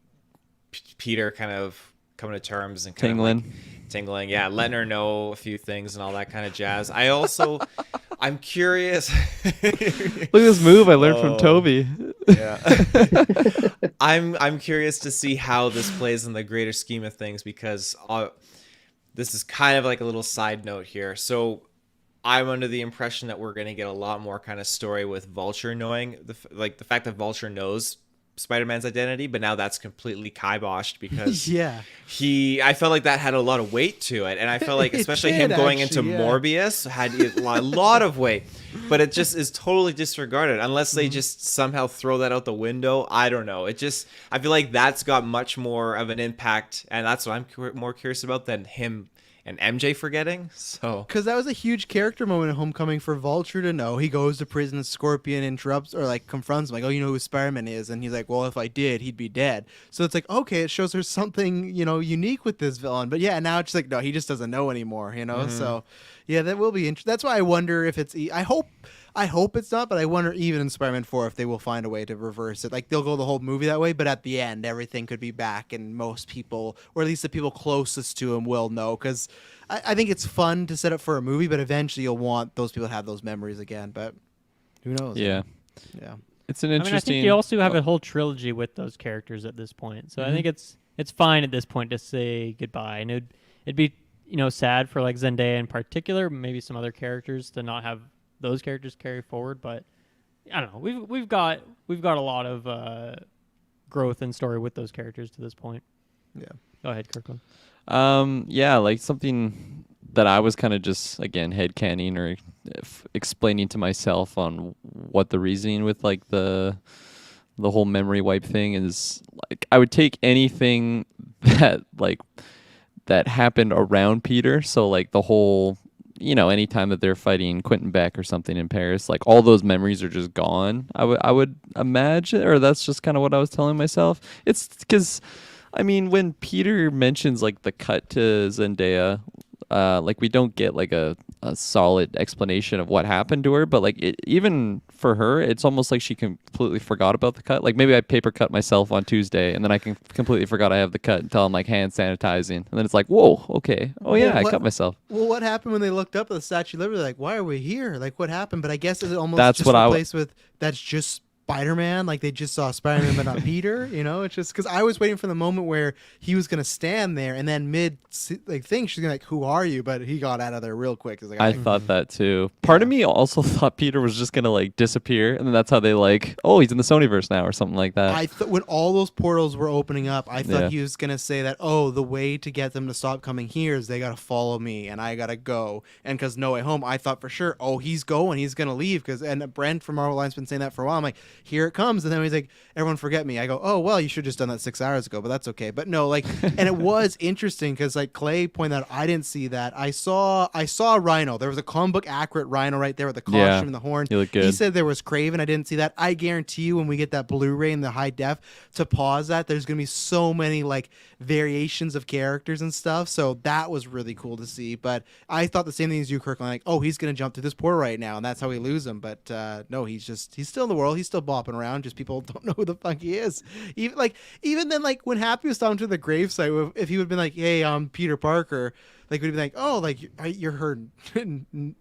Peter kind of coming to terms and kind Tingling. of like tingling, yeah, letting her know a few things and all that kind of jazz. I'm curious. Look at this move I learned from Oh. Toby. Yeah. I'm curious to see how this plays in the greater scheme of things because this is kind of like a little side note here. So I'm under the impression that we're going to get a lot more kind of story with Vulture knowing the fact that Vulture knows Spider-Man's identity, but now that's completely kiboshed because Yeah. I felt like that had a lot of weight to it, and I felt like It especially did, him going actually, into yeah. Morbius had a lot of weight, but it just is totally disregarded unless they just somehow throw that out the window. I don't know. I feel like that's got much more of an impact, and that's what I'm more curious about than him and MJ forgetting. So Because that was a huge character moment in Homecoming for Vulture to know. He goes to prison, Scorpion interrupts or like confronts him, like, oh, you know who Spider-Man is? And he's like, well, if I did, he'd be dead. So it's like, okay, it shows there's something, unique with this villain. But yeah, now it's just like, no, he just doesn't know anymore, So yeah, that will be interesting. That's why I wonder if it's, I hope it's not, but I wonder even in Spider-Man 4 if they will find a way to reverse it. Like they'll go the whole movie that way, but at the end, everything could be back and most people, or at least the people closest to him will know. Because I think it's fun to set up for a movie, but eventually you'll want those people to have those memories again. But who knows? Yeah. Yeah. It's an I interesting. think you also have a whole trilogy with those characters at this point, so I think it's fine at this point to say goodbye. And it'd be sad for like Zendaya in particular, maybe some other characters to not have those characters carry forward. But I don't know. We've got a lot of growth and story with those characters to this point. Yeah. Go ahead, Kirkland. Yeah, like something that I was kind of just again headcanning or explaining to myself on what the reasoning with like the whole memory wipe thing is. Like I would take anything that happened around Peter, so like the whole anytime that they're fighting Quentin Beck or something in Paris, like all those memories are just gone. I would imagine, or that's just kind of what I was telling myself. It's because I mean, when Peter mentions like the cut to Zendaya, like we don't get like a solid explanation of what happened to her, but like even for her, it's almost like she completely forgot about the cut. Like maybe I paper cut myself on Tuesday and then I completely forgot I have the cut until I'm like hand sanitizing, and then it's like, whoa, okay, oh yeah, I cut myself. Well, what happened when they looked up at the Statue of Liberty? Like, why are we here? Like, what happened? But I guess it's almost That's just what I w- replaced with that's just Spider-Man. Like they just saw Spider-Man but not Peter. It's just because I was waiting for the moment where he was gonna stand there and then mid thing she's gonna like, who are you? But he got out of there real quick. Like, I thought that too. Part of me also thought Peter was just gonna like disappear, and then that's how they like, oh, he's in the Sony Verse now or something like that. I thought when all those portals were opening up, I thought Yeah. he was gonna say that, oh, the way to get them to stop coming here is they gotta follow me and I gotta go. And because No Way Home, I thought for sure, oh, he's going, he's gonna leave. And Brent from Marvel Line's been saying that for a while. I'm like, here it comes, and then he's like, everyone forget me. I go, oh well, you should have just done that 6 hours ago, but that's okay. But no, like, and it was interesting because like Clay pointed out, I didn't see that. I saw Rhino. There was a comic book accurate Rhino right there with the costume Yeah. and the horn. He looked good. He said there was Craven. I didn't see that. I guarantee you when we get that Blu-ray in the high def to pause that, there's gonna be so many like variations of characters and stuff. So that was really cool to see. But I thought the same thing as you, Kirkland. Like, oh, he's gonna jump through this portal right now, and that's how we lose him. But no, he's still in the world. He's still bopping around. Just people don't know who the fuck he is. Even then, like when Happy was down to the gravesite, if he would have been like, "Hey, I'm Peter Parker," like we'd be like, "Oh, like you're her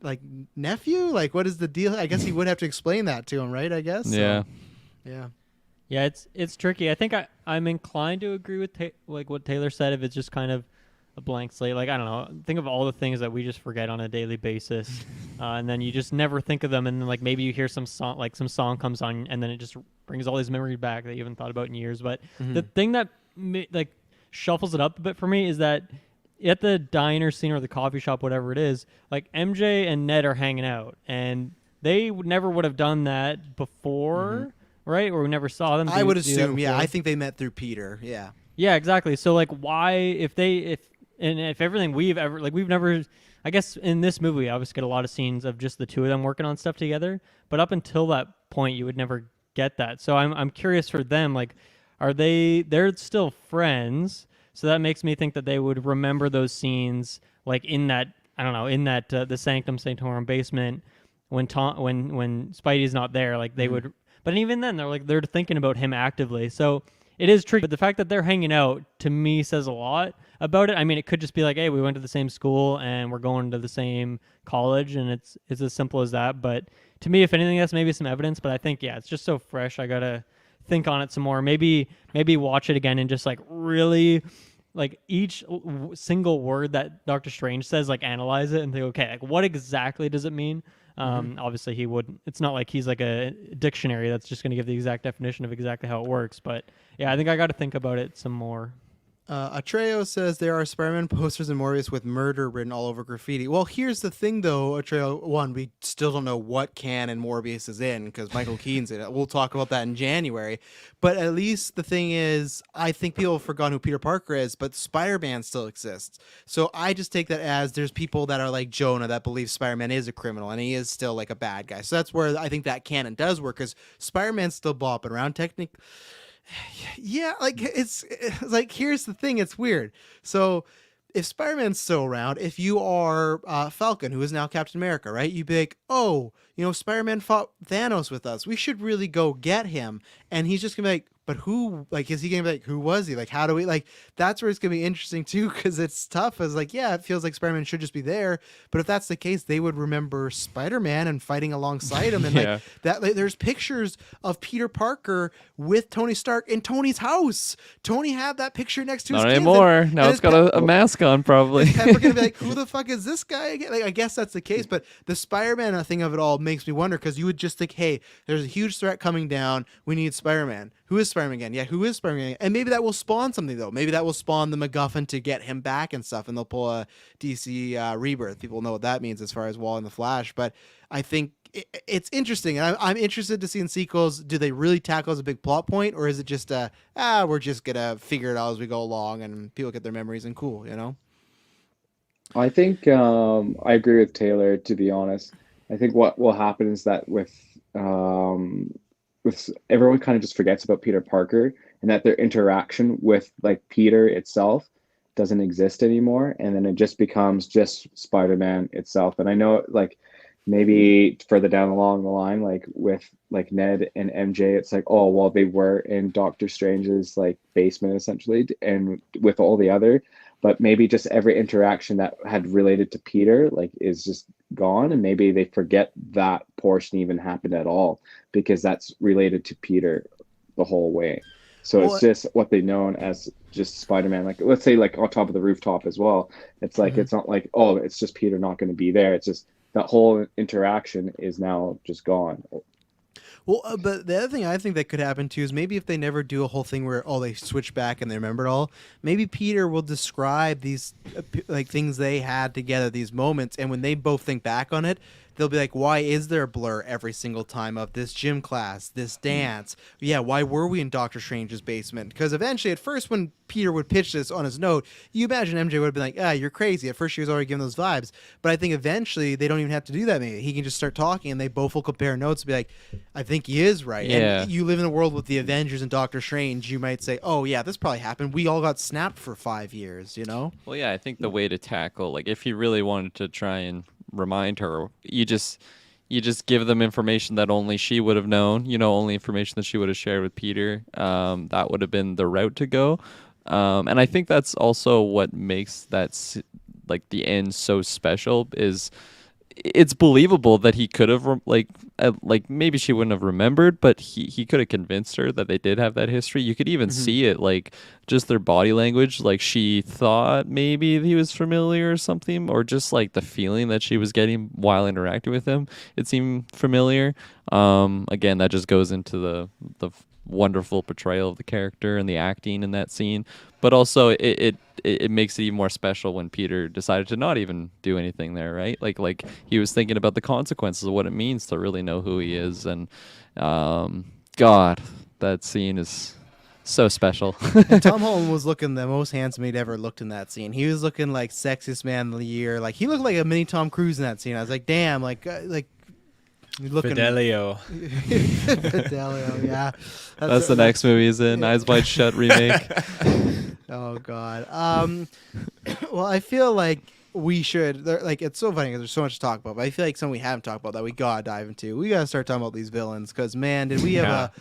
like nephew? Like what is the deal?" I guess he would have to explain that to him, right? I guess. Yeah. Yeah. Yeah, it's tricky. I think I'm inclined to agree with like what Taylor said. If it's just kind of a blank slate, like I don't know, think of all the things that we just forget on a daily basis, and then you just never think of them, and then like maybe you hear some song comes on, and then it just brings all these memories back that you haven't thought about in years. But the thing that like shuffles it up a bit for me is that at the diner scene or the coffee shop, whatever it is, like MJ and Ned are hanging out, and they never would have done that before, right? Or we never saw them. I would do that assume, yeah. before. I think they met through Peter. Yeah. Yeah, exactly. So like, why if everything we've never, I guess in this movie, I always get a lot of scenes of just the two of them working on stuff together. But up until that point, you would never get that. So I'm curious for them, like, they're still friends. So that makes me think that they would remember those scenes, like in that, I don't know, in that the Sanctum Sanctorum basement when Spidey's not there, like they would. But even then, they're thinking about him actively. So it is tricky. But the fact that they're hanging out to me says a lot about it. I mean, it could just be like, hey, we went to the same school and we're going to the same college, and it's as simple as that. But to me, if anything, that's maybe some evidence. But I think, yeah, it's just so fresh. I gotta think on it some more. Maybe watch it again and just like really, like each single word that Doctor Strange says, like analyze it and think, okay, like what exactly does it mean? Obviously, he wouldn't. It's not like he's like a dictionary that's just going to give the exact definition of exactly how it works. But yeah, I think I got to think about it some more. Atreo says there are Spider-Man posters in Morbius with murder written all over graffiti. Well, here's the thing, though, Atreo. One, we still don't know what canon Morbius is in because Michael Keaton's in it. We'll talk about that in January. But at least the thing is, I think people have forgotten who Peter Parker is, but Spider-Man still exists. So I just take that as there's people that are like Jonah that believe Spider-Man is a criminal and he is still like a bad guy. So that's where I think that canon does work because Spider-Man's still bopping around technically. Yeah, like it's like here's the thing, it's weird. So if Spider-Man's still around, if you are Falcon, who is now Captain America, right? You'd be like, oh, Spider-Man fought Thanos with us. We should really go get him. And he's just gonna be like, but who? Like, is he gonna be like, who was he? Like, how do we like? That's where it's gonna be interesting too, because it's tough. As like, yeah, it feels like Spider-Man should just be there, but if that's the case, they would remember Spider-Man and fighting alongside him, and like that. Like, there's pictures of Peter Parker with Tony Stark in Tony's house. Tony had that picture next to his Not kids, anymore. Now it's got a mask on, probably. Pepper gonna be like, who the fuck is this guy again? Like, I guess that's the case, but the Spider-Man thing of it all makes me wonder because you would just think, hey, there's a huge threat coming down. We need Spider-Man. Who is Spider-Man again? Yeah, who is Spider-Man again? And maybe that will spawn something, though. Maybe that will spawn the MacGuffin to get him back and stuff, and they'll pull a DC Rebirth. People know what that means as far as Wall and the Flash, but I think it's interesting, and I'm interested to see in sequels, do they really tackle as a big plot point, or is it just we're just going to figure it out as we go along, and people get their memories and cool, I think I agree with Taylor, to be honest. I think what will happen is that with everyone kind of just forgets about Peter Parker and that their interaction with like Peter itself doesn't exist anymore, and then it just becomes just Spider-Man itself. And I know like maybe further down along the line, like with like Ned and MJ, it's like, oh well, they were in Doctor Strange's like basement essentially, and with all the other, but maybe just every interaction that had related to Peter like is just gone, and maybe they forget that portion even happened at all because that's related to Peter the whole way. So it's just what they known as just Spider-Man. Like let's say like on top of the rooftop as well. It's like it's not like, oh, it's just Peter not going to be there. It's just that whole interaction is now just gone. Well, but the other thing I think that could happen too is maybe if they never do a whole thing where they switch back and they remember it all, maybe Peter will describe these like things they had together, these moments, and when they both think back on it, they'll be like, why is there a blur every single time of this gym class, this dance? Yeah, why were we in Doctor Strange's basement? Because eventually, at first, when Peter would pitch this on his note, you imagine MJ would have been like, you're crazy. At first, she was already giving those vibes. But I think eventually, they don't even have to do that, maybe. He can just start talking, and they both will compare notes and be like, I think he is right. Yeah. And you live in a world with the Avengers and Doctor Strange, you might say, oh, yeah, this probably happened. We all got snapped for 5 years, Well, yeah, I think the way to tackle, like, if you really wanted to try and remind her, you just you just give them information that only she would have known, only information that she would have shared with Peter. That would have been the route to go. And I think that's also what makes like the end so special is it's believable that he could have like maybe she wouldn't have remembered, but he could have convinced her that they did have that history. You could even see it, like just their body language, like she thought maybe he was familiar or something, or just like the feeling that she was getting while interacting with him, it seemed familiar. Again, that just goes into the wonderful portrayal of the character and the acting in that scene, but also it makes it even more special when Peter decided to not even do anything there, right? Like he was thinking about the consequences of what it means to really know who he is, and God, that scene is so special. And Tom Holland was looking the most handsome he'd ever looked in that scene. He was looking like sexiest man of the year. Like he looked like a mini Tom Cruise in that scene. I was like, damn, like looking Fidelio. Fidelio, yeah. That's the next movie he's in, Eyes Wide Shut remake. Oh God. Well, I feel like we should. Like, it's so funny because there's so much to talk about. But I feel like something we haven't talked about that we gotta dive into. We gotta start talking about these villains because man, did we have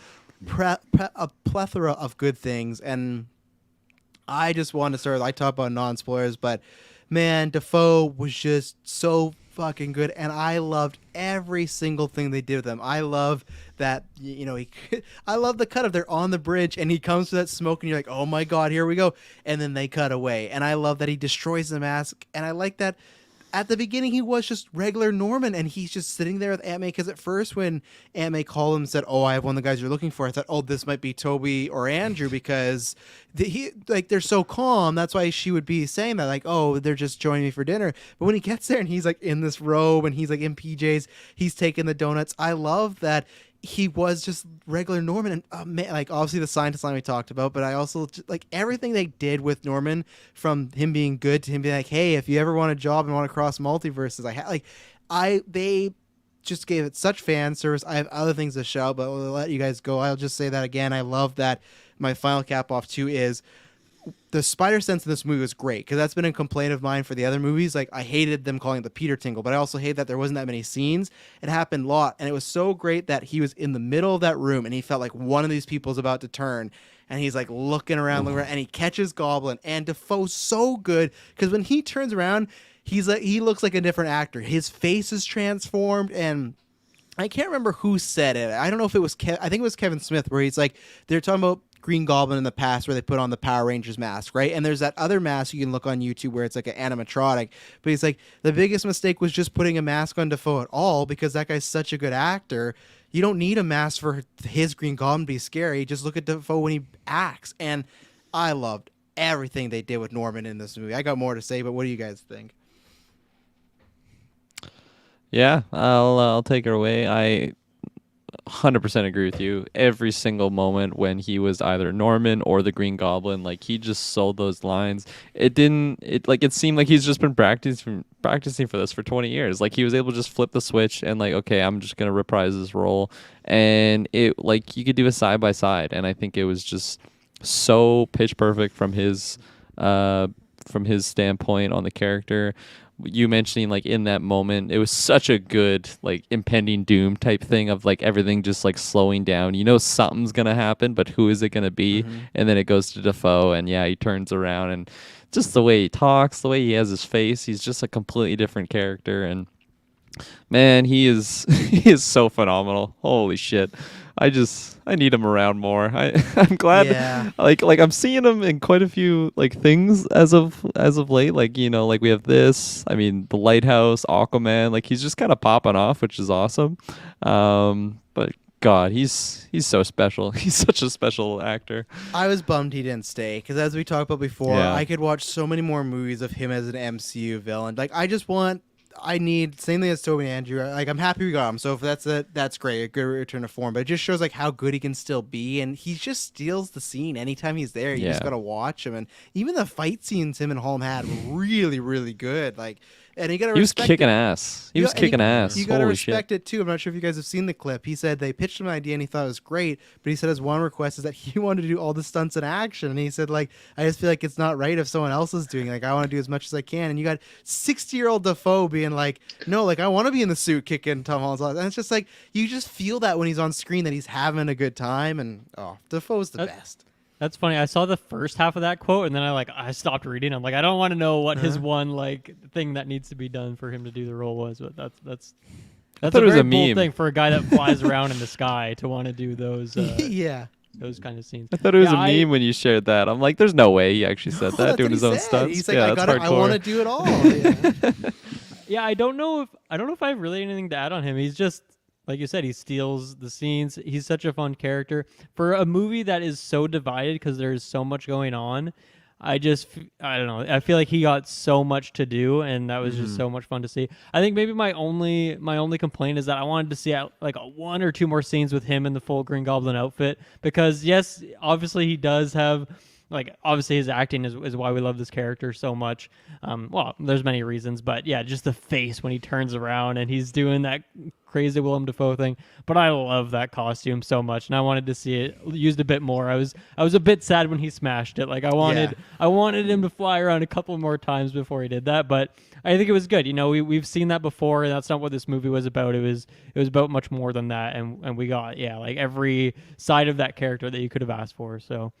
a plethora of good things. And I just want to start. I talk about non-spoilers, but man, Dafoe was just so fucking good, and I loved every single thing they did with him. I love that, I love the cut of they're on the bridge and he comes to that smoke and you're like, oh my God, here we go, and then they cut away. And I love that he destroys the mask, and I like that at the beginning he was just regular Norman and he's just sitting there with Aunt May, because at first when Aunt May called him and said, oh, I have one of the guys you're looking for, I thought, oh, this might be Toby or Andrew, because they're so calm. That's why she would be saying that, like, oh, they're just joining me for dinner. But when he gets there and he's like in this robe and he's like in PJs, he's taking the donuts. I love that he was just regular Norman, and man, like obviously the scientist line we talked about, but I also like everything they did with Norman, from him being good to him being like, hey, if you ever want a job and want to cross multiverses, they just gave it such fan service. I have other things to shout, but we'll let you guys go. I'll just say that again. I love that. My final cap off too is the spider sense in this movie was great, because that's been a complaint of mine for the other movies. Like, I hated them calling it the Peter tingle, but I also hate that there wasn't that many scenes. It happened a lot, and it was so great that he was in the middle of that room and he felt like one of these people is about to turn, and he's like looking around, and he catches Goblin. And Defoe's so good, because when he turns around, he looks like a different actor. His face is transformed, and I can't remember who said it. I don't know if it was I think it was Kevin Smith, where he's like, they're talking about Green Goblin in the past where they put on the Power Rangers mask, right? And there's that other mask you can look on YouTube where it's like an animatronic. But he's like, the biggest mistake was just putting a mask on Dafoe at all, because that guy's such a good actor. You don't need a mask for his Green Goblin to be scary. Just look at Dafoe when he acts. And I loved everything they did with Norman in this movie. I got more to say, but what do you guys think? Yeah, I'll take it away. I 100% agree with you. Every single moment when he was either Norman or the Green Goblin, like, he just sold those lines. It seemed like he's just been practicing for this for 20 years. Like, he was able to just flip the switch and like, okay, I'm just gonna reprise this role, and it, like, you could do a side by side, and I think it was just so pitch perfect from his standpoint on the character. You mentioning, like, in that moment, it was such a good, like, impending doom type thing of like everything just like slowing down. Something's gonna happen, but who is it gonna be? Mm-hmm. And then it goes to Dafoe, and yeah, he turns around, and just the way he talks, the way he has his face, he's just a completely different character. And man, he is so phenomenal. Holy shit. I need him around more. I'm glad. Yeah. Like I'm seeing him in quite a few like things as of late. Like, like we have this. I mean, The Lighthouse, Aquaman. Like, he's just kind of popping off, which is awesome. But God, he's so special. He's such a special actor. I was bummed he didn't stay, because as we talked about before, Yeah. I could watch so many more movies of him as an MCU villain. Like, I need, same thing as Toby and Andrew. Like, I'm happy we got him. So if that's great, a good return to form. But it just shows like how good he can still be, and he just steals the scene anytime he's there. You just gotta watch him, and even the fight scenes him and Holland had were really, really good. Like, And you got to He was respect kicking it. ass. He You was got- and kicking ass. You got to Holy respect shit. it too. I'm not sure if you guys have seen the clip. He said they pitched him an idea and he thought it was great, but he said his one request is that he wanted to do all the stunts in action. And he said, like, I just feel like it's not right if someone else is doing it. Like, I want to do as much as I can. And you got 60-year-old Dafoe being like, no, like, I want to be in the suit kicking Tom Holland's ass. And it's just like, you just feel that when he's on screen that he's having a good time. And Dafoe's the best. That's funny. I saw the first half of that quote, and then I stopped reading. I'm like, I don't want to know what Uh-huh. his one like thing that needs to be done for him to do the role was. But that's thought a it was very a bold meme. thing for a guy that flies around in the sky to want to do those Yeah. those kind of scenes. I thought it was Yeah, a meme when you shared that. I'm like, there's no way he actually said Oh, that, that's doing what his he own said. stunts. He's like, yeah, I it's got it. I want to hardcore. do it all. Yeah. Yeah, I don't know if I have really anything to add on him. He's just like you said, he steals the scenes. He's such a fun character for a movie that is so divided because there's so much going on. I don't know. I feel like he got so much to do, and that was just so much fun to see. I think maybe my only complaint is that I wanted to see like one or two more scenes with him in the full Green Goblin outfit because yes, obviously he does have. Like obviously his acting is why we love this character so much. Well, there's many reasons, but yeah, just the face when he turns around and he's doing that crazy Willem Dafoe thing. But I love that costume so much, and I wanted to see it used a bit more. I was a bit sad when he smashed it. Like I wanted him to fly around a couple more times before he did that, but I think it was good. You know, we've seen that before, and that's not what this movie was about. It was about much more than that, and we got like every side of that character that you could have asked for. So.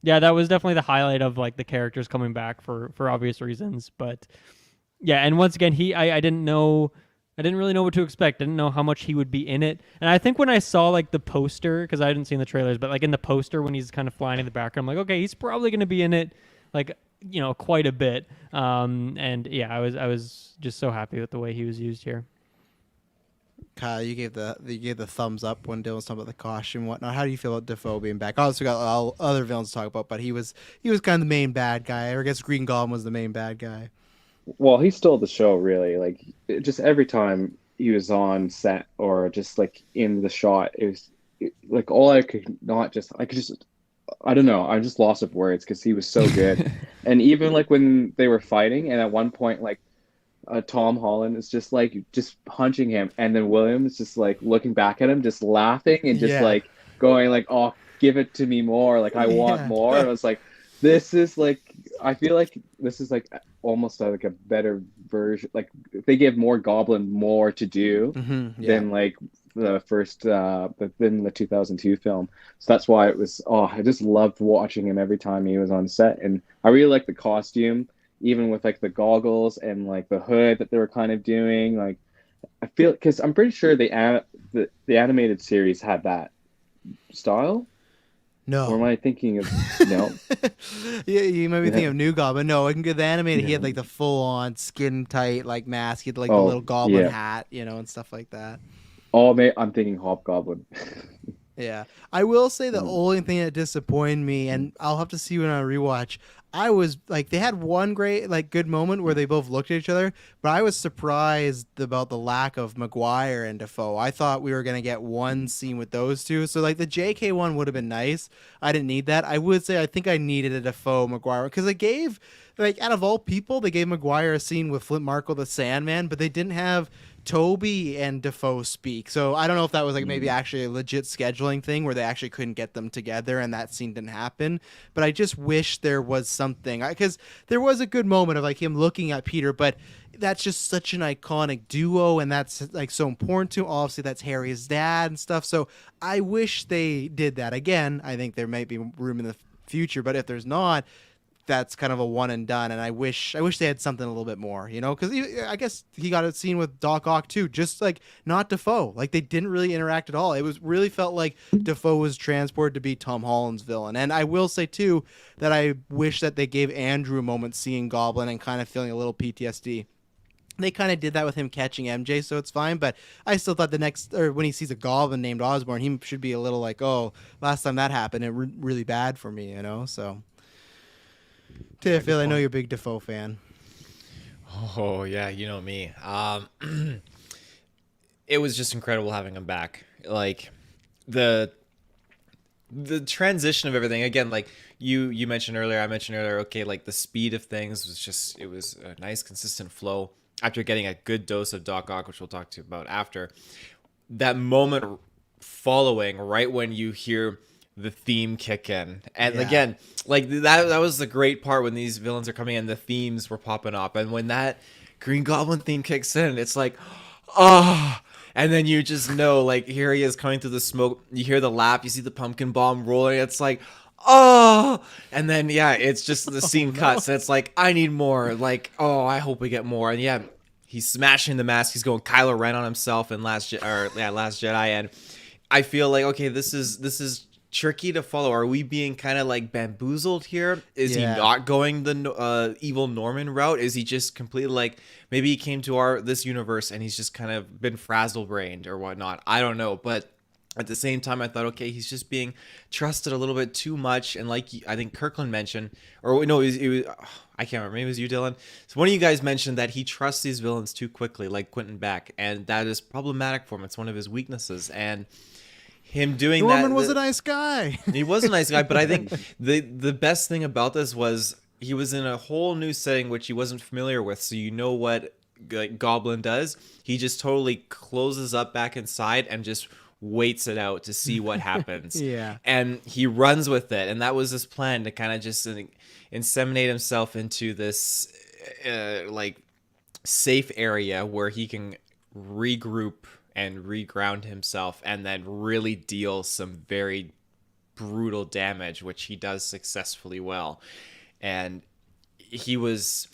Yeah, that was definitely the highlight of like the characters coming back for obvious reasons. But yeah, and once again, I didn't really know what to expect. Didn't know how much he would be in it. And I think when I saw like the poster, because I hadn't seen the trailers, but like in the poster when he's kind of flying in the background, I'm like, okay, he's probably going to be in it, like quite a bit. And yeah, I was just so happy with the way he was used here. Kyle, you gave the thumbs up when Dylan was talking about the costume and whatnot. How do you feel about Dafoe being back? Obviously, we got all other villains to talk about, but he was kind of the main bad guy. Or I guess Green Goblin was the main bad guy. Well, he stole the show, really. Like, just every time he was on set or just like in the shot, like all I could I don't know. I'm just lost of words because he was so good. And even like when they were fighting, and at one point, like Tom Holland is just punching him, and then William is just like looking back at him, just laughing and just like going like, "Oh, give it to me more! Like I want more." And I was like, "This is like, I feel like this is like almost like a better version. Like they give more Goblin more to do than like the first than the 2002 film. So that's why it was. Oh, I just loved watching him every time he was on set, and I really liked the costume. Even with like the goggles and like the hood that they were kind of doing, like I feel because I'm pretty sure the animated series had that style. No. Or am I thinking of no? Yeah, you might be thinking of New Goblin. No, I can get the animated. He had like the full on skin tight like mask. He had like the little goblin hat, and stuff like that. Oh, I'm thinking Hobgoblin. Yeah, I will say the only thing that disappointed me, and I'll have to see when I rewatch. I was like, they had one great like good moment where they both looked at each other, but I was surprised about the lack of Maguire and Dafoe. I thought we were gonna get one scene with those two. So like the JK one would have been nice. I didn't need that. I would say I think I needed a Dafoe Maguire because it gave like out of all people, they gave Maguire a scene with Flint Marko the Sandman, but they didn't have Toby and Dafoe speak. So I don't know if that was like maybe actually a legit scheduling thing where they actually couldn't get them together and that scene didn't happen. But I just wish there was something, because there was a good moment of like him looking at Peter, but that's just such an iconic duo and that's like so important to him. Obviously that's Harry's dad and stuff. So I wish they did that again. I think there might be room in the future, but if there's not, that's kind of a one and done, and I wish they had something a little bit more, because I guess he got a scene with Doc Ock too, just like not Dafoe. Like they didn't really interact at all. It was really felt like Dafoe was transported to be Tom Holland's villain. And I will say too that I wish that they gave Andrew a moment seeing Goblin and kind of feeling a little PTSD. They kind of did that with him catching MJ, so it's fine. But I still thought when he sees a Goblin named Osborn, he should be a little like, oh, last time that happened, it really bad for me, So. Tiff, I know you're a big Dafoe fan. Oh yeah, you know me. It was just incredible having him back. Like the transition of everything. Again, like you mentioned earlier, I mentioned earlier. Okay, like the speed of things was it was a nice consistent flow. after getting a good dose of Doc Ock, which we'll talk to about after, that moment following right when you hear the theme kick in, and again, like that was the great part when these villains are coming in, the themes were popping up, and when that Green Goblin theme kicks in, it's like, ah. And then you just know, like, here he is coming through the smoke. You hear the laugh. You see the pumpkin bomb rolling. It's like, oh. And then, yeah, it's just the scene cuts. And it's like, I need more. Like, oh, I hope we get more. And, yeah, he's smashing the mask. He's going Kylo Ren on himself in Last Jedi. And I feel like, okay, this is tricky to follow. Are we being kind of like bamboozled here? Is he not going the evil Norman route? Is he just completely like, maybe he came to this universe and he's just kind of been frazzle brained or whatnot? I don't know, but at the same time I thought, okay, he's just being trusted a little bit too much. And like I think Kirklin mentioned, or no, it was I can't remember, maybe it was you, Dylan. So one of you guys mentioned that he trusts these villains too quickly, like Quentin Beck, and that is problematic for him. It's one of his weaknesses. And him doing that. Norman was a nice guy. He was a nice guy, but I think the best thing about this was he was in a whole new setting which he wasn't familiar with. So you know what like Goblin does? He just totally closes up back inside and just waits it out to see what happens. Yeah. And he runs with it, and that was his plan, to kind of just inseminate himself into this like safe area where he can regroup and reground himself and then really deal some very brutal damage, which he does successfully well. And he was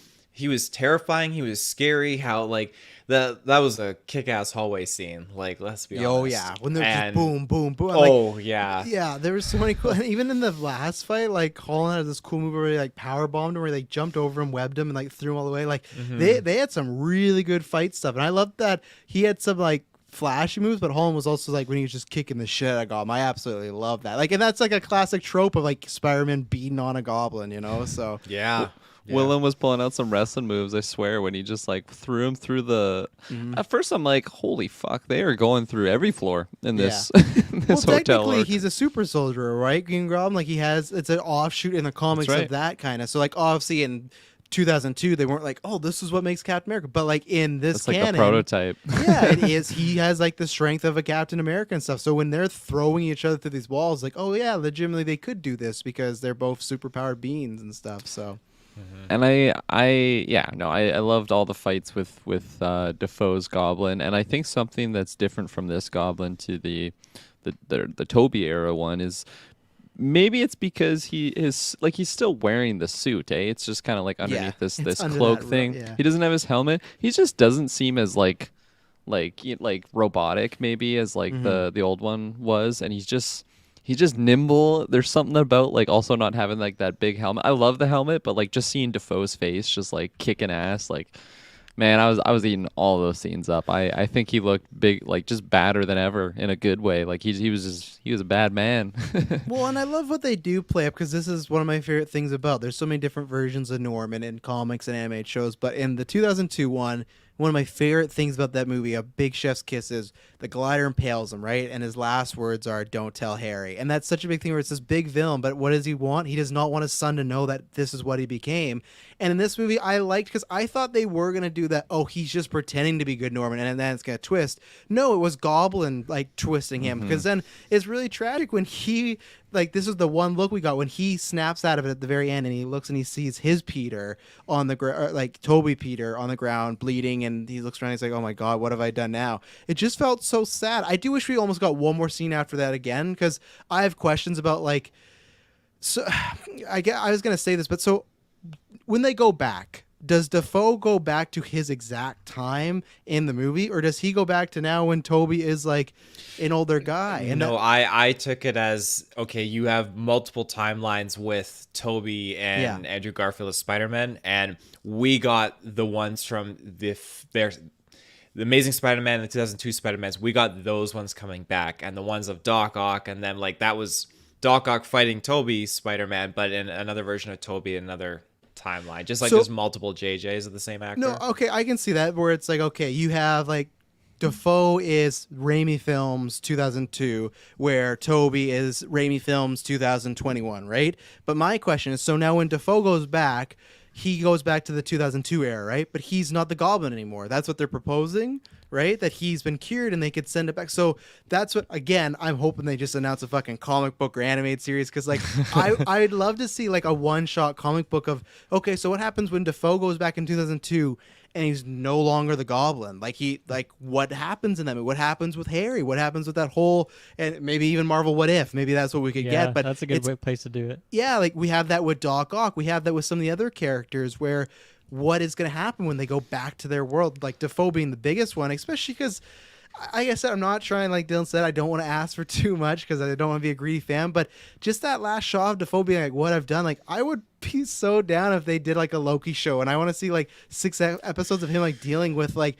terrifying, he was scary. How like that was a kick-ass hallway scene, like, let's be honest. Oh yeah, when they're just boom boom boom. Oh yeah, there was so many cool. And even in the last fight, like Holland had this cool move where he like power bombed him, where they jumped over him, webbed him, and like threw him all the way. Like they had some really good fight stuff, and I loved that he had some like flashy moves, but Holland was also like when he was just kicking the shit out of Goblin. I absolutely love that. Like, and that's like a classic trope of like Spider-Man beating on a Goblin, you know? So yeah. Willem was pulling out some wrestling moves, I swear, when he just like threw him through the. At first, I'm like, "Holy fuck!" They are going through every floor in this, in this well, hotel. Technically, arc. he's a super soldier, right? Green Goblin, like it's an offshoot in the comics right. of that kind of. So, like, obviously in 2002, they weren't like, "Oh, this is what makes Captain America," but like in this It's like canon, the prototype. yeah, it is. He has like the strength of a Captain America and stuff. So when they're throwing each other through these walls, like, oh yeah, legitimately they could do this because they're both superpowered beings and stuff. So. And I loved all the fights with Defoe's Goblin, and I think something that's different from this Goblin to the Tobey era one is maybe it's because he's still wearing the suit, eh? It's just kind of like underneath this under cloak that thing. yeah. He doesn't have his helmet. He just doesn't seem as like robotic maybe as like the old one was, and he's just nimble. There's something about like also not having like that big helmet. I love the helmet, but like just seeing Defoe's face just like kicking ass, like man, I was eating all those scenes up. I think he looked big, like just badder than ever in a good way. Like he was a bad man. Well, and I love what they do play up, because this is one of my favorite things about. There's so many different versions of Norman in comics and animated shows, but in the 2002 one of my favorite things about that movie, A Big Chef's Kiss, is the glider impales him, right? And his last words are, "Don't tell Harry." And that's such a big thing where it's this big villain, but what does he want? He does not want his son to know that this is what he became. And in this movie, I liked, because I thought they were going to do that, oh, he's just pretending to be good Norman, and then it's going to twist. No, it was Goblin, like, twisting him, because then it's really tragic when he, like, this is the one look we got when he snaps out of it at the very end, and he looks and he sees his Peter on the ground, like Toby Peter on the ground bleeding, and he looks around and he's like, oh my God, what have I done now? It just felt so sad. I do wish we almost got one more scene after that again, because I have questions about, like, so I was going to say this, but so when they go back, does Defoe go back to his exact time in the movie, or does he go back to now when Toby is like an older guy? And no, I took it as, okay, you have multiple timelines with Toby and Andrew Garfield as Spider-Man, and we got the ones from the Amazing Spider-Man and the 2002 Spider-Mans. We got those ones coming back, and the ones of Doc Ock, and then like that was Doc Ock fighting Toby Spider-Man, but in another version of Toby, another timeline, just like there's multiple JJs of the same actor. No, okay, I can see that, where it's like, okay, you have like Defoe is Raimi Films 2002, where Toby is Raimi Films 2021, right? But my question is, so now when Defoe goes back, he goes back to the 2002 era, right? But he's not the Goblin anymore. That's what they're proposing, right? That he's been cured and they could send it back. So that's what, again, I'm hoping they just announce a fucking comic book or animated series, because like I'd love to see like a one-shot comic book of, okay, so what happens when Defoe goes back in 2002 and he's no longer the Goblin? Like what happens in that movie? What happens with Harry? What happens with that whole, and maybe even Marvel What If? Maybe that's what we could Yeah, get. But that's a good place to do it. yeah, like we have that with Doc Ock. We have that with some of the other characters where what is going to happen when they go back to their world, like Defoe being the biggest one, especially because, like I said, I'm not trying, like Dylan said, I don't want to ask for too much because I don't want to be a greedy fan, but just that last shot of Defoe being like, what I've done, like I would be so down if they did like a Loki show, and I want to see like 6 episodes of him like dealing with like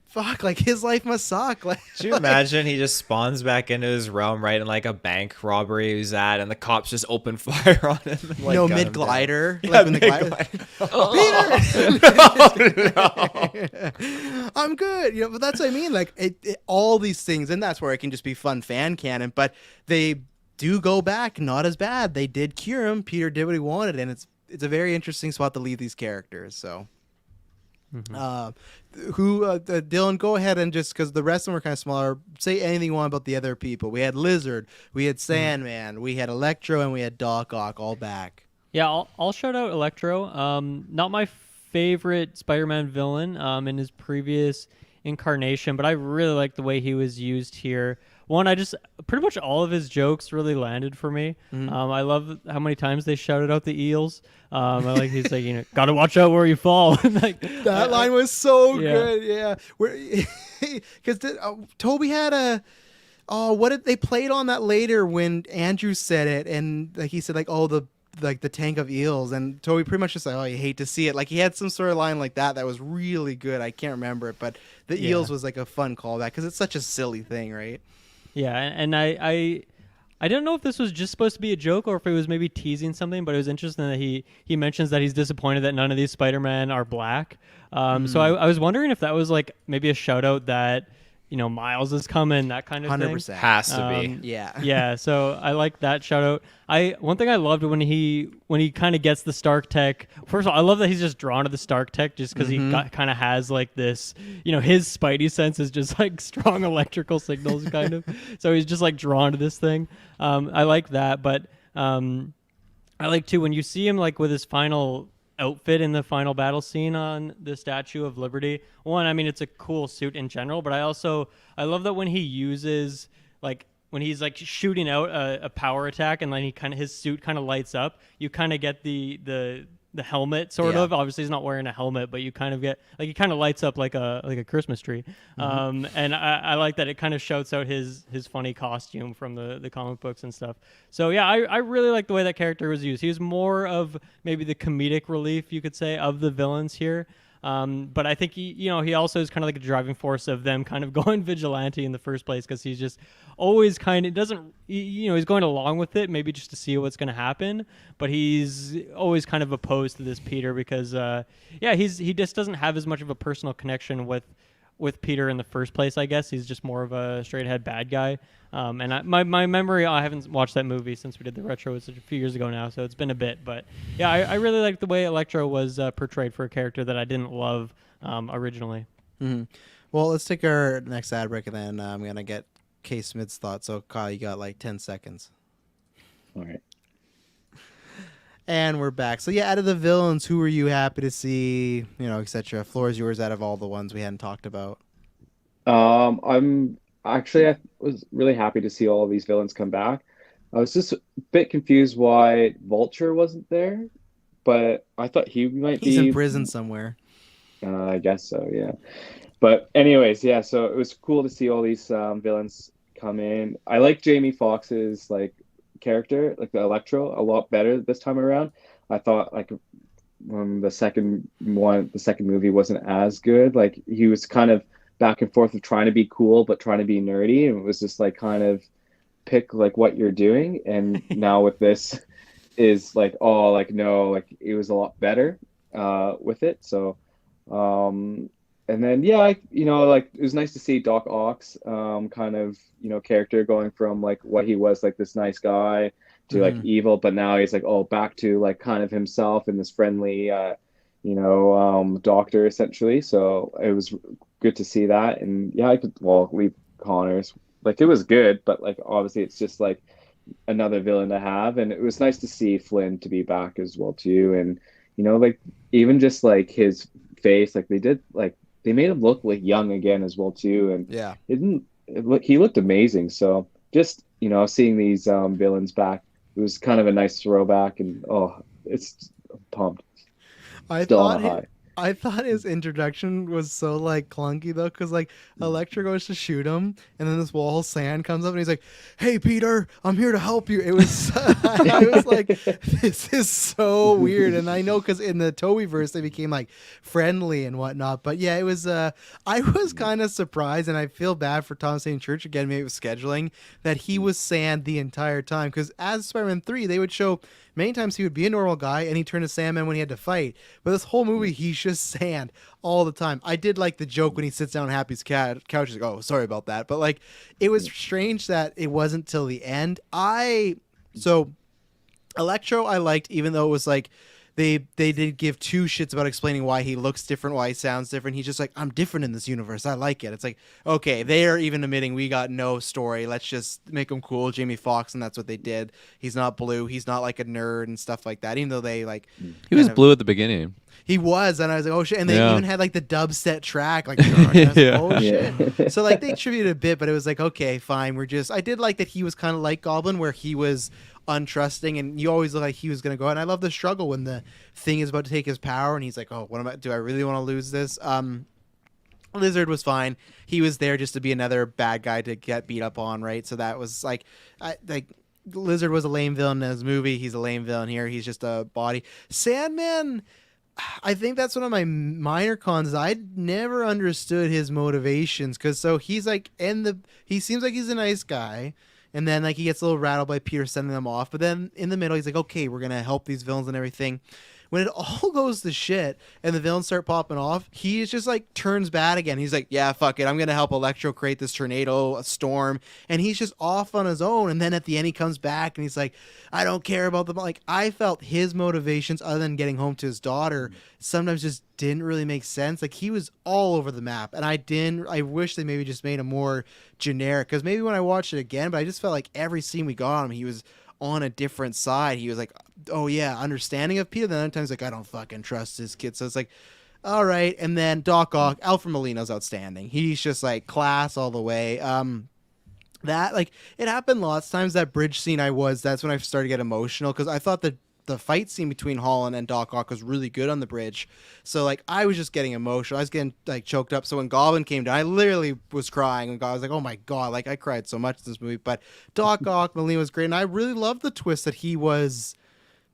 fuck, like his life must suck. Like, Could you imagine he just spawns back into his realm right in like a bank robbery he's at, and the cops just open fire on him? And, like, no, gun him mid glider. down. Like Yeah, when the mid-glider. Peter! I'm good. But that's what I mean. Like all these things, and that's where it can just be fun fan canon. But they do go back, not as bad. They did cure him. Peter did what he wanted, and it's a very interesting spot to leave these characters. So. Dylan, go ahead and just, because the rest of them were kind of smaller, say anything you want about the other people. We had Lizard, we had Sandman, we had Electro, and we had Doc Ock all back. Yeah, I'll shout out Electro. Not my favorite Spider-Man villain in his previous incarnation, but I really like the way he was used here. One, I just pretty much all of his jokes really landed for me. I love how many times they shouted out the eels. I like he's like, gotta watch out where you fall. Like that line was so yeah. good. Yeah, because Toby had what did they played on that later when Andrew said it, and like he said like, oh, the tank of eels, and Toby pretty much just like, oh, you hate to see it. Like he had some sort of line like that was really good. I can't remember it, but the eels was like a fun callback because it's such a silly thing, right? Yeah, and I don't know if this was just supposed to be a joke or if it was maybe teasing something, but it was interesting that he mentions that he's disappointed that none of these Spider-Man are black. So I was wondering if that was like maybe a shout out that, Miles is coming, that kind of 100%. thing. Has to be. Yeah. Yeah, so I like that shout out. One thing I loved when he kind of gets the Stark tech. First of all, I love that he's just drawn to the Stark tech just because he kind of has like this, his Spidey sense is just like strong electrical signals kind of. So he's just like drawn to this thing. I like that, but I like too when you see him like with his final outfit in the final battle scene on the Statue of Liberty. One, I mean, it's a cool suit in general, but I love that when he uses like when he's like shooting out a power attack and then his suit kind of lights up, you kind of get the helmet sort of. Obviously he's not wearing a helmet, but you kind of get like, he kind of lights up like a Christmas tree. And I like that it kind of shouts out his funny costume from the comic books and stuff. So yeah, I really like the way that character was used. He was more of maybe the comedic relief, you could say, of the villains here. But I think he also is kind of like a driving force of them kind of going vigilante in the first place, because he's just always kind of he's going along with it maybe just to see what's going to happen, but he's always kind of opposed to this Peter because he just doesn't have as much of a personal connection with Peter in the first place. I guess he's just more of a straight ahead bad guy. And my memory, I haven't watched that movie since we did the retro. It's a few years ago now, so it's been a bit. But yeah, I really like the way Electro was portrayed for a character that I didn't love originally. Mm-hmm. Well, let's take our next ad break, and then I'm going to get K. Smith's thoughts. So, Kyle, you got like 10 seconds. All right. And we're back. So, yeah, out of the villains, who were you happy to see, etc.? Floor is yours out of all the ones we hadn't talked about. I was really happy to see all of these villains come back. I was just a bit confused why Vulture wasn't there, but I thought he might be. He's in prison somewhere. I guess so, yeah. But anyways, yeah, so it was cool to see all these villains come in. I like Jamie Foxx's character, like the Electro, a lot better this time around. I thought the second movie wasn't as good. Like he was kind of back and forth of trying to be cool but trying to be nerdy, and it was just kind of pick what you're doing. And now with this is no, it was a lot better with it. So and then it was nice to see Doc Ock's kind of character going from what he was, this nice guy, to like evil, but now he's like, oh, back to like kind of himself and this friendly, doctor essentially. So it was good to see that. And yeah, I could, well, leave Connors. Like it was good, but like obviously it's just like another villain to have. And it was nice to see Flynn to be back as well too. And like even just like his face, like they made him look like young again as well too. And Yeah. he looked amazing. So just seeing these villains back, it was kind of a nice throwback. And it's pumped. Still on a high. I thought his introduction was so like clunky though, because like Electra goes to shoot him, and then this wall of sand comes up, and he's like, "Hey Peter, I'm here to help you." It was I was like, this is so weird, and I know because in the Toby verse they became like friendly and whatnot, but yeah, it was. I was kind of surprised, and I feel bad for Thomas St. Church again. Maybe it was scheduling that he was sand the entire time, because as Spider-Man 3, they would show. Many times he would be a normal guy and he'd turn to Sandman when he had to fight. But this whole movie, he's just sand all the time. I did like the joke when he sits down on Happy's couch. He's like, oh, sorry about that. But like, it was strange that it wasn't till the end. So Electro I liked, even though it was like, they did give two shits about explaining why he looks different, why he sounds different. He's just like, I'm different in this universe. I like it. It's like, okay, they are even admitting we got no story. Let's just make him cool. Jamie Foxx, and that's what they did. He's not blue. He's not like a nerd and stuff like that. Even though they like, He was blue at the beginning. he was, and I was like, oh shit. And they even had like the dubstep track, like, Yeah. oh shit. So like they attributed a bit, but it was like, okay, fine. I did like that he was kind of like Goblin, where he was untrusting, and you always look like he was gonna go. And I love the struggle when the thing is about to take his power, and he's like, "Oh, do I really want to lose this?" Lizard was fine. He was there just to be another bad guy to get beat up on, right? So that was like, Lizard was a lame villain in his movie. He's a lame villain here. He's just a body. Sandman. I think that's one of my minor cons. I never understood his motivations, because so he's like he seems like he's a nice guy. And then like he gets a little rattled by Peter sending them off. But then in the middle, he's like, okay, we're going to help these villains and everything. When it all goes to shit and the villains start popping off, he just like turns bad again. He's like, yeah, fuck it. I'm going to help Electro create this tornado, a storm. And he's just off on his own. And then at the end, he comes back and he's like, I don't care about them. Like, I felt his motivations, other than getting home to his daughter, sometimes just didn't really make sense. Like, he was all over the map. And I wish they maybe just made him more generic. Because maybe when I watched it again, but I just felt like every scene we got on him, he was on a different side. He was like, oh yeah, understanding of Peter. Then other times like, I don't fucking trust this kid. So it's like, all right. And then Doc Ock, Alfred Molina's outstanding. He's just like class all the way. That like it happened lots of times. That bridge scene, that's when I started to get emotional, because I thought that the fight scene between Holland and Doc Ock was really good on the bridge. So like I was just getting emotional. I was getting like choked up. So when Goblin came down, I literally was crying. And I was like, oh my God, like I cried so much in this movie. But Doc Ock, Molina was great. And I really loved the twist that he was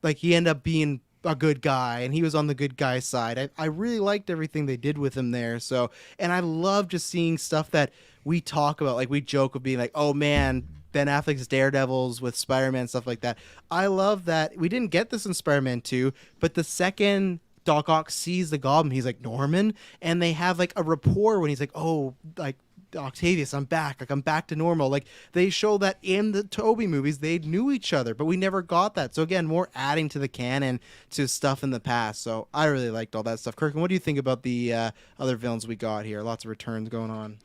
like, he ended up being a good guy and he was on the good guy side. I really liked everything they did with him there. So, and I love just seeing stuff that we talk about, like we joke of being like, oh man, Ben Affleck's Daredevils with Spider-Man, stuff like that. I love that we didn't get this in Spider-Man 2, but the second Doc Ock sees the Goblin, he's like, Norman, and they have like a rapport when he's like, oh, like Octavius, I'm back. Like I'm back to normal. Like they show that in the Toby movies, they knew each other, but we never got that. So again, more adding to the canon to stuff in the past. So I really liked all that stuff. Kirklin, what do you think about the other villains we got here? Lots of returns going on.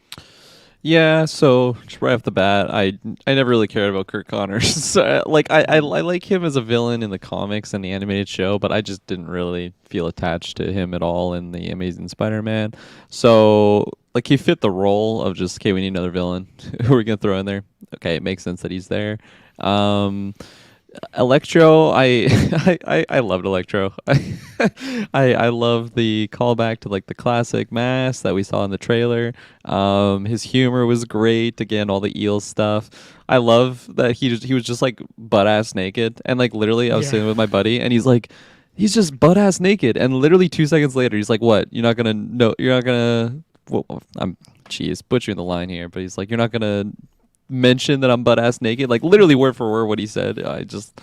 Yeah, so just right off the bat, I never really cared about Kurt Connors. So, like I like him as a villain in the comics and the animated show, but I just didn't really feel attached to him at all in the Amazing Spider-Man. So like he fit the role of just, okay, we need another villain. Who are we gonna throw in there? Okay, it makes sense that he's there. Electro, I loved Electro. I love the callback to like the classic mask that we saw in the trailer. His humor was great. Again, all the eel stuff. I love that he was just like butt ass naked, and like literally I was sitting with my buddy and he's like, he's just butt ass naked, and literally 2 seconds later he's like, what? You're not gonna. Well, I'm butchering the line here, but he's like, you're not gonna mention that I'm butt ass naked, like literally word for word what he said. I just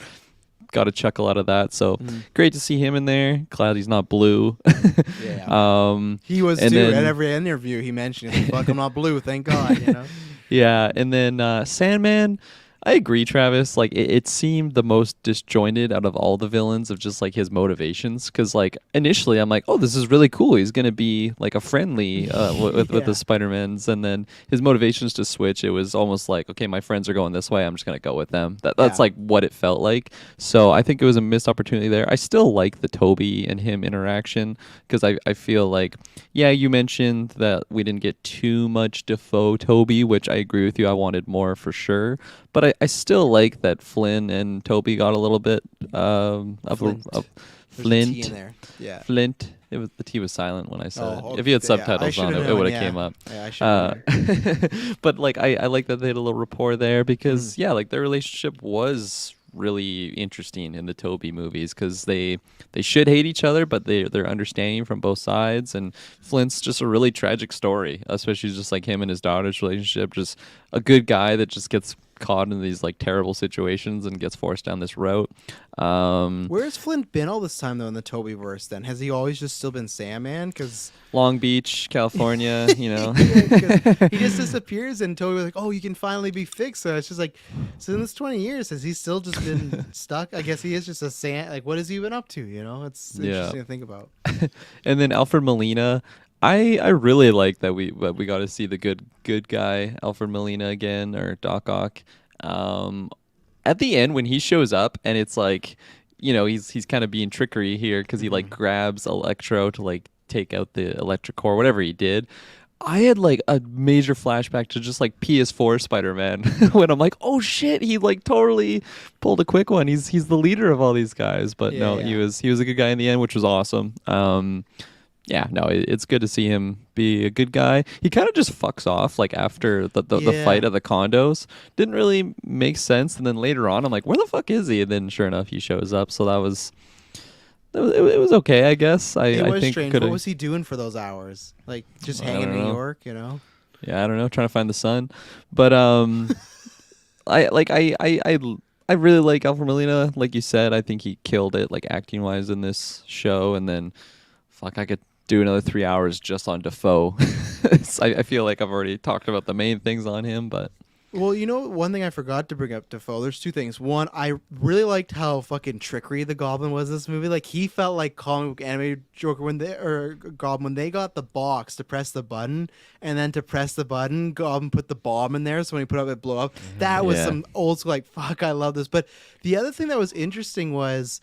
got a chuckle out of that. So great to see him in there. Glad he's not blue. He was and too. then, at every interview he mentioned, fuck, I'm not blue, thank God. Yeah, and then Sandman, I agree, Travis. Like it seemed the most disjointed out of all the villains of just like his motivations. Because like initially I'm like, oh, this is really cool. He's gonna be like a friendly with the Spider-Mans, and then his motivations to switch. It was almost like, okay, my friends are going this way. I'm just gonna go with them. That's Yeah. like what it felt like. So I think it was a missed opportunity there. I still like the Toby and him interaction because I feel like, yeah, you mentioned that we didn't get too much Defoe Toby, which I agree with you. I wanted more for sure. But I still like that Flynn and Toby got a little bit of Flint. a There's a T in Flint. there. Yeah. Flint. It was the T was silent when I said it. Oh, If you had okay. Yeah, I subtitles on should've it, it would known, have came up. Yeah, I should. But like I like that they had a little rapport there because Mm. yeah, like their relationship was really interesting in the Toby movies because they should hate each other, but they're understanding from both sides. And Flint's just a really tragic story, especially just like him and his daughter's relationship. Just a good guy that just gets caught in these like terrible situations and gets forced down this route. Where's Flint been all this time though in the Toby verse? Then has he always just still been Sandman? Because Long Beach, California, you know. he just disappears, and Toby was like, "Oh, you can finally be fixed." So it's just like, so in this 20 years, has he still just been stuck? I guess he is just a sand. Like, what has he been up to? You know, it's interesting to think about. And then Alfred Molina, I really like that we got to see the good guy Alfred Molina again, or Doc Ock. At the end when he shows up and it's like, you know, he's kind of being trickery here because he like grabs Electro to like take out the electric core, whatever he did. I had like a major flashback to just like PS4 Spider-Man when I'm like, oh shit, he like totally pulled a quick one. He's the leader of all these guys, but no, Yeah. he was a good guy in the end, which was awesome. Yeah, no, it's good to see him be a good guy. He kind of just fucks off like after the Yeah. fight at the condos. Didn't really make sense, and then later on, I'm like, where the fuck is he? And then sure enough, he shows up. So it was okay, I guess. It I was think strange. coulda- What was he doing for those hours? Like just I hanging in don't New know. York, you know? Yeah, I don't know, trying to find the sun, but I really like Alfred Molina. Like you said, I think he killed it, like acting wise in this show. And then, fuck, I could do another 3 hours just on Defoe. I feel like I've already talked about the main things on him, but Well, you know, one thing I forgot to bring up Defoe. There's two things. One, I really liked how fucking trickery the Goblin was in this movie. Like he felt like comic book animated Joker Goblin when they got the box to press the button, and then to press the button, Goblin put the bomb in there. So when he put up, it blow up. That was Yeah. some old school like fuck. I love this. But the other thing that was interesting was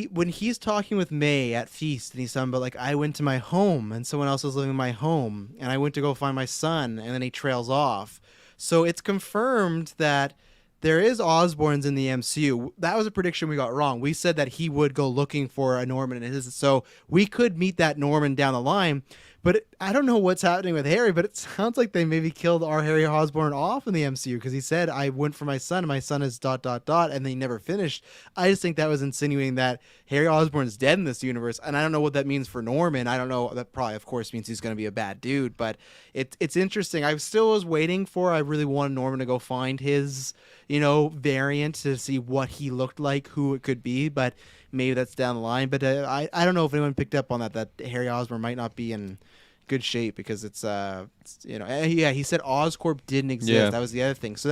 when he's talking with May at Feast, and he's talking about like I went to my home and someone else was living in my home, and I went to go find my son, and then he trails off. So it's confirmed that there is Osborns in the MCU. That was a prediction we got wrong. We said that he would go looking for a Norman in his, so we could meet that Norman down the line. But I don't know what's happening with Harry, but it sounds like they maybe killed our Harry Osborn off in the MCU because he said, I went for my son, and my son is ... and they never finished. I just think that was insinuating that Harry Osborn's dead in this universe, and I don't know what that means for Norman. I don't know. That probably, of course, means he's going to be a bad dude, but it's interesting. I still was waiting for, I really wanted Norman to go find his, variant to see what he looked like, who it could be, but maybe that's down the line. But I don't know if anyone picked up on that Harry Osborn might not be in good shape because he said Oscorp didn't exist. Yeah. That was the other thing. So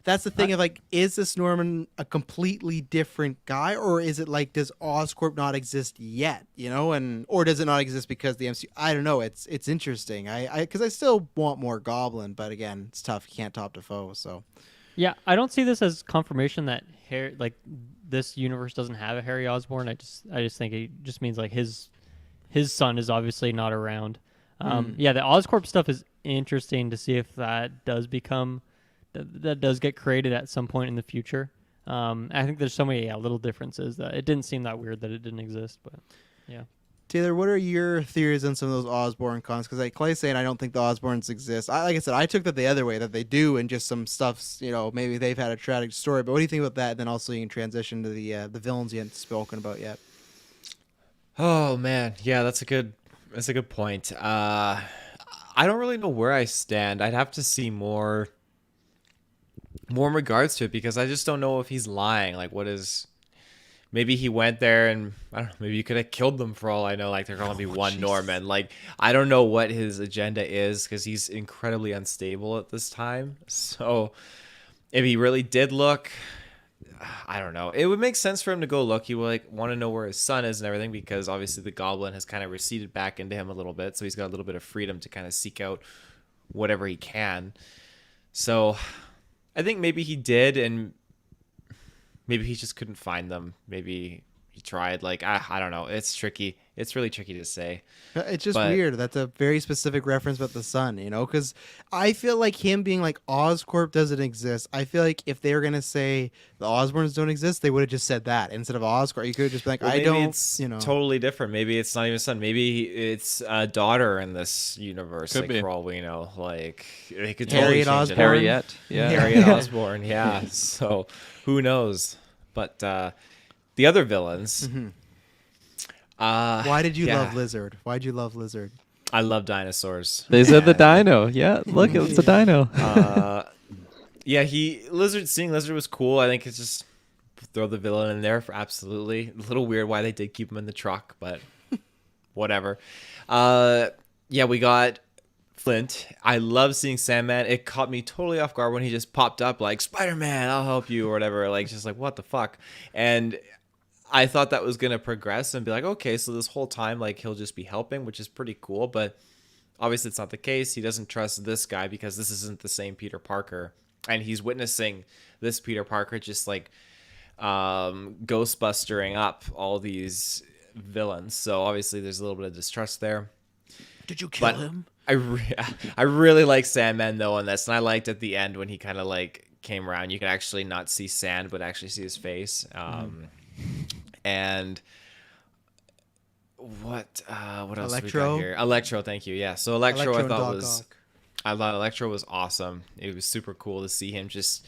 that's the thing of like, is this Norman a completely different guy, or is it like, does Oscorp not exist yet? Or does it not exist because the MCU? I don't know. It's interesting. Because I still want more Goblin, but again, it's tough. You can't top Defoe. So Yeah, I don't see this as confirmation that this universe doesn't have a Harry Osborn. I just think it just means like his son is obviously not around. Yeah, the Oscorp stuff is interesting to see if that does get created at some point in the future. I think there's so many little differences that it didn't seem that weird that it didn't exist, but yeah. Taylor, what are your theories on some of those Osborn cons? Because like Clay's saying, I don't think the Osborns exist. Like I said, I took that the other way, that they do, and just some stuff's, maybe they've had a tragic story. But what do you think about that? And then also you can transition to the villains you haven't spoken about yet. Oh man, yeah, that's a good point. I don't really know where I stand. I'd have to see more in regards to it because I just don't know if he's lying. Like, what is? maybe he went there and I don't know, maybe you could have killed them for all I know. Like, there's gonna be one Norman. Like, I don't know what his agenda is because he's incredibly unstable at this time. So if he really did look, I don't know. It would make sense for him to go look. He would like want to know where his son is and everything because obviously the goblin has kind of receded back into him a little bit. So he's got a little bit of freedom to kind of seek out whatever he can. So I think maybe he did, and maybe he just couldn't find them. Maybe he tried. Like, I don't know. It's tricky. It's really tricky to say. It's just But- weird. That's a very specific reference about the sun, you know? Because I feel like him being like Oscorp doesn't exist. I feel like if they were gonna say the Osborns don't exist, they would have just said that instead of Oscorp. You could have just been like, Well, I maybe don't, it's you know. totally different. Maybe it's not even a son. Maybe it's a daughter in this universe. Could like, be. for all we know. Like, it could Harriet totally change it. Osborn. Harriet. Yeah. Harriet Osborn. Yeah. So who knows? But the other villains. Why did you yeah. love Lizard? Why'd you love Lizard? I love dinosaurs. They said the And, dino. Yeah, look, it's a dino. Yeah, seeing Lizard was cool. I think it's just throw the villain in there for absolutely. A little weird why they did keep him in the truck, but whatever. Yeah, we got Flint. I love seeing Sandman. It caught me totally off guard when he just popped up like, Spider-Man, I'll help you, or whatever. Like, just like, what the fuck? And I thought that was going to progress and be like, okay, so this whole time, like, he'll just be helping, which is pretty cool. But obviously it's not the case. He doesn't trust this guy because this isn't the same Peter Parker. And he's witnessing this Peter Parker just, like, ghostbustering up all these villains. So obviously there's a little bit of distrust there. Did you kill But him? I really like Sandman though in this, and I liked at the end when he kind of like came around. You could actually not see sand, but actually see his face. And what else we Electro? got here? Electro, thank you. Yeah, so Electro, Electro I and thought Doc was Ock. I thought Electro was awesome. It was super cool to see him just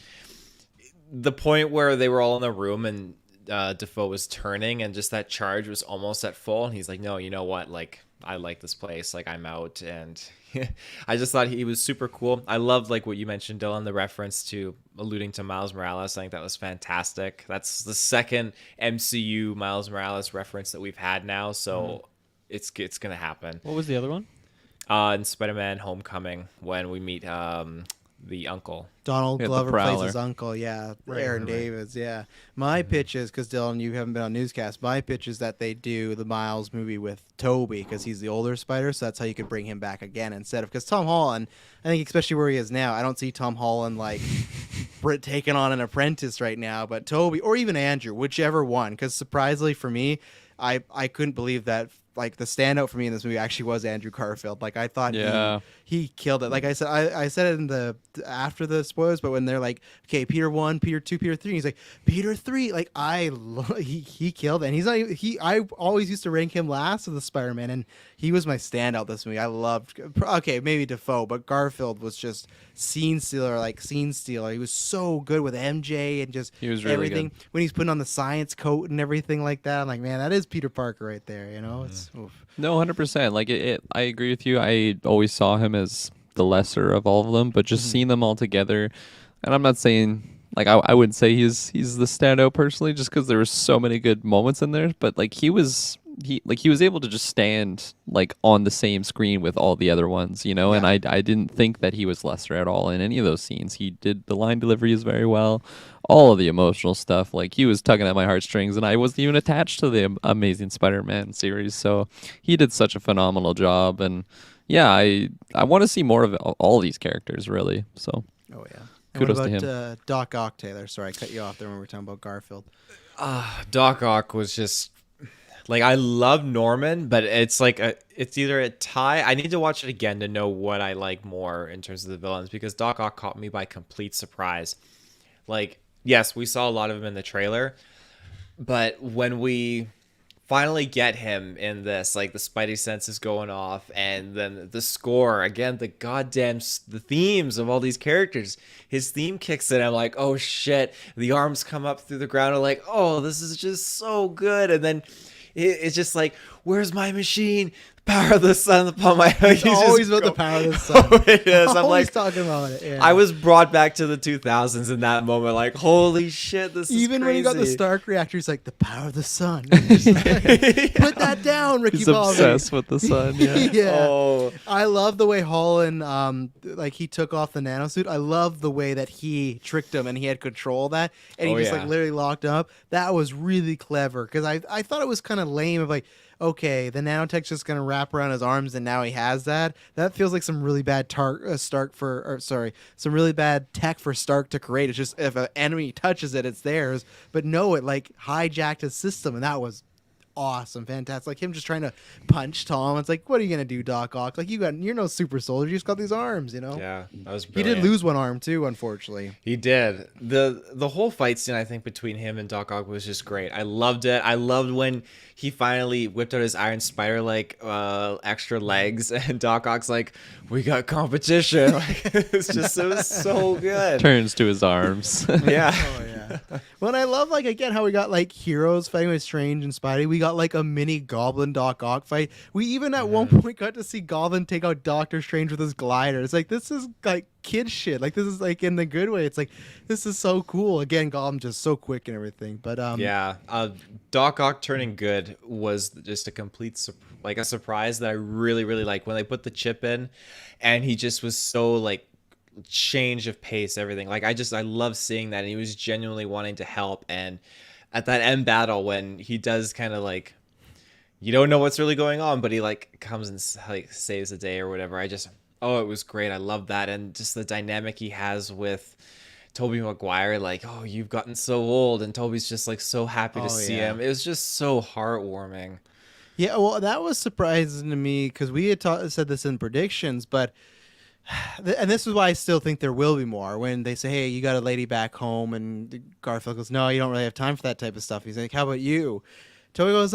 the point where they were all in the room and Defoe was turning and just that charge was almost at full, and he's like, no, you know what, like, I like this place, like, I'm out. And I just thought he was super cool. I loved, like, what you mentioned, Dylan, the reference to alluding to Miles Morales. I think that was fantastic. That's the second MCU Miles Morales reference that we've had now, so it's gonna happen. What was the other one? In Spider-Man Homecoming, when we meet the uncle. Donald Yeah, the Glover plays Prowler. his uncle, yeah. Right, Aaron right. Davis, yeah. My pitch is, because Dylan, you haven't been on Newscast, my pitch is that they do the Miles movie with Toby, because he's the older Spider, so that's how you could bring him back again instead of, because Tom Holland, I think especially where he is now, I don't see Tom Holland, like, taking on an apprentice right now, but Toby, or even Andrew, whichever one, because surprisingly for me, I couldn't believe that, like, the standout for me in this movie actually was Andrew Garfield. Like, I thought Yeah. he killed it. Like I said, I said it in the after the spoilers, but when they're like, okay, Peter 1, Peter 2, Peter 3, he's like, Peter 3, like, he killed it. And he's not even, I always used to rank him last of the Spider-Man, and he was my standout this movie. I loved, okay, maybe Defoe, but Garfield was just scene stealer. He was so good with MJ and just He was really everything. good. When he's putting on the science coat and everything like that, I'm like, man, that is Peter Parker right there, you know? It's oof. No, 100%. Like I agree with you. I always saw him as the lesser of all of them, but just seeing them all together, and I'm not saying like I wouldn't say he's the standout personally, just because there were so many good moments in there. But like he was able to just stand like on the same screen with all the other ones, you know. And I didn't think that he was lesser at all in any of those scenes. He did the line deliveries very well, all of the emotional stuff. Like he was tugging at my heartstrings, and I wasn't even attached to the Amazing Spider-Man series. So he did such a phenomenal job, and yeah, I want to see more of all these characters really. So Oh, yeah. And Kudos what to about Doc Ock, Taylor? Sorry, I cut you off there when we were talking about Garfield. Doc Ock was just like, I love Norman, but it's like it's either a tie. I need to watch it again to know what I like more in terms of the villains, because Doc Ock caught me by complete surprise. Like, yes, we saw a lot of him in the trailer, but when we finally get him in this, like, the Spidey sense is going off, and then the score again, the themes of all these characters, his theme kicks in. I'm like, oh shit, the arms come up through the ground. I'm like, oh, this is just so good. And then it's just like, where's my machine? power of the sun upon my head. It's always about the power of the sun. Oh, it is. I'm Always like, talking about it. Yeah. I was brought back to the 2000s in that moment. Like, holy shit, this is Even when he got the crazy. Stark reactor, he's like, the power of the sun. Just like, put that down, Ricky He's Bobby. obsessed with the sun. Yeah. Yeah. Oh, I love the way Holland, like he took off the nanosuit. I love the way that he tricked him and he had control of that, and he Oh, just yeah. like literally locked him up. That was really clever because I thought it was kind of lame of like, okay, the nanotech's just gonna wrap around his arms and now he has that. That feels like some really bad some really bad tech for Stark to create. It's just if an enemy touches it, it's theirs. But no, it like hijacked his system, and that was awesome, fantastic. Like him just trying to punch Tom. It's like, what are you gonna do, Doc Ock? Like you're no super soldier. You just got these arms, you know. yeah, that was He brilliant. did lose one arm too, unfortunately. He did. The whole fight scene, I think, between him and Doc Ock was just great. I loved it. I loved when he finally whipped out his Iron Spider like extra legs, and Doc Ock's like, "We got competition." Like, it was so good. Turns to his arms. Yeah. Oh yeah. Well, and I love like again how we got like heroes fighting with Strange and Spidey. We got like a mini Goblin Doc Ock fight. We even at one point got to see Goblin take out Doctor Strange with his glider. It's like this is like kid shit. Like this is like in the good way. It's like this is so cool. Again, Goblin just so quick and everything. But Yeah, Doc Ock turning good was just a complete a surprise that I really really liked when they put the chip in, and he just was so like change of pace, everything. Like I love seeing that, and he was genuinely wanting to help. And at that end battle when he does kind of like, you don't know what's really going on, but he like comes and like saves the day or whatever. It was great. I love that, and just the dynamic he has with Tobey Maguire, like, oh, you've gotten so old, and Toby's just like so happy to see him. It was just so heartwarming. yeah, well, that was surprising to me because we had said this in predictions, but. And this is why I still think there will be more. When they say, "Hey, you got a lady back home," and Garfield goes, "No, you don't really have time for that type of stuff." He's like, "How about you?" Toby goes,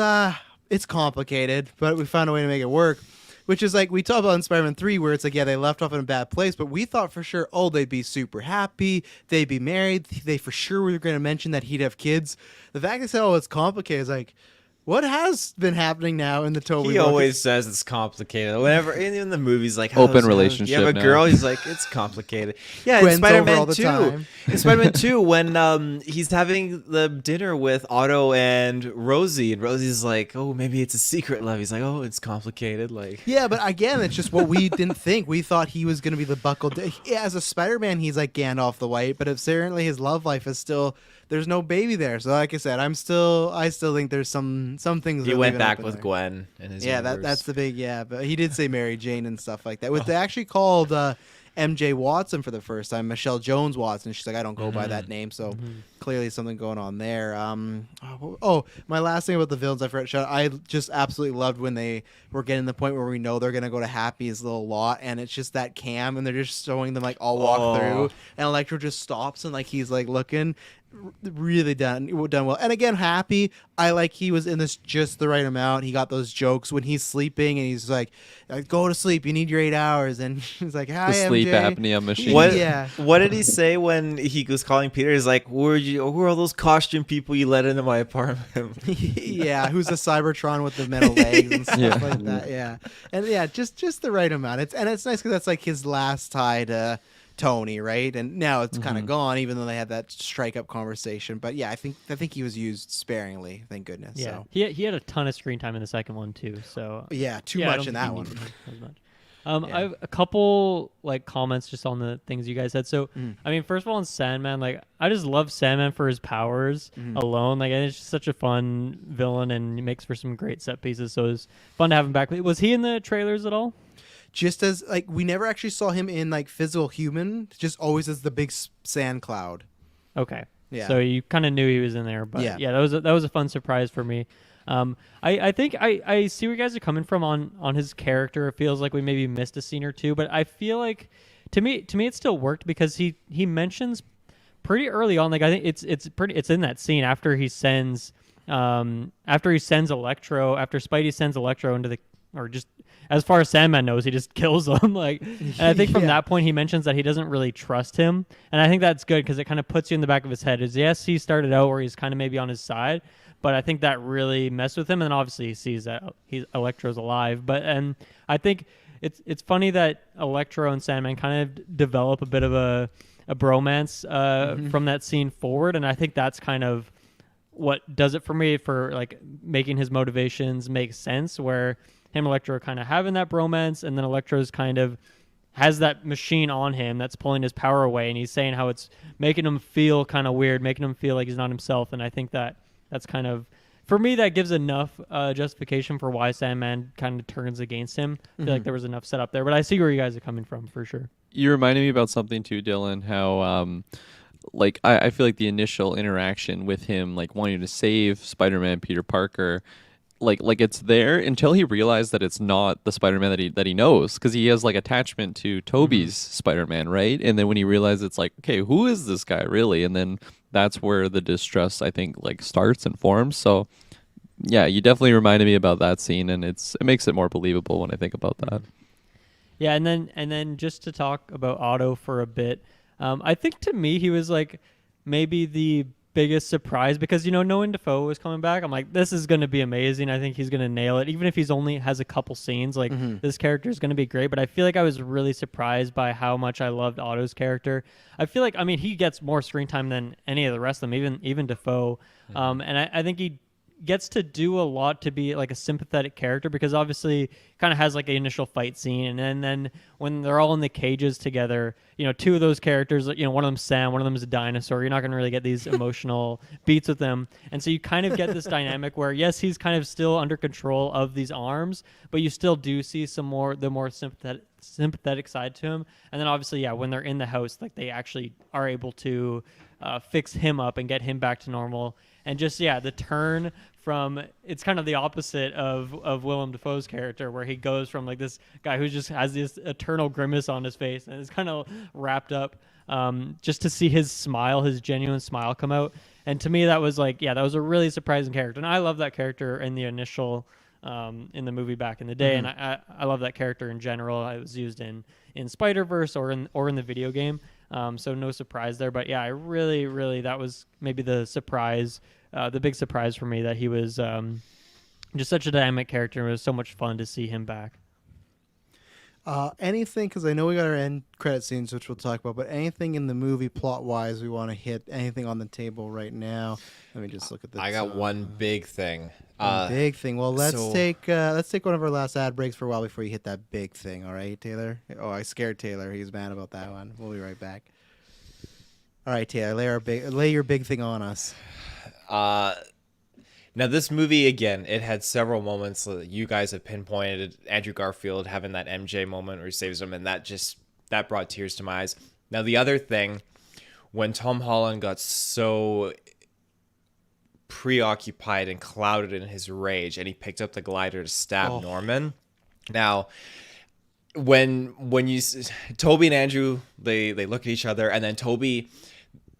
it's complicated, but we found a way to make it work." Which is like we talked about in Spider-Man 3, where it's like, yeah, they left off in a bad place, but we thought for sure, oh, they'd be super happy, they'd be married, they for sure were going to mention that he'd have kids. The fact they said, oh, it's complicated, is like, what has been happening now in the Toby He book? always says it's complicated. Whenever in the movies, like Open you relationship have a now. girl, he's like, it's complicated. Yeah, in Gwen's over all Spider-Man the 2. time. In Spider-Man 2, when he's having the dinner with Otto and Rosie, and Rosie's like, oh, maybe it's a secret love. He's like, oh, it's complicated. Like, Yeah, but again, it's just what we didn't think. We thought he was going to be the buckled. As a Spider-Man, he's like Gandalf the White, but apparently his love life is still. There's no baby there, so like I said, I still think there's some things. he that went leave it back open with there. Gwen in his universe. That's the big but he did say Mary Jane and stuff like that. They actually called MJ Watson for the first time, Michelle Jones Watson. She's like, I don't go by that name, so clearly something going on there. My last thing about the villains I forgot. I just absolutely loved when they were getting to the point where we know they're gonna go to Happy's little lot, and it's just that cam, and they're just showing them like all walk through, and Electro just stops and like he's like looking. Really done well. And again, Happy, I like he was in this just the right amount. He got those jokes when he's sleeping and he's like, go to sleep, you need your 8 hours, and he's like, hi, The sleep MJ. apnea machine. What, Yeah. what did he say when he was calling Peter? He's like, who are all those costume people you let into my apartment? Yeah, who's a Cybertron with the metal legs and stuff Yeah. like that. Yeah, and yeah, just the right amount. It's nice because that's like his last tie to Tony, right? And now it's kind of gone, even though they had that strike up conversation. But yeah, I think he was used sparingly. Thank goodness. Yeah, So. he had a ton of screen time in the second one too. So Yeah, too yeah, I much don't in think that he one. needed as much. Yeah. I have a couple like comments just on the things you guys said. So, I mean, first of all, on Sandman, like I just love Sandman for his powers alone. Like, and it's just such a fun villain, and he makes for some great set pieces. So it's fun to have him back. Was he in the trailers at all? Just as like we never actually saw him in like physical human, just always as the big sand cloud. Okay. Yeah. So you kind of knew he was in there, but Yeah. that was a fun surprise for me. I think I see where you guys are coming from on his character. It feels like we maybe missed a scene or two, but I feel like to me it still worked because he mentions pretty early on. Like I think it's in that scene after he sends Electro, after Spidey sends Electro into the, or just as far as Sandman knows, he just kills him. Like, and I think from Yeah. that point he mentions that he doesn't really trust him, and I think that's good because it kind of puts you in the back of his head. Is yes, he started out where he's kind of maybe on his side, but I think that really messed with him. And obviously he sees that Electro's alive. And I think it's funny that Electro and Sandman kind of develop a bit of a bromance from that scene forward, and I think that's kind of what does it for me, for like making his motivations make sense, where him and Electro are kind of having that bromance, and then Electro's kind of has that machine on him that's pulling his power away, and he's saying how it's making him feel kind of weird, making him feel like he's not himself. And I think that's kind of, for me, that gives enough justification for why Sandman kind of turns against him. I feel like there was enough set up there, but I see where you guys are coming from for sure. You reminded me about something too, Dylan, how like I feel like the initial interaction with him, like wanting to save Spider-Man Peter Parker, like it's there until he realized that it's not the Spider-Man that he knows, because he has like attachment to Tobey's Spider-Man, right? And then when he realizes, it's like, okay, who is this guy really? And then that's where the distrust, I think, like starts and forms. So yeah, you definitely reminded me about that scene, and it makes it more believable when I think about that. Yeah, and then just to talk about Otto for a bit, I think to me he was like maybe the biggest surprise, because knowing Dafoe was coming back, I'm like, this is going to be amazing. I think he's going to nail it, even if he's only has a couple scenes. Like this character is going to be great. But I feel like I was really surprised by how much I loved Otto's character. I feel like, he gets more screen time than any of the rest of them, even Dafoe. And I think he gets to do a lot to be like a sympathetic character, because obviously kind of has like an initial fight scene, and then when they're all in the cages together, two of those characters, one of them's Sam, one of them is a dinosaur. You're not going to really get these emotional beats with them, and so you kind of get this dynamic where yes, he's kind of still under control of these arms, but you still do see the more sympathetic side to him. And then obviously, when they're in the house, like they actually are able to fix him up and get him back to normal. And just the turn from, it's kind of the opposite of Willem Dafoe's character, where he goes from like this guy who just has this eternal grimace on his face and is kind of wrapped up, just to see his genuine smile come out. And to me, that was like, that was a really surprising character. And I love that character in the initial, in the movie back in the day. And I love that character in general. It was used in Spider-Verse or in the video game. So no surprise there. But I really, that was maybe the surprise, the big surprise for me, that he was just such a dynamic character, and it was so much fun to see him back. Anything, because I know we got our end credit scenes, which we'll talk about, but anything in the movie plot-wise we want to hit, anything on the table right now? Let me just look at this. I got one big thing. Big thing. Well, let's take one of our last ad breaks for a while before you hit that big thing. All right, Taylor? Oh, I scared Taylor. He's mad about that one. We'll be right back. All right, Taylor, lay your big thing on us. Now, this movie, again, it had several moments that you guys have pinpointed. Andrew Garfield having that MJ moment where he saves him, and that brought tears to my eyes. Now, the other thing, when Tom Holland got so preoccupied and clouded in his rage, and he picked up the glider to stab Norman. Now, when Toby and Andrew, they look at each other, and then Toby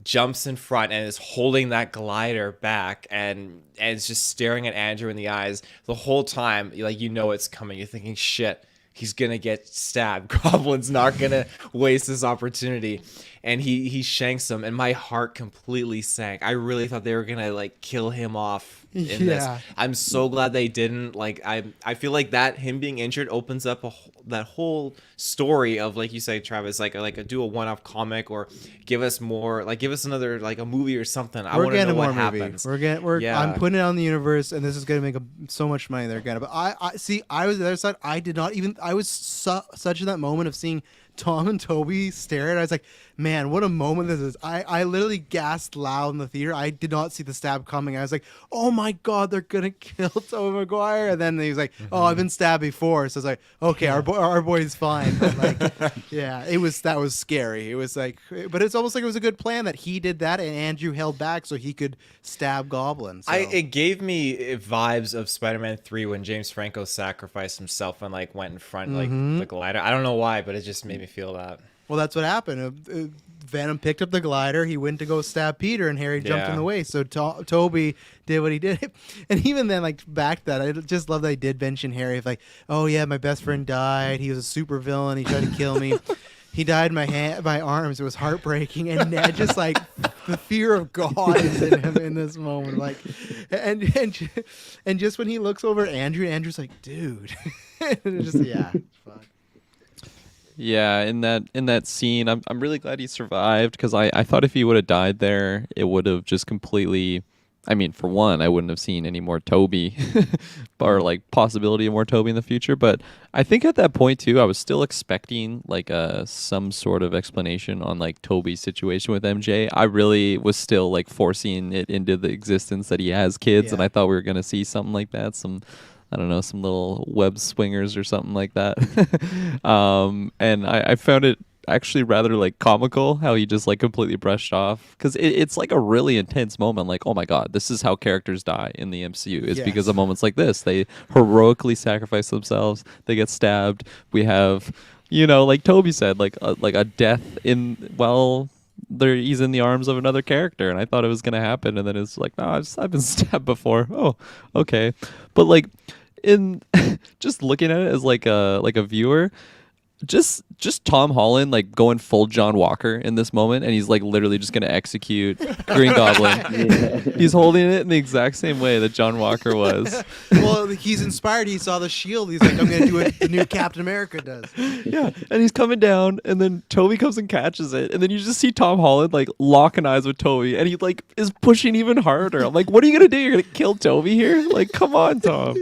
jumps in front and is holding that glider back and is just staring at Andrew in the eyes the whole time. Like, it's coming. You're thinking, shit, he's gonna get stabbed. Goblin's not gonna waste this opportunity. And he shanks him, and my heart completely sank. I really thought they were gonna like kill him off in this. I'm so glad they didn't. Like, I feel like that him being injured opens up that whole story of, like you say, Travis, like do a one-off comic, or give us more, like give us another, like a movie or something. I want to know what happens. I'm putting it on the universe, and this is gonna make so much money. They're gonna. But I see. I was the other side. I did not even. I was such in that moment of seeing Tom and Toby stare at it. I was like, man, what a moment this is. I literally gasped loud in the theater. I did not see the stab coming. I was like, oh my God, they're going to kill Tobey Maguire. And then he was like, oh, I've been stabbed before. So I was like, okay, our boy's fine. But like, that was scary. It was like, but it's almost like it was a good plan that he did that and Andrew held back so he could stab Goblin. So. It gave me vibes of Spider-Man 3 when James Franco sacrificed himself and like went in front like the glider. I don't know why, but it just made me feel that. Well, that's what happened. Venom picked up the glider. He went to go stab Peter, and Harry jumped in the way. So Toby did what he did. And even then, like, back to that, I just love that I did mention Harry. Like, oh, yeah, my best friend died. He was a super villain. He tried to kill me. He died in my arms. It was heartbreaking. And Ned just, like, the fear of God is in him in this moment. Like, and just when he looks over at Andrew, and Andrew's like, dude, and it's just fuck. Yeah, in that scene, I'm really glad he survived, because I thought if he would have died there, it would have just completely. I mean, for one, I wouldn't have seen any more Toby, or like possibility of more Toby in the future. But I think at that point too, I was still expecting like some sort of explanation on like Toby's situation with MJ. I really was still like forcing it into the existence that he has kids, and I thought we were gonna see something like that. I don't know, some little web swingers or something like that. And I found it actually rather like comical how he just like completely brushed off, because it's like a really intense moment. Like, oh my god, this is how characters die in the MCU. It's because of moments like this. They heroically sacrifice themselves. They get stabbed. We have, like Toby said, like a death he's in the arms of another character, and I thought it was gonna happen, and then it's like, no, I've been stabbed before. Oh, okay. But like, in just looking at it as like a viewer, just Tom Holland like going full John Walker in this moment, and he's like literally just gonna execute Green Goblin. He's holding it in the exact same way that John Walker was. Well, he's inspired. He saw the shield. He's like, I'm gonna do what the new Captain America does. Yeah, and he's coming down, and then Toby comes and catches it, and then you just see Tom Holland like locking eyes with Toby, and he like is pushing even harder. I'm like, what are you gonna do? You're gonna kill Toby here? Like, come on, Tom.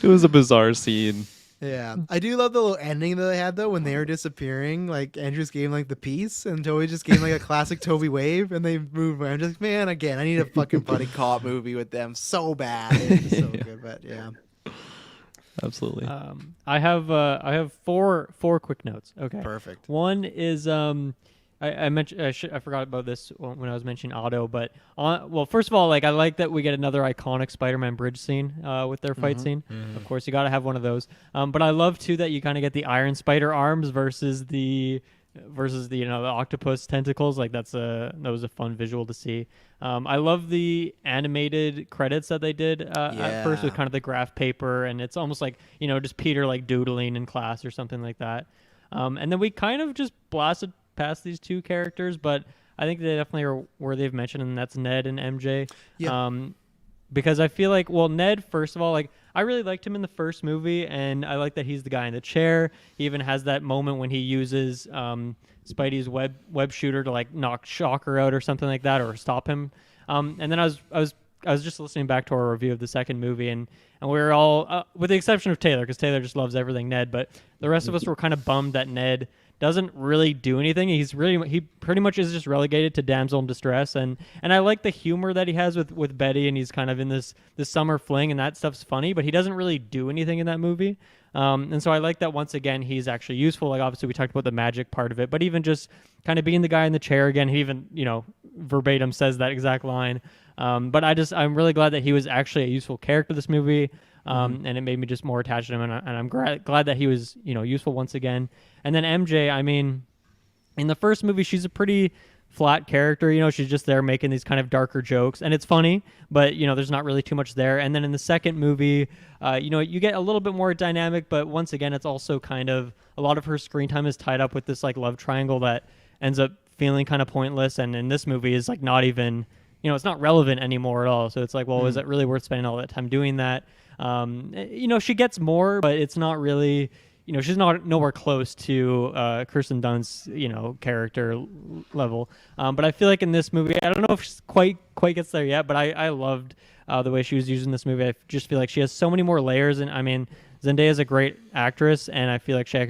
It was a bizarre scene. Yeah, I do love the little ending that they had though when they were disappearing. Like Andrews gave like the peace, and Toby just gave like a classic Toby wave, and they moved away. I'm just like, man, again, I need a fucking buddy cop movie with them so bad. It's so good, but yeah, absolutely. I have four quick notes. Okay, perfect. One is I mentioned I forgot about this when I was mentioning Otto, but well, first of all, like I like that we get another iconic Spider-Man bridge scene with their fight scene. Of course, you got to have one of those. But I love too that you kind of get the Iron Spider arms versus the the octopus tentacles. Like that was a fun visual to see. I love the animated credits that they did at first with kind of the graph paper, and it's almost like just Peter like doodling in class or something like that. And then we kind of just blasted past these two characters, but I think they definitely are worthy of mention, and that's Ned and MJ. Yeah. Because I feel like, well, Ned, first of all, like I really liked him in the first movie, and I like that he's the guy in the chair. He even has that moment when he uses Spidey's web shooter to like knock Shocker out or something like that, or stop him. And then I was just listening back to our review of the second movie, and we were all, with the exception of Taylor, because Taylor just loves everything Ned, but the rest of us were kind of bummed that Ned doesn't really do anything. He pretty much is just relegated to damsel in distress, and I like the humor that he has with Betty, and he's kind of in this summer fling, and that stuff's funny, but he doesn't really do anything in that movie. And so I like that once again he's actually useful. Like obviously we talked about the magic part of it, but even just kind of being the guy in the chair again, he even verbatim says that exact line. But I'm really glad that he was actually a useful character this movie. And it made me just more attached to him, and I'm glad that he was useful once again. And then MJ, I mean, in the first movie she's a pretty flat character. She's just there making these kind of darker jokes, and it's funny, but there's not really too much there. And then in the second movie, you get a little bit more dynamic, but once again it's also kind of a lot of her screen time is tied up with this like love triangle that ends up feeling kind of pointless, and in this movie is like not even it's not relevant anymore at all. So it's like, well, is it really worth spending all that time doing that? She gets more, but it's not really, she's not nowhere close to Kirsten Dunst's, character level. But I feel like in this movie, I don't know if she quite gets there yet, but I loved the way she was used in this movie. I just feel like she has so many more layers, and I mean, Zendaya's a great actress, and I feel like she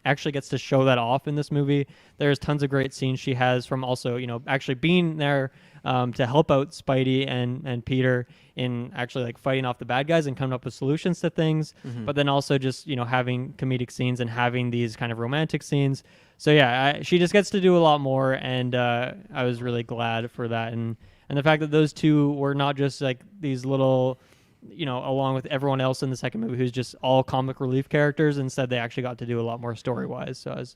actually gets to show that off in this movie. There's tons of great scenes she has from also, actually being there to help out Spidey and Peter in actually like fighting off the bad guys and coming up with solutions to things, but then also just having comedic scenes and having these kind of romantic scenes. So yeah, she just gets to do a lot more, and I was really glad for that, and the fact that those two were not just like these little, along with everyone else in the second movie who's just all comic relief characters. Instead, they actually got to do a lot more story wise. So I was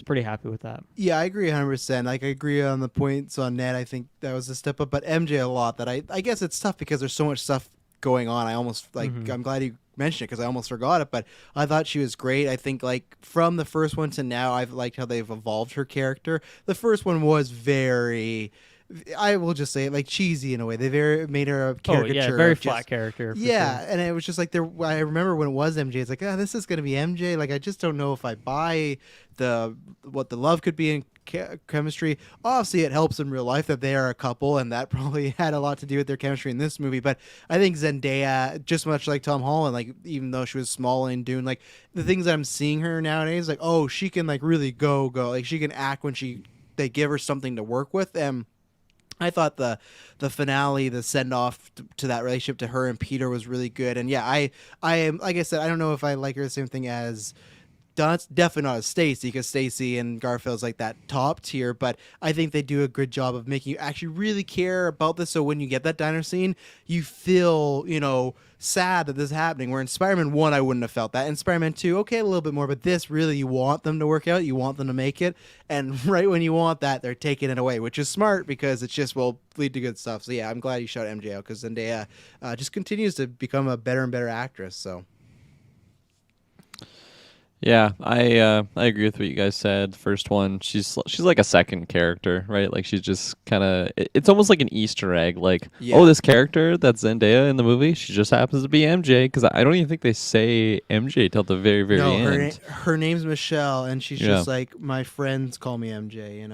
pretty happy with that. Yeah, I agree 100%. Like, I agree on the points on Ned. I think that was a step up, but MJ a lot. That I guess it's tough because there's so much stuff going on. I almost I'm glad you mentioned it because I almost forgot it. But I thought she was great. I think like from the first one to now, I've liked how they've evolved her character. The first one was very I will just say it, like cheesy in a way. They made her a Oh caricature. yeah, very of flat just, character. For yeah, sure. and it was just like I remember when it was MJ. It's like, this is gonna be MJ. Like, I just don't know if I buy what the love could be in chemistry. Obviously, it helps in real life that they are a couple, and that probably had a lot to do with their chemistry in this movie. But I think Zendaya, just much like Tom Holland, like even though she was small in Dune, like the things that I'm seeing her nowadays, like she can like really go, like she can act when they give her something to work with. And I thought the finale, the send off to that relationship to her and Peter was really good. And yeah, I am, like I said, I don't know if I like her the same thing as definitely not as Stacy, because Stacy and Garfield's like that top tier, but I think they do a good job of making you actually really care about this. So when you get that diner scene, you feel, sad that this is happening. Where in Spider-Man 1, I wouldn't have felt that. In Spider-Man 2, okay, a little bit more, but this really, you want them to work out, you want them to make it, and right when you want that, they're taking it away, which is smart because it just will lead to good stuff. So yeah, I'm glad you shot MJ out, because Zendaya just continues to become a better and better actress. So. Yeah, I agree with what you guys said. First one, she's like a second character, right? Like she's just kind of it's almost like an Easter egg. Like, Yeah. oh, this character that's Zendaya in the movie, she just happens to be MJ, because I don't even think they say MJ till the very very No, end. her name's Michelle, and she's Yeah. just like, my friends call me MJ.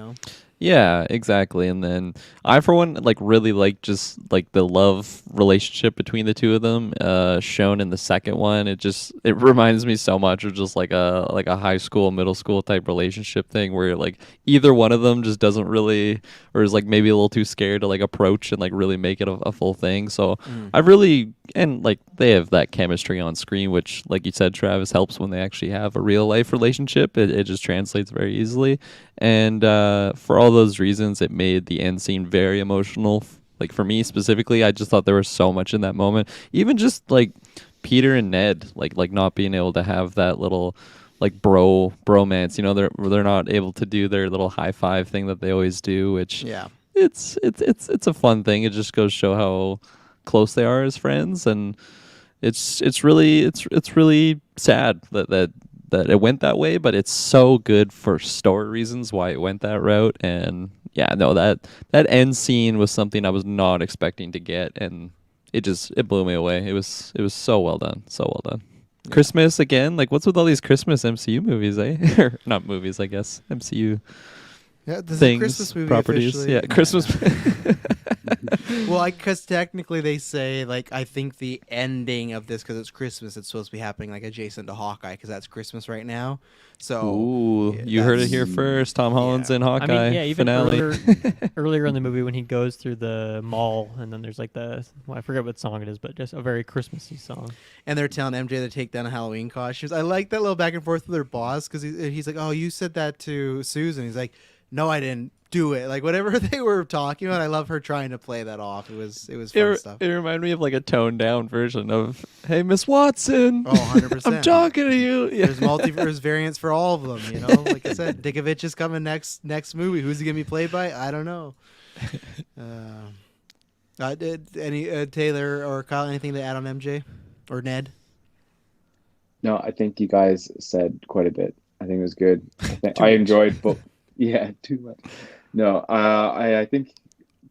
Yeah, exactly. And then I, for one, like really like just like the love relationship between the two of them, shown in the second one. It reminds me so much of just like a high school, middle school type relationship thing where like either one of them just doesn't really, or is like maybe a little too scared to like approach and like really make it a full thing. So I really, and like they have that chemistry on screen, which like you said, Travis, helps when they actually have a real life relationship. It just translates very easily. And for all those reasons, it made the end scene very emotional. Like for me specifically, I just thought there was so much in that moment. Even just like Peter and Ned, like not being able to have that little like bromance. They're not able to do their little high five thing that they always do, which Yeah. it's a fun thing. It just goes to show how close they are as friends, and it's really sad that it went that way, but it's so good for story reasons why it went that route. And yeah, no, that end scene was something I was not expecting to get, and it blew me away. It was so well done, so well done. Yeah. Christmas again, like what's with all these Christmas MCU movies, eh? Or not movies, I guess. MCU Yeah, this is a things, Christmas movie properties. officially. Yeah, Christmas. Well, because technically they say, like, I think the ending of this, because it's Christmas, it's supposed to be happening like adjacent to Hawkeye, because that's Christmas right now. So Ooh, yeah, you heard it that's- here first. Tom Holland's in I Hawkeye mean, yeah, even finale. earlier in the movie when he goes through the mall and then there's like I forget what song it is, but just a very Christmassy song. And they're telling MJ to take down Halloween costumes. I like that little back and forth with their boss, because he's like, oh, you said that to Susan. He's like, no, I didn't do it. Like, whatever they were talking about, I love her trying to play that off. It was fun stuff. It reminded me of like a toned down version of "Hey, Miss Watson, Oh, 100%. I'm talking to you." Yeah. There's multiverse variants for all of them, Like I said, Dickovich is coming next movie. Who's he gonna be played by? I don't know. Did any Taylor or Kyle anything to add on MJ or Ned? No, I think you guys said quite a bit. I think it was good. I enjoyed both. Yeah, too much. No, I think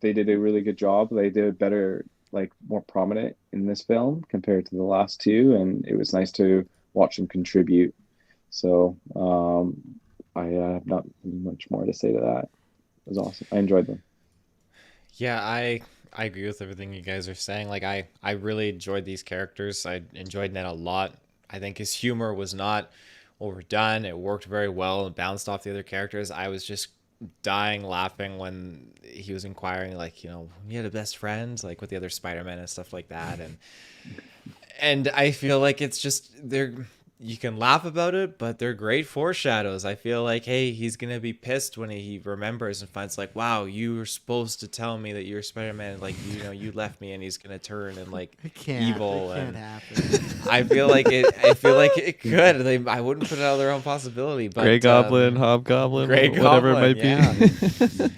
they did a really good job. They did better, like more prominent in this film compared to the last two, and it was nice to watch them contribute. So I have not much more to say to that. It was awesome. I enjoyed them. Yeah, I agree with everything you guys are saying. Like I really enjoyed these characters. I enjoyed Ned a lot. I think his humor was not overdone. It worked very well and bounced off the other characters. I was just dying laughing when he was inquiring, like, you had a best friend, like with the other Spider-Man and stuff like that. And I feel like it's just you can laugh about it, but they're great foreshadows. I feel like, hey, he's gonna be pissed when he remembers and finds like, wow, you were supposed to tell me that you're Spider-Man, like you left me, and he's gonna turn and like evil. It can't And happen. I feel like it could. I wouldn't put it out of their own possibility. But Grey Goblin, Hobgoblin, Grey whatever it might Goblin, be.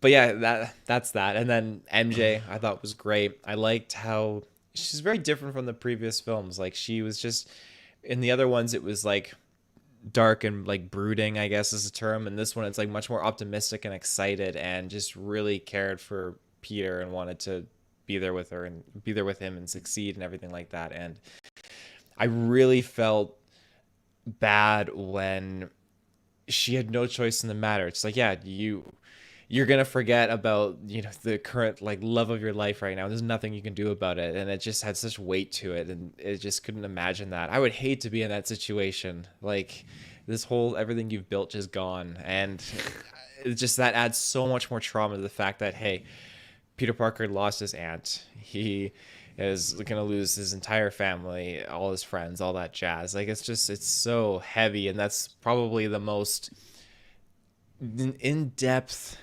but yeah, that's that. And then MJ, I thought was great. I liked how she's very different from the previous films. Like she was just in the other ones, it was like dark and like brooding, I guess is the term. And this one, it's like much more optimistic and excited, and just really cared for Peter and wanted to be there with her and be there with him and succeed and everything like that. And I really felt bad when she had no choice in the matter. It's like, yeah, you're gonna forget about, you know, the current like love of your life right now. There's nothing you can do about it, and it just had such weight to it, and it just couldn't imagine that. I would hate to be in that situation. Like, this whole everything you've built just gone, and it just, that adds so much more trauma to the fact that, hey, Peter Parker lost his aunt. He is gonna lose his entire family, all his friends, all that jazz. Like, it's so heavy, and that's probably the most in-depth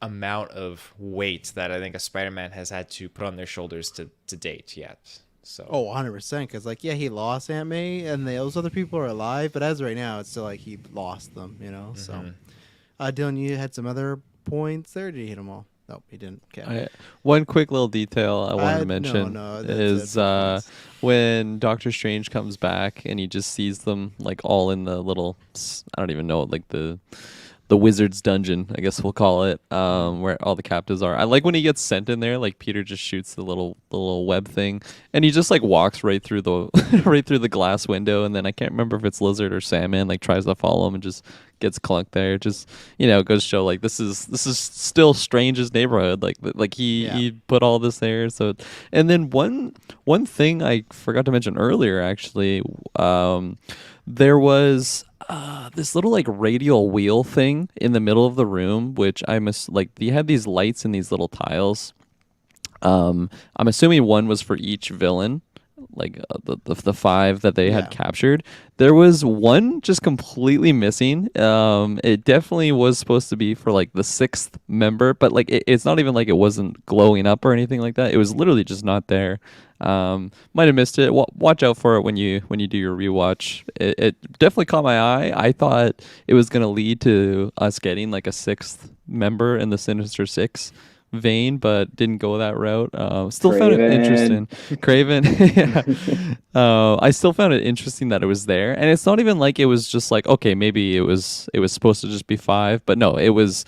amount of weight that I think a Spider-Man has had to put on their shoulders to date yet. So 100%, because like, yeah, he lost Aunt May and those other people are alive, but as of right now it's still like he lost them, you know. So Dylan, you had some other points there. Did he hit them all? Nope, he didn't. Okay. One quick little detail I wanted to mention that's is when Doctor Strange comes back and he just sees them like all in the little, I don't even know, like the wizard's dungeon, I guess we'll call it, where all the captives are. I like when he gets sent in there, like Peter just shoots the little web thing, and he just like walks right through the right through the glass window, and then I can't remember if it's Lizard or Sandman like tries to follow him and just gets clunked there. Just, you know, goes to show like this is still Strange's neighborhood. Like he put all this there. So, and then one thing I forgot to mention earlier actually, there was this little like radial wheel thing in the middle of the room, which you had these lights and these little tiles. I'm assuming one was for each villain, like the five that they had captured. There was one just completely missing. It definitely was supposed to be for like the sixth member, but like it's not even like it wasn't glowing up or anything like that. It was literally just not there. Might have missed it. Watch out for it when you do your rewatch. It definitely caught my eye. I thought it was gonna lead to us getting like a sixth member in the Sinister Six vein, but didn't go that route. Still found it interesting. Craven. I still found it interesting that it was there, and it's not even like it was just like, okay, maybe it was supposed to just be five, but no, it was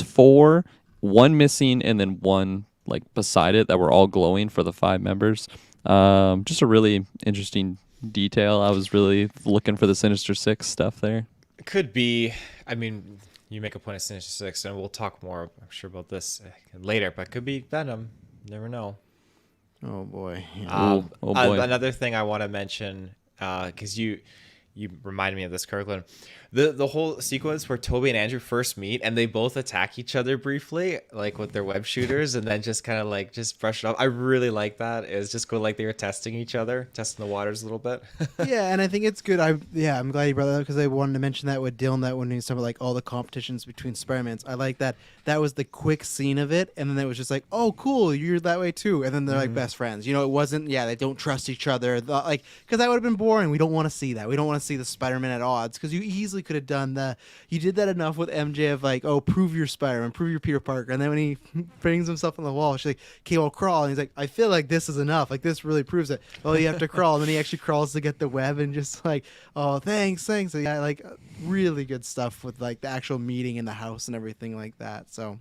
four, one missing, and then one like beside it that were all glowing for the five members. Just a really interesting detail. I was really looking for the Sinister Six stuff there. it could be, I mean, you make a point of Sinister Six, and we'll talk more, I'm sure, about this later, but it could be Venom. Never know. Oh boy. Oh boy. Another thing I want to mention, because you reminded me of this, Kirklin. The whole sequence where Toby and Andrew first meet and they both attack each other briefly, like with their web shooters, and then just kind of like just brush it off. I really like that. It was just cool, like they were testing each other, testing the waters a little bit. Yeah, and I think it's good. I'm glad you brought that up because I wanted to mention that with Dylan, that when he's talking about like all the competitions between Spider-Mans, I like that was the quick scene of it, and then it was just like, oh, cool, you're that way too, and then they're like best friends. You know, it wasn't, they don't trust each other, like, because that would have been boring. We don't want to see that. We don't want to see the Spider-Man at odds, because you easily could have done you did that enough with MJ of like, oh, prove your Spider-Man, prove your Peter Parker, and then when he brings himself on the wall, she's like, okay, well, crawl, and he's like, I feel like this is enough, like this really proves it. Well, you have to crawl, and then he actually crawls to get the web, and just like, oh, thanks. So yeah, like really good stuff with like the actual meeting in the house and everything like that. So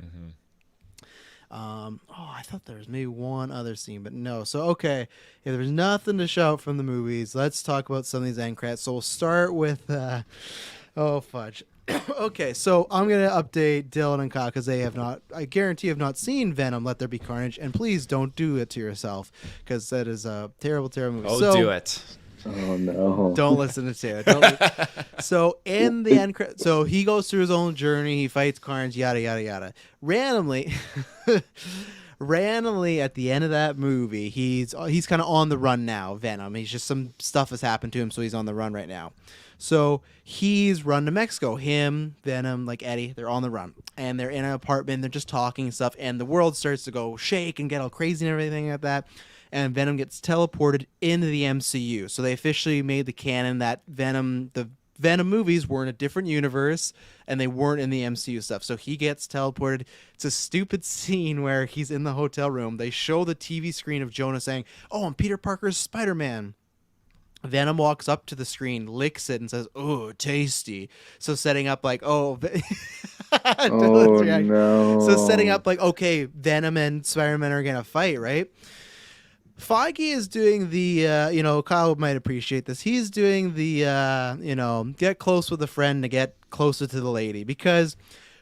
I thought there was maybe one other scene, but no. So okay, if there's nothing to shout from the movies, let's talk about some of these end credits. So we'll start with oh fudge. Okay, so I'm gonna update Dylan and Kyle because they have not, I guarantee, have not seen Venom: Let There Be Carnage, and please don't do it to yourself because that is a terrible, terrible movie. Oh, do it. Oh no! Don't listen to it. So in the end, so he goes through his own journey. He fights Carnage, yada yada yada. Randomly at the end of that movie, he's kind of on the run now. Venom. He's just, some stuff has happened to him, so he's on the run right now. So he's run to Mexico. Him, Venom, like Eddie, they're on the run, and they're in an apartment. They're just talking and stuff, and the world starts to go shake and get all crazy and everything like that. And Venom gets teleported into the MCU. So they officially made the canon that the Venom movies were in a different universe and they weren't in the MCU stuff. So he gets teleported. It's a stupid scene where he's in the hotel room. They show the TV screen of Jonah saying, "Oh, I'm Peter Parker's Spider-Man." Venom walks up to the screen, licks it, and says, "Oh, tasty." So setting up like, oh, Oh Dylan's reaction. no. So setting up like, okay, Venom and Spider-Man are gonna fight, right? Feige is doing the, Kyle might appreciate this. He's doing the, get close with a friend to get closer to the lady. Because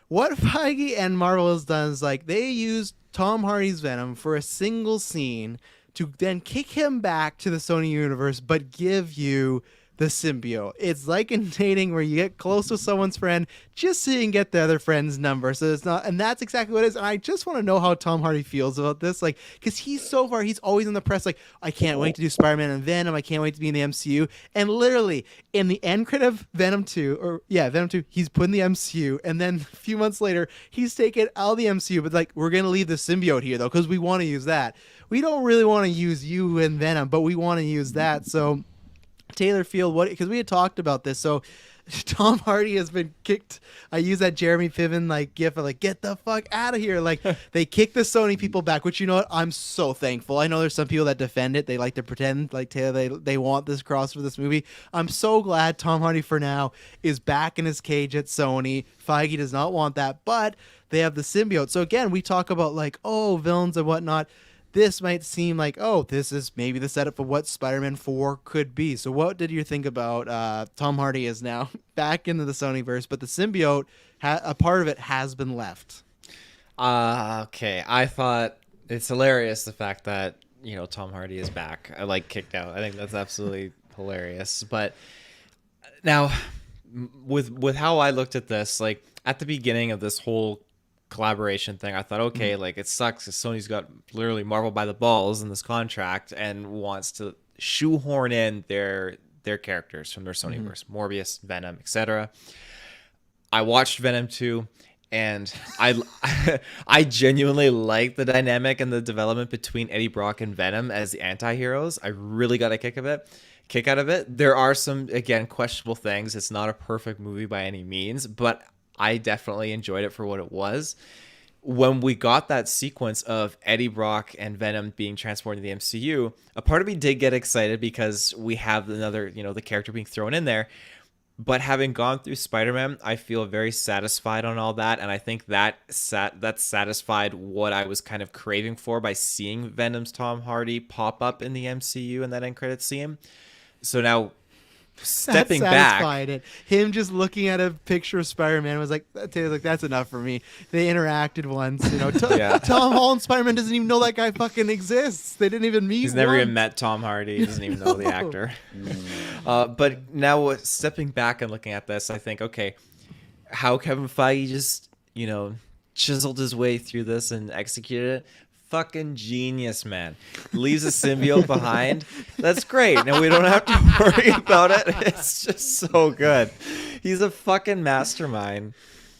what Feige and Marvel has done is like they used Tom Hardy's Venom for a single scene to then kick him back to the Sony universe, but give you the symbiote. It's like in dating where you get close with someone's friend just so you can get the other friend's number. So it's not, and that's exactly what it is. And I just want to know how Tom Hardy feels about this. Like, because he's always in the press, like, I can't wait to do Spider-Man and Venom. I can't wait to be in the MCU. And literally, in the end credit of Venom 2, Venom 2, he's put in the MCU. And then a few months later, he's taken out of the MCU. But, like, we're going to leave the symbiote here, though, because we want to use that. We don't really want to use you and Venom, but we want to use that. So Taylor Field, because we had talked about this. So Tom Hardy has been kicked. I use that Jeremy Piven like gif of like, get the fuck out of here. Like they kick the Sony people back, which, you know what? I'm so thankful. I know there's some people that defend it. They like to pretend like Taylor, they want this cross for this movie. I'm so glad Tom Hardy for now is back in his cage at Sony. Feige does not want that, but they have the symbiote. So again, we talk about like, oh, villains and whatnot. This might seem like, oh, this is maybe the setup of what Spider-Man 4 could be. So what did you think about Tom Hardy is now back into the Sony verse, but the symbiote, a part of it has been left? Okay. I thought it's hilarious the fact that, Tom Hardy is back. I like kicked out. I think that's absolutely hilarious. But now with how I looked at this, like at the beginning of this whole collaboration thing, I thought, okay, like it sucks because Sony's got literally Marvel by the balls in this contract and wants to shoehorn in their characters from their Sony Verse, Morbius, Venom, etc. I watched Venom 2 and I genuinely like the dynamic and the development between Eddie Brock and Venom as the anti-heroes. I really got a kick out of it. There are some, again, questionable things. It's not a perfect movie by any means, but I definitely enjoyed it for what it was. When we got that sequence of Eddie Brock and Venom being transported to the MCU, a part of me did get excited because we have another, the character being thrown in there. But having gone through Spider-Man, I feel very satisfied on all that. And I think that satisfied what I was kind of craving for by seeing Venom's Tom Hardy pop up in the MCU in that end credits scene. So now, stepping back, him just looking at a picture of Spider-Man was like, Taylor's like, that's enough for me. They interacted once, Tom Holland Spider-Man doesn't even know that guy fucking exists. They didn't even meet. He's never even met Tom Hardy. He doesn't even know the actor. But now stepping back and looking at this, I think, okay, how Kevin Feige just chiseled his way through this and executed it. Fucking genius, man. Leaves a symbiote behind. That's great. Now we don't have to worry about it. It's just so good. He's a fucking mastermind.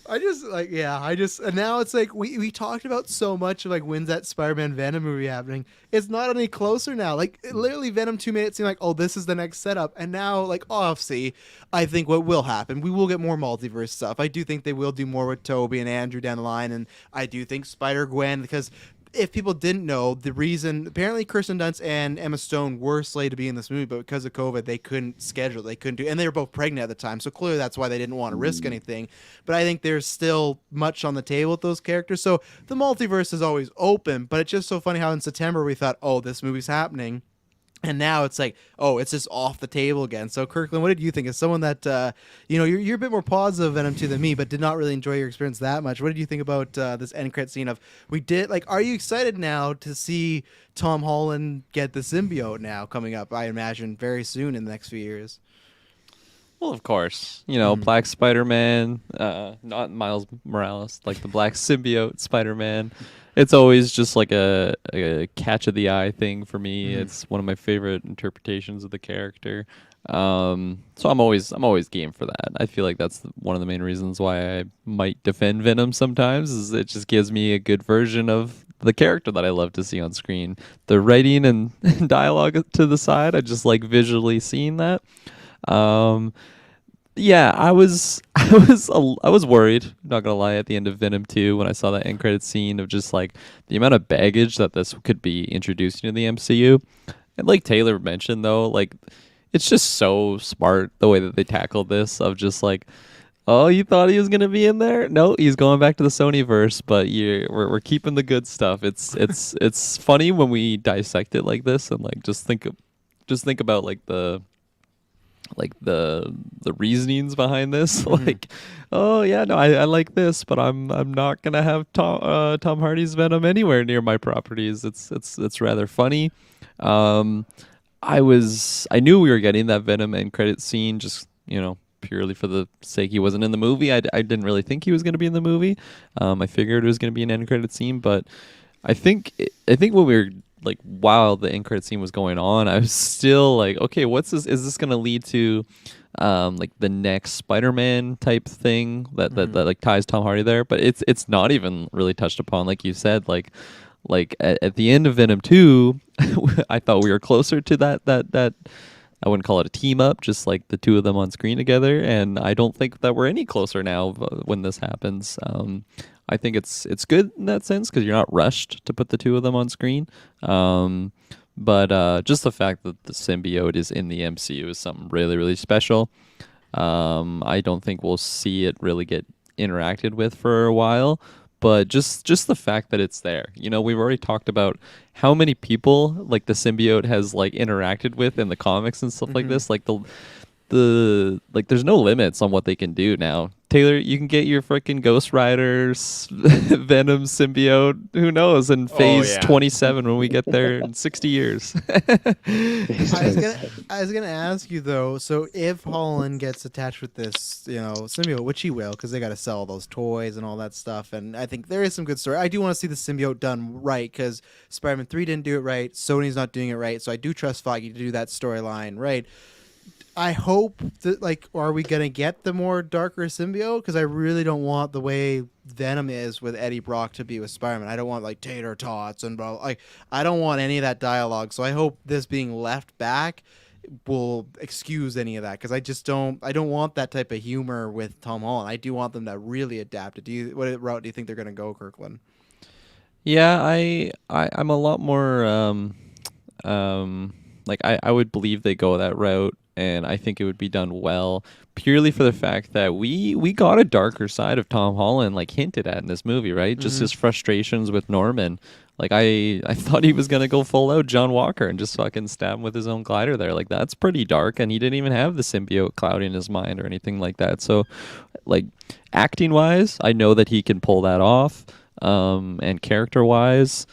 And now it's like we talked about so much of like when's that Spider-Man Venom movie happening. It's not any closer now. Like literally Venom 2 made it seem like, oh, this is the next setup. And now like OFC, I think what will happen, we will get more multiverse stuff. I do think they will do more with Toby and Andrew down the line. And I do think Spider-Gwen, because if people didn't know, the reason apparently Kirsten Dunst and Emma Stone were slated to be in this movie, but because of COVID, they couldn't schedule. They couldn't do, and they were both pregnant at the time, so clearly that's why they didn't want to risk anything. But I think there's still much on the table with those characters. So the multiverse is always open, but it's just so funny how in September we thought, oh, this movie's happening. And now it's like, oh, it's just off the table again. So, Kirklin, what did you think? As someone that, you're a bit more positive of Venom 2 than me, but did not really enjoy your experience that much. What did you think about this end credit scene of, are you excited now to see Tom Holland get the symbiote now coming up, I imagine, very soon in the next few years? Well, of course. Black Spider-Man, not Miles Morales, like the Black Symbiote Spider-Man. It's always just like a catch of the eye thing for me. It's one of my favorite interpretations of the character. So I'm always game for that. I feel like that's one of the main reasons why I might defend Venom sometimes, is it just gives me a good version of the character that I love to see on screen. The writing and dialogue to the side, I just like visually seeing that. Yeah, I was worried, not gonna lie, at the end of Venom 2 when I saw that end credit scene of just like the amount of baggage that this could be introducing to the MCU. And like Taylor mentioned though, like it's just so smart the way that they tackled this of just like, oh, you thought he was gonna be in there? No, he's going back to the Sony Verse, but we're keeping the good stuff. It's funny when we dissect it like this and like just think about like the reasonings behind this. Like, oh yeah, no, I like this, but I'm not gonna have Tom Hardy's Venom anywhere near my properties. It's rather funny. I knew we were getting that Venom end credit scene, just purely for the sake he wasn't in the movie. I didn't really think he was going to be in the movie. I figured it was going to be an end credit scene, but I think when we were like, while the end credit scene was going on, I was still like, okay, what's this? Is this going to lead to like the next Spider-Man type thing that like ties Tom Hardy there? But it's not even really touched upon, like you said, like at the end of Venom 2, I thought we were closer to that I wouldn't call it a team up, just like the two of them on screen together, and I don't think that we're any closer now when this happens. I think it's good in that sense because you're not rushed to put the two of them on screen. But just the fact that the symbiote is in the MCU is something really, really special. I don't think we'll see it really get interacted with for a while. But just the fact that it's there, we've already talked about how many people like the symbiote has like interacted with in the comics and stuff like this. Like the like, there's no limits on what they can do now. Taylor, you can get your freaking Ghost Rider's Venom symbiote. Who knows in phase 27 when we get there in 60 years. I was gonna ask you though. So if Holland gets attached with this, symbiote, which he will, because they got to sell those toys and all that stuff, and I think there is some good story. I do want to see the symbiote done right because Spider-Man 3 didn't do it right. Sony's not doing it right, so I do trust Feige to do that storyline right. I hope that, like, are we going to get the more darker symbiote? Because I really don't want the way Venom is with Eddie Brock to be with Spider-Man. I don't want, like, tater tots and blah. Like, I don't want any of that dialogue. So I hope this being left back will excuse any of that. Because I don't want that type of humor with Tom Holland. I do want them to really adapt it. What route do you think they're going to go, Kirklin? Yeah, I'm a lot more, like, I would believe they go that route. And I think it would be done well, purely for the fact that we got a darker side of Tom Holland, like, hinted at in this movie, right? Just his frustrations with Norman. Like, I thought he was gonna go full out John Walker and just fucking stab him with his own glider there. Like, that's pretty dark, and he didn't even have the symbiote clouding his mind or anything like that. So, like, acting wise, I know that he can pull that off. And character wise,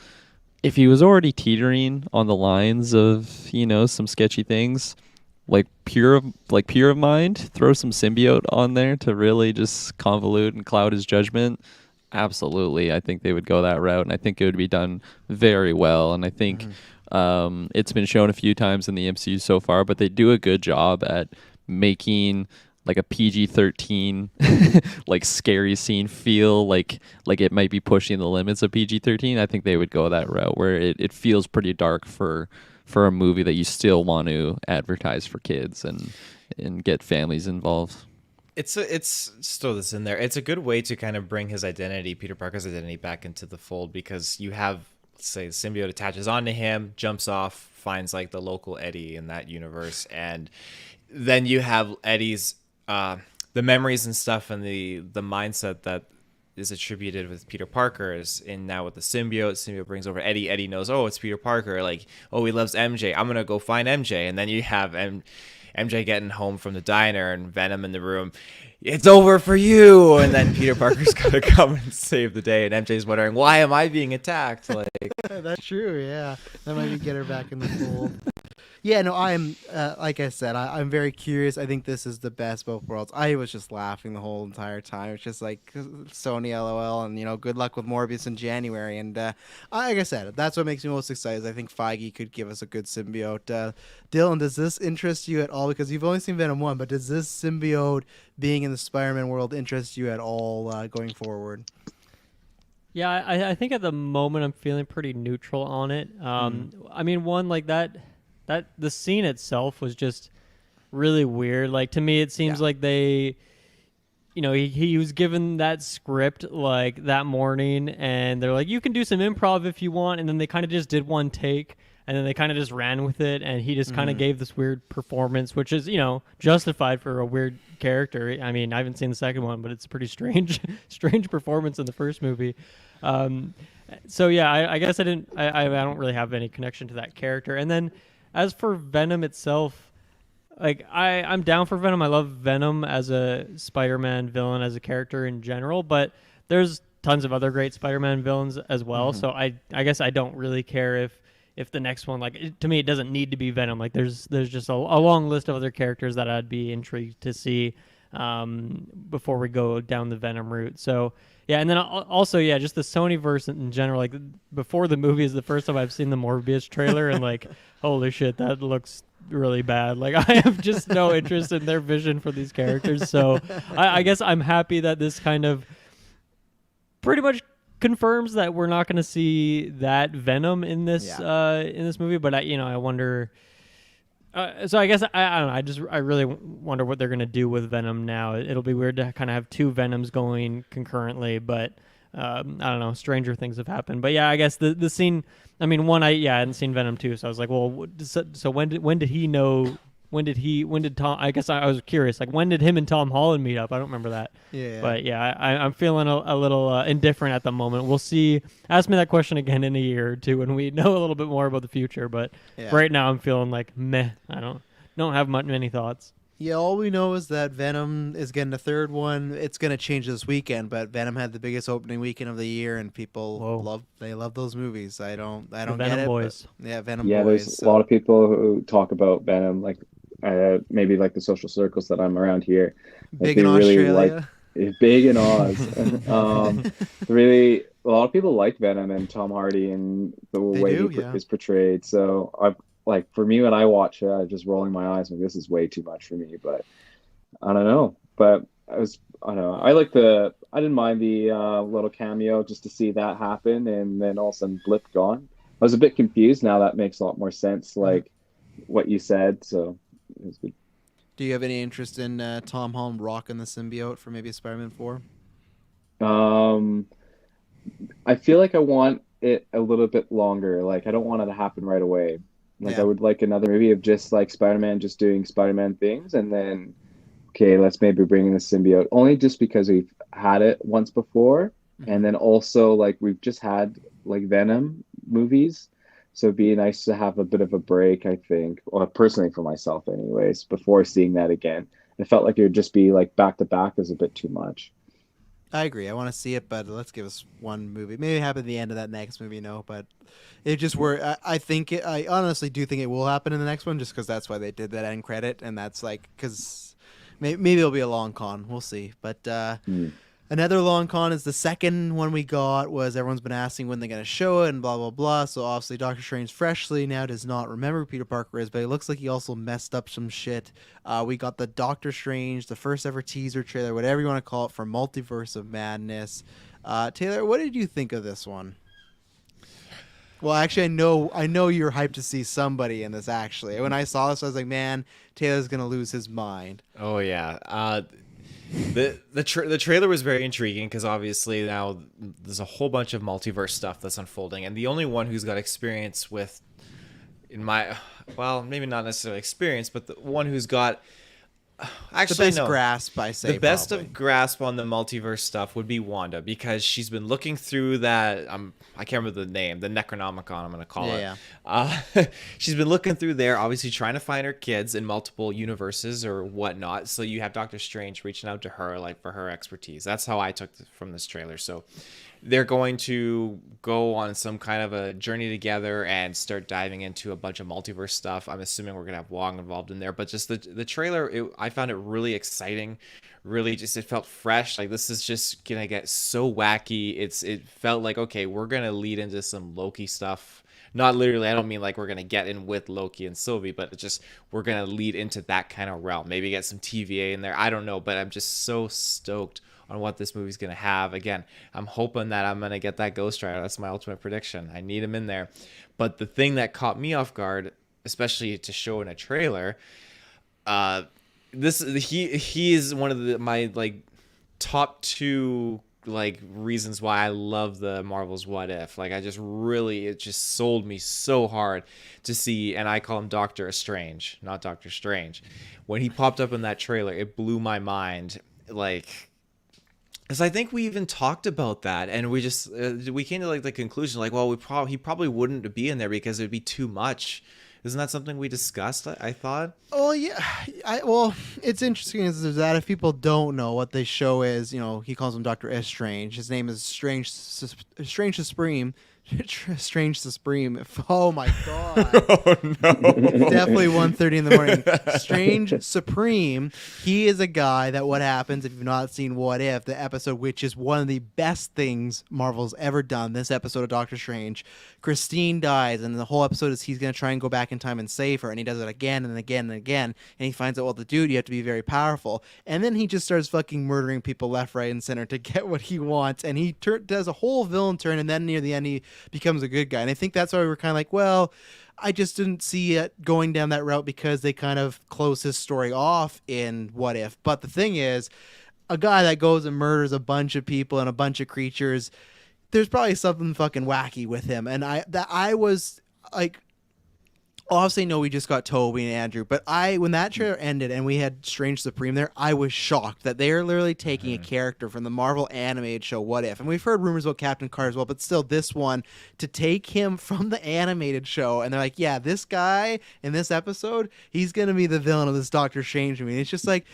if he was already teetering on the lines of some sketchy things, like pure of mind, throw some symbiote on there to really just convolute and cloud his judgment. Absolutely, I think they would go that route, and I think it would be done very well. And I think it's been shown a few times in the MCU so far, but they do a good job at making like a PG-13 like scary scene feel like it might be pushing the limits of PG-13. I think they would go that route where it feels pretty dark for a movie that you still want to advertise for kids and get families involved. It's just throw this in there. It's a good way to kind of bring his identity, Peter Parker's identity, back into the fold, because you have, let's say, the symbiote attaches onto him, jumps off, finds like the local Eddie in that universe, and then you have Eddie's the memories and stuff and the mindset that is attributed with Peter Parker is in now with the symbiote brings over Eddie knows, oh, it's Peter Parker, like, oh, he loves MJ, I'm gonna go find MJ. And then you have MJ getting home from the diner and Venom in the room, it's over for you, and then Peter Parker's gonna come and save the day, and MJ's wondering, why am I being attacked? Like, that's true. Yeah, that might be get her back in the fold. Yeah, no, I'm like I said, I'm very curious. I think this is the best both worlds. I was just laughing the whole entire time. It's just like Sony LOL, and good luck with Morbius in January. And like I said, that's what makes me most excited. I think Feige could give us a good symbiote. Dylan, does this interest you at all? Because you've only seen Venom 1, but does this symbiote being in the Spider-Man world interest you at all going forward? Yeah, I think at the moment I'm feeling pretty neutral on it. I mean, one, like that the scene itself was just really weird. Like, to me, it seems like they, he was given that script like that morning, and they're like, you can do some improv if you want, and then they kind of just did one take, and then they kind of just ran with it, and he just kind of gave this weird performance, which is, justified for a weird character. I mean, I haven't seen the second one, but it's a pretty strange strange performance in the first movie. So yeah, I guess I don't really have any connection to that character. And then as for Venom itself, like I'm down for Venom. I love Venom as a Spider-Man villain, as a character in general, but there's tons of other great Spider-Man villains as well. So I guess I don't really care if the next one, to me, it doesn't need to be Venom. Like there's just a long list of other characters that I'd be intrigued to see before we go down the Venom route. So yeah, and then also, yeah, just the Sony Verse in general. Like before the movie is the first time I've seen the Morbius trailer, and like, holy shit, that looks really bad. Like I have just no interest in their vision for these characters. So I guess I'm happy that this kind of pretty much confirms that we're not going to see that Venom in this movie. But I wonder. So I guess I don't know. I really wonder what they're going to do with Venom now. It'll be weird to kind of have two Venoms going concurrently, but I don't know. Stranger things have happened. But yeah, I guess the scene. I mean, I hadn't seen Venom 2, so I was like, well, so when did he know? When did Tom? I guess I was curious. Like, when did him and Tom Holland meet up? I don't remember that. Yeah. But yeah, I'm feeling a little indifferent at the moment. We'll see. Ask me that question again in a year or two when we know a little bit more about the future. But right now, I'm feeling like meh. I don't have many thoughts. Yeah, all we know is that Venom is getting a third one. It's going to change this weekend, but Venom had the biggest opening weekend of the year, and people love those movies. I don't get Venom it. boys. Yeah, Venom Yeah, boys. there's a lot of people who talk about Venom, like maybe like the social circles that I'm around here. Big in Australia. Big in Oz. Really, a lot of people like Venom and Tom Hardy and the way he is portrayed. So I've for me, when I watch it, I'm just rolling my eyes. Like, this is way too much for me. But I don't know. But I don't know. I didn't mind the little cameo just to see that happen, and then all of a sudden, blip gone. I was a bit confused. Now that makes a lot more sense, like what you said. So it was good. Do you have any interest in Tom Holland rocking the symbiote for maybe Spider-Man 4? I feel like I want it a little bit longer. Like, I don't want it to happen right away. Like, I would like another movie of just like Spider-Man just doing Spider-Man things, and then okay, let's maybe bring in the symbiote. Only just because we've had it once before, and then also like we've just had like Venom movies. So it'd be nice to have a bit of a break, I think, or personally for myself anyways, before seeing that again. It felt like it would just be like back to back is a bit too much. I agree. I want to see it, but let's give us one movie. Maybe it happen at the end of that next movie, but it just I honestly do think it will happen in the next one, just because that's why they did that end credit, and that's like, because maybe it'll be a long con. We'll see. But another long con is the second one we got was everyone's been asking when they're going to show it and blah, blah, blah. So obviously Doctor Strange freshly now does not remember who Peter Parker is, but it looks like he also messed up some shit. We got the Doctor Strange, the first ever teaser trailer, whatever you want to call it, for Multiverse of Madness. Taylor, what did you think of this one? Well, actually, I know you're hyped to see somebody in this, actually. When I saw this, I was like, man, Taylor's going to lose his mind. Oh, yeah. The trailer was very intriguing because obviously now there's a whole bunch of multiverse stuff that's unfolding, and the only one who's got experience with, maybe not necessarily experience, but the one who's got the best grasp, I say. The best of grasp on the multiverse stuff would be Wanda, because she's been looking through that. I can't remember the name, the Necronomicon. I'm going to call it. Yeah. She's been looking through there, obviously trying to find her kids in multiple universes or whatnot. So you have Doctor Strange reaching out to her, like, for her expertise. That's how I took from this trailer. So they're going to go on some kind of a journey together and start diving into a bunch of multiverse stuff. I'm assuming we're going to have Wong involved in there, but just the trailer, I found it really exciting. Really just, it felt fresh. Like, this is just going to get so wacky. It felt like, okay, we're going to lead into some Loki stuff. Not literally, I don't mean like we're going to get in with Loki and Sylvie, but just we're going to lead into that kind of realm. Maybe get some TVA in there. I don't know, but I'm just so stoked on what this movie's going to have. Again, I'm hoping that I'm going to get that Ghost Rider. That's my ultimate prediction. I need him in there. But the thing that caught me off guard, especially to show in a trailer, he is one of my like top two like reasons why I love the Marvel's What If. Like I just really, it just sold me so hard to see, and I call him Doctor Strange, not Doctor Strange. When he popped up in that trailer, it blew my mind. Like, because I think we even talked about that, and we came to like the conclusion, like, well, he probably wouldn't be in there because it'd be too much. Isn't that something we discussed? I thought. Oh yeah, well, it's interesting is that if people don't know what this show is, he calls him Doctor S. Strange. His name is Strange Supreme. Strange Supreme. Oh my god. Oh no. Definitely 1:30 in the morning. Strange Supreme. He is a guy that what happens if you've not seen What If, the episode which is one of the best things Marvel's ever done, this episode of Doctor Strange. Christine dies, and the whole episode is he's going to try and go back in time and save her, and he does it again and again and again, and he finds out, well, to do it, you have to be very powerful. And then he just starts fucking murdering people left, right, and center to get what he wants, and he does a whole villain turn, and then near the end he becomes a good guy. And I think that's why we were kind of like, well, I just didn't see it going down that route because they kind of close his story off in What If. But the thing is, a guy that goes and murders a bunch of people and a bunch of creatures, there's probably something fucking wacky with him. And I was like, obviously, no, we just got Toby and Andrew, but when that trailer ended and we had Strange Supreme there, I was shocked that they are literally taking a character from the Marvel animated show What If. And we've heard rumors about Captain Carter as well, but still, this one, to take him from the animated show, and they're like, yeah, this guy in this episode, he's going to be the villain of this Doctor Strange movie. It's just like,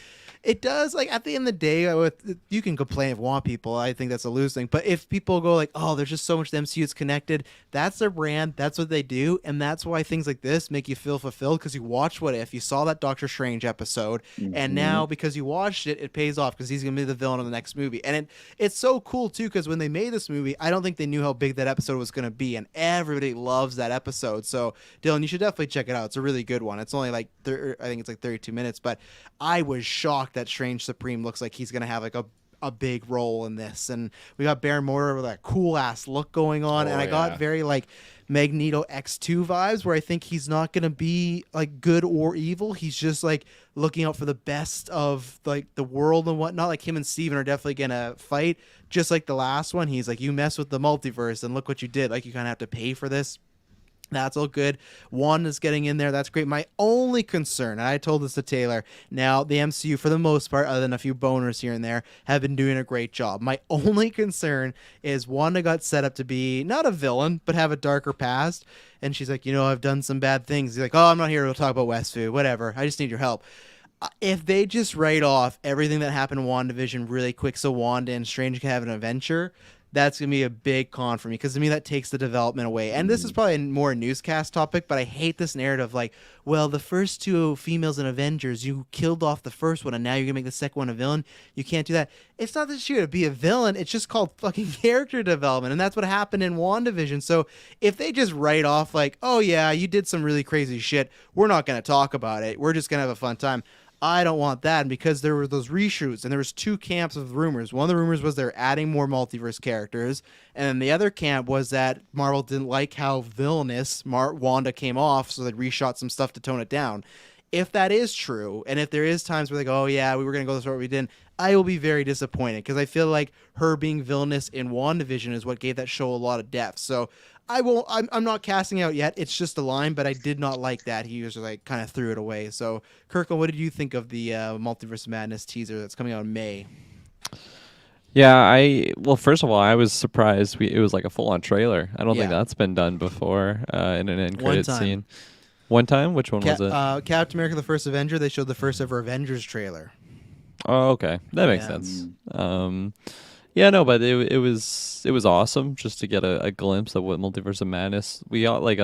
it does, like, at the end of the day, you can complain if you want people. I think that's a loose thing. But if people go like, oh, there's just so much the MCU is connected, that's their brand. That's what they do. And that's why things like this make you feel fulfilled, because you watch What If, you saw that Doctor Strange episode, and now because you watched it, it pays off because he's going to be the villain of the next movie. And it's so cool, too, because when they made this movie, I don't think they knew how big that episode was going to be. And everybody loves that episode. So, Dylan, you should definitely check it out. It's a really good one. It's only like, I think it's like 32 minutes. But I was shocked that Strange Supreme looks like he's going to have like a big role in this. And we got Baron Mordo with that cool ass look going on. And I got very like Magneto X2 vibes, where I think he's not going to be like good or evil. He's just like looking out for the best of like the world and whatnot. Like him and Steven are definitely going to fight. Just like the last one, he's like, you mess with the multiverse and look what you did. Like you kind of have to pay for this. That's all good. Wanda's getting in there. That's great. My only concern, and I told this to Taylor, now the MCU, for the most part, other than a few boners here and there, have been doing a great job. My only concern is Wanda got set up to be not a villain, but have a darker past. And she's like, I've done some bad things. He's like, oh, I'm not here to talk about Westview. Whatever. I just need your help. If they just write off everything that happened in WandaVision really quick so Wanda and Strange can have an adventure, that's going to be a big con for me, because to me that takes the development away. And this is probably more a newscast topic, but I hate this narrative like, well, the first two females in Avengers, you killed off the first one and now you're going to make the second one a villain. You can't do that. It's not that you're going to be a villain. It's just called fucking character development. And that's what happened in WandaVision. So if they just write off like, oh yeah, you did some really crazy shit, we're not going to talk about it, we're just going to have a fun time, I don't want that. And because there were those reshoots and there was two camps of rumors. One of the rumors was they're adding more multiverse characters, and then the other camp was that Marvel didn't like how villainous Wanda came off, so they reshot some stuff to tone it down. If that is true, and if there is times where they go, oh yeah, we were going to go this route, we didn't, I will be very disappointed, because I feel like her being villainous in WandaVision is what gave that show a lot of depth. So I'm not casting out yet. It's just a line, but I did not like that. He was like kind of threw it away. So, Kirklin, what did you think of the Multiverse of Madness teaser that's coming out in May? Yeah, well, first of all, I was surprised it was like a full-on trailer. I don't think that's been done before in an end credit scene. One time? Which one was it? Captain America: The First Avenger. They showed the first ever Avengers trailer. Oh, okay, that makes sense. Yeah, no, but it was awesome just to get a glimpse of what Multiverse of Madness. We got like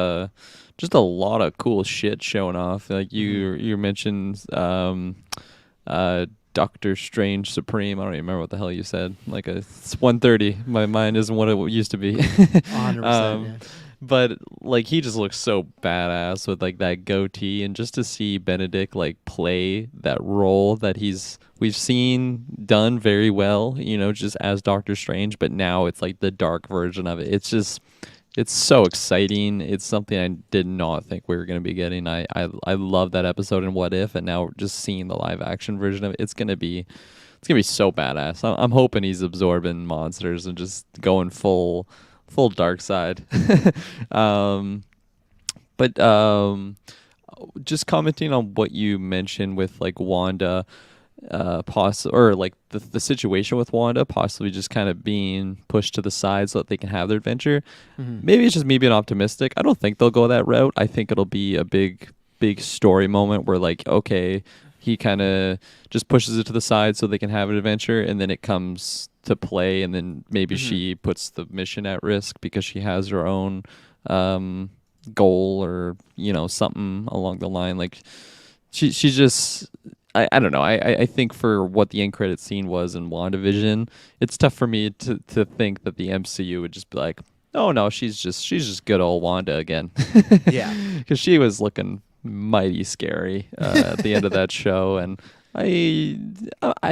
just a lot of cool shit showing off. Like you mentioned Doctor Strange Supreme. I don't even remember what the hell you said. Like it's 1:30. My mind isn't what it used to be. 100%. Yeah. But like he just looks so badass with like that goatee, and just to see Benedict like play that role that we've seen done very well, just as Doctor Strange, but now it's like the dark version of it. It's so exciting. It's something I did not think we were going to be getting. I love that episode in What If, and now just seeing the live action version of it, it's going to be it's gonna be so badass. I'm hoping he's absorbing monsters and just going full dark side. um, but just commenting on what you mentioned with like Wanda, or like the situation with Wanda possibly just kind of being pushed to the side so that they can have their adventure. Maybe it's just me being optimistic. I don't think they'll go that route. I think it'll be a big story moment where like, okay, he kind of just pushes it to the side so they can have an adventure, and then it comes to play, and then maybe she puts the mission at risk because she has her own goal, or something along the line. Like she's just, I don't know. I think for what the end credit scene was in WandaVision, it's tough for me to think that the MCU would just be like, oh no, she's just good old Wanda again. Yeah, because she was looking mighty scary at the end of that show, and I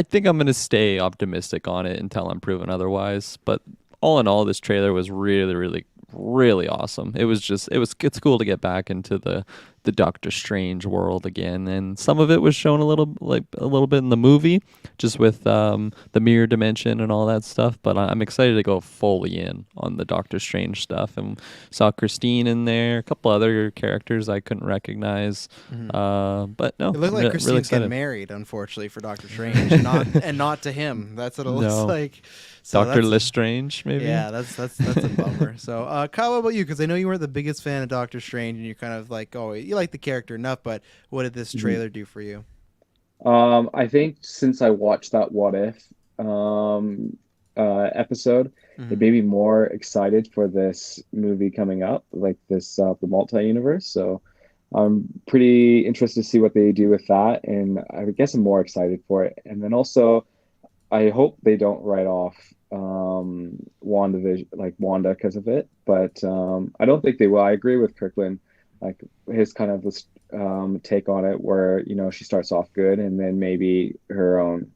think I'm gonna stay optimistic on it until I'm proven otherwise. But all in all, this trailer was really, really, really awesome. It's cool to get back into the Doctor Strange world again, and some of it was shown a little bit in the movie, just with the mirror dimension and all that stuff. But I'm excited to go fully in on the Doctor Strange stuff, and saw Christine in there, a couple other characters I couldn't recognize. But no, it looked like really Christine's excited. getting married, unfortunately, for Doctor Strange, and not to him. That's what it looks No. like. So Doctor Lestrange, maybe. Yeah, that's a bummer. So, Kyle, what about you? Because I know you weren't the biggest fan of Doctor Strange, and you're kind of like, oh, you like the character enough, but what did this trailer do for you? I think since I watched that What If episode, it made me more excited for this movie coming up, like this the multi-universe. So I'm pretty interested to see what they do with that, and I guess I'm more excited for it. And then also, I hope they don't write off WandaVision, like Wanda, because of it. But I don't think they will. I agree with Kirklin, like his kind of take on it, where she starts off good, and then maybe her own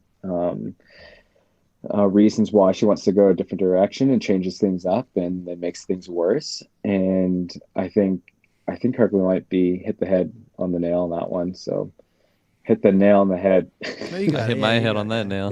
reasons why she wants to go a different direction and changes things up, and then makes things worse. And I think Kirklin might be hit the head on the nail on that one. So hit the nail on the head. No, you got I it. hit Yeah, my you head got on it. that nail.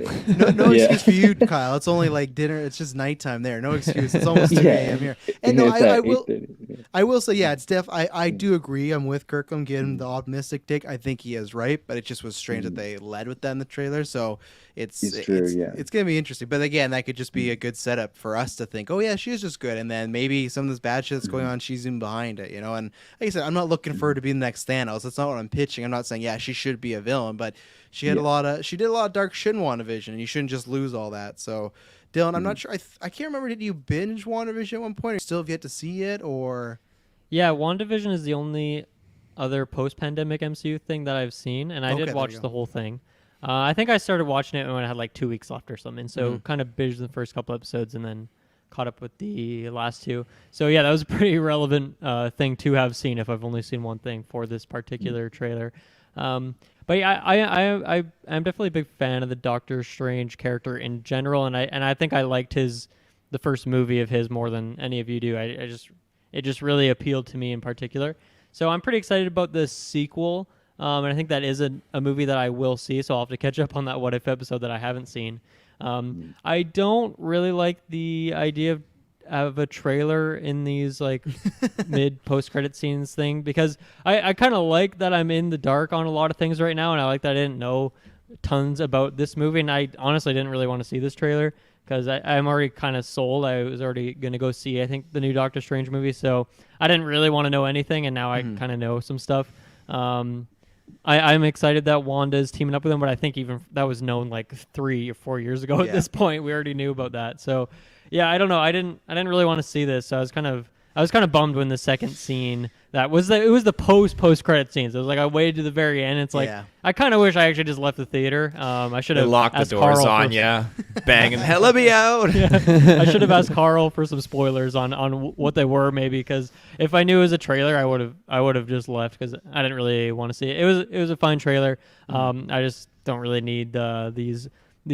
No Yeah. excuse for you, Kyle. It's only like dinner. It's just nighttime there. No excuse. It's almost 2 Yeah. a.m. here. And no, It's I at will. 8:30. I will say, yeah, it's I do agree. I'm with Kirkham getting the optimistic take. I think he is right, but it just was strange that they led with that in the trailer. So it's gonna be interesting. But again, that could just be a good setup for us to think, oh yeah, she is just good, and then maybe some of this bad shit that's going on, she's in behind it, And like I said, I'm not looking for her to be the next Thanos. That's not what I'm pitching. I'm not saying she should be a villain, but she did a lot of dark shit in WandaVision, and you shouldn't just lose all that. So, Dylan, I'm not sure. I can't remember. Did you binge WandaVision at one point, or still have yet to see it, or? Yeah, WandaVision is the only other post-pandemic MCU thing that I've seen, and I Okay, did there watch you go. the whole thing. I think I started watching it when I had like 2 weeks left or something, so kind of binged the first couple episodes and then caught up with the last two. So yeah, that was a pretty relevant thing to have seen if I've only seen one thing for this particular trailer. But yeah, I'm definitely a big fan of the Doctor Strange character in general, and I think I liked the first movie of his more than any of you do. It just really appealed to me in particular. So I'm pretty excited about this sequel. And I think that is a movie that I will see, so I'll have to catch up on that What If episode that I haven't seen. I don't really like the idea of a trailer in these like mid post-credit scenes thing, because I kind of like that I'm in the dark on a lot of things right now, and I like that I didn't know tons about this movie, and I honestly didn't really want to see this trailer because I'm already kind of sold. I was already going to go see, I think, the new Doctor Strange movie, so I didn't really want to know anything, and now I kind of know some stuff. I'm excited that Wanda is teaming up with him, but I think even that was known like 3 or 4 years ago at this point. We already knew about that. So, yeah, I don't know. I didn't really want to see this. So I was kind of bummed when the second scene it was the post credit scenes. It was like I waited to the very end. It's like I kind of wish I actually just left the theater. I should have locked the asked doors Carl on for- you, banging, "Hell, let me out!" I should have asked Carl for some spoilers on what they were, maybe, because if I knew it was a trailer, I would have just left because I didn't really want to see it. It was a fine trailer. I just don't really need these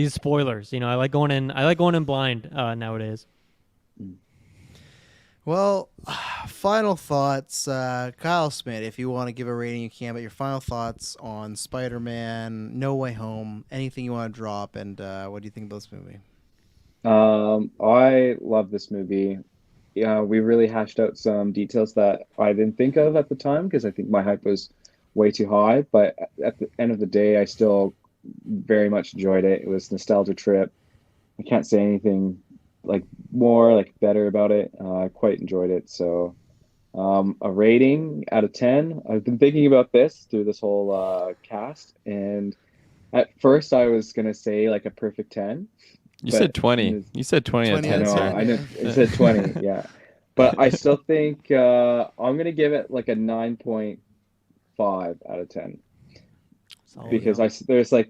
spoilers. I like going in blind nowadays. Well, final thoughts. Kyle Smith, if you want to give a rating, you can, but your final thoughts on Spider Man, No Way Home, anything you want to drop, and what do you think of this movie? I love this movie. Yeah, we really hashed out some details that I didn't think of at the time because I think my hype was way too high. But at the end of the day, I still very much enjoyed it. It was a nostalgia trip. I can't say anything like more like better about it. I quite enjoyed it. So, a rating out of 10. I've been thinking about this through this whole cast, and at first I was gonna say like a perfect 10, You but said 20. You said 20 out of 20 I out 10. of know 10, I yeah. didn't. It said 20, yeah. But I still think I'm gonna give it like a 9.5 out of 10 Solid. because there's like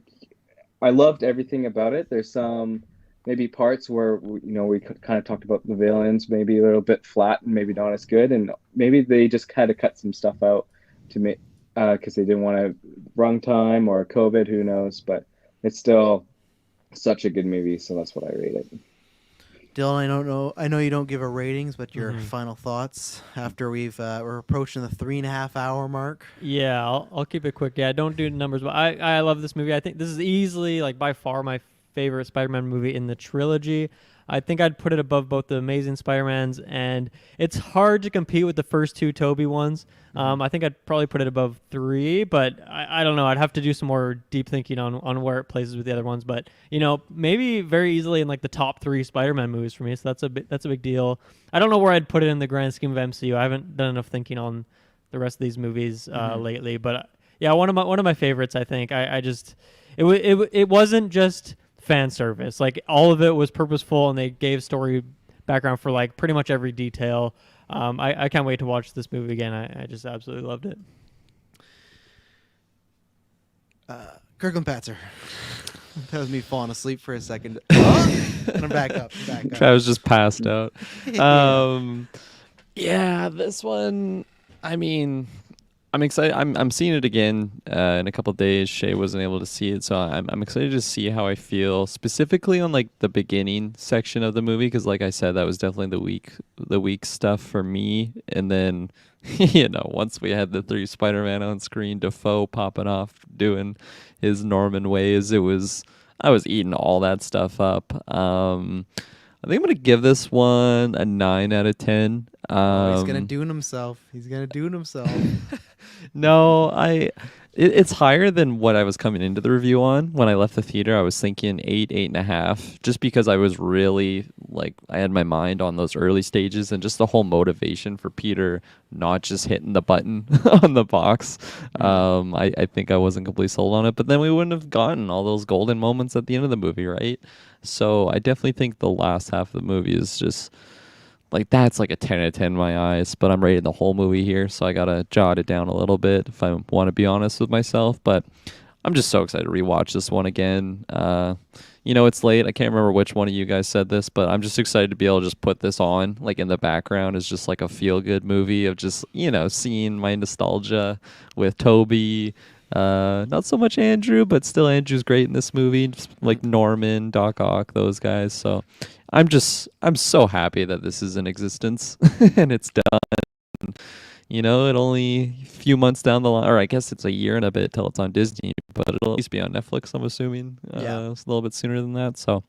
I loved everything about it. There's some maybe parts where we kind of talked about the villains, maybe a little bit flat and maybe not as good, and maybe they just kind of cut some stuff out to make because they didn't want to runtime or COVID, who knows? But it's still such a good movie, so that's what I rate it. Dylan, I don't know. I know you don't give a ratings, but your Mhm. final thoughts after we're approaching the 3.5 hour mark. Yeah, I'll keep it quick. Yeah, don't do numbers, but I love this movie. I think this is easily like by far my favorite Spider-Man movie in the trilogy. I think I'd put it above both the Amazing Spider-Mans, and it's hard to compete with the first two Toby ones. I think I'd probably put it above 3, but I don't know. I'd have to do some more deep thinking on where it places with the other ones. But maybe very easily in like the top 3 Spider-Man movies for me. So that's a big deal. I don't know where I'd put it in the grand scheme of MCU. I haven't done enough thinking on the rest of these movies lately. But yeah, one of my favorites. I think I just it wasn't just fan service. Like all of it was purposeful, and they gave story background for like pretty much every detail. I can't wait to watch this movie again. I just absolutely loved it. Kirklin Patzer. That was me falling asleep for a second. And I'm back up. Travis just passed out. Yeah. Yeah, this one. I mean, I'm excited. I'm seeing it again in a couple of days. Shay wasn't able to see it, so I'm excited to see how I feel specifically on like the beginning section of the movie because, like I said, that was definitely the weak stuff for me. And then, once we had the 3 Spider-Man on screen, Defoe popping off doing his Norman ways, I was eating all that stuff up. I think I'm gonna give this one a 9 out of 10. He's gonna do it himself. No, it's higher than what I was coming into the review on. When I left the theater, I was thinking 8.5, just because I was really like I had my mind on those early stages and just the whole motivation for Peter not just hitting the button on the box. I think I wasn't completely sold on it, but then we wouldn't have gotten all those golden moments at the end of the movie, right? So I definitely think the last half of the movie is just like that's like a 10 out of 10 in my eyes, but I'm rating the whole movie here, so I gotta jot it down a little bit if I want to be honest with myself. But I'm just so excited to rewatch this one again. It's late. I can't remember which one of you guys said this, but I'm just excited to be able to just put this on like in the background as just like a feel good movie of just seeing my nostalgia with Toby. Not so much Andrew, but still Andrew's great in this movie. Just like Norman, Doc Ock, those guys. So I'm so happy that this is in existence and it's done. It only a few months down the line, or I guess it's a year and a bit till it's on Disney, but it'll at least be on Netflix, I'm assuming. Yeah. It's a little bit sooner than that. So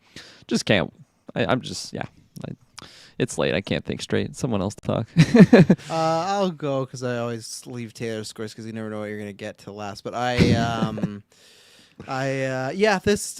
just can't. I'm just, yeah. It's late. I can't think straight. Someone else talk. I'll go because I always leave Taylor scores because you never know what you're gonna get to last. But this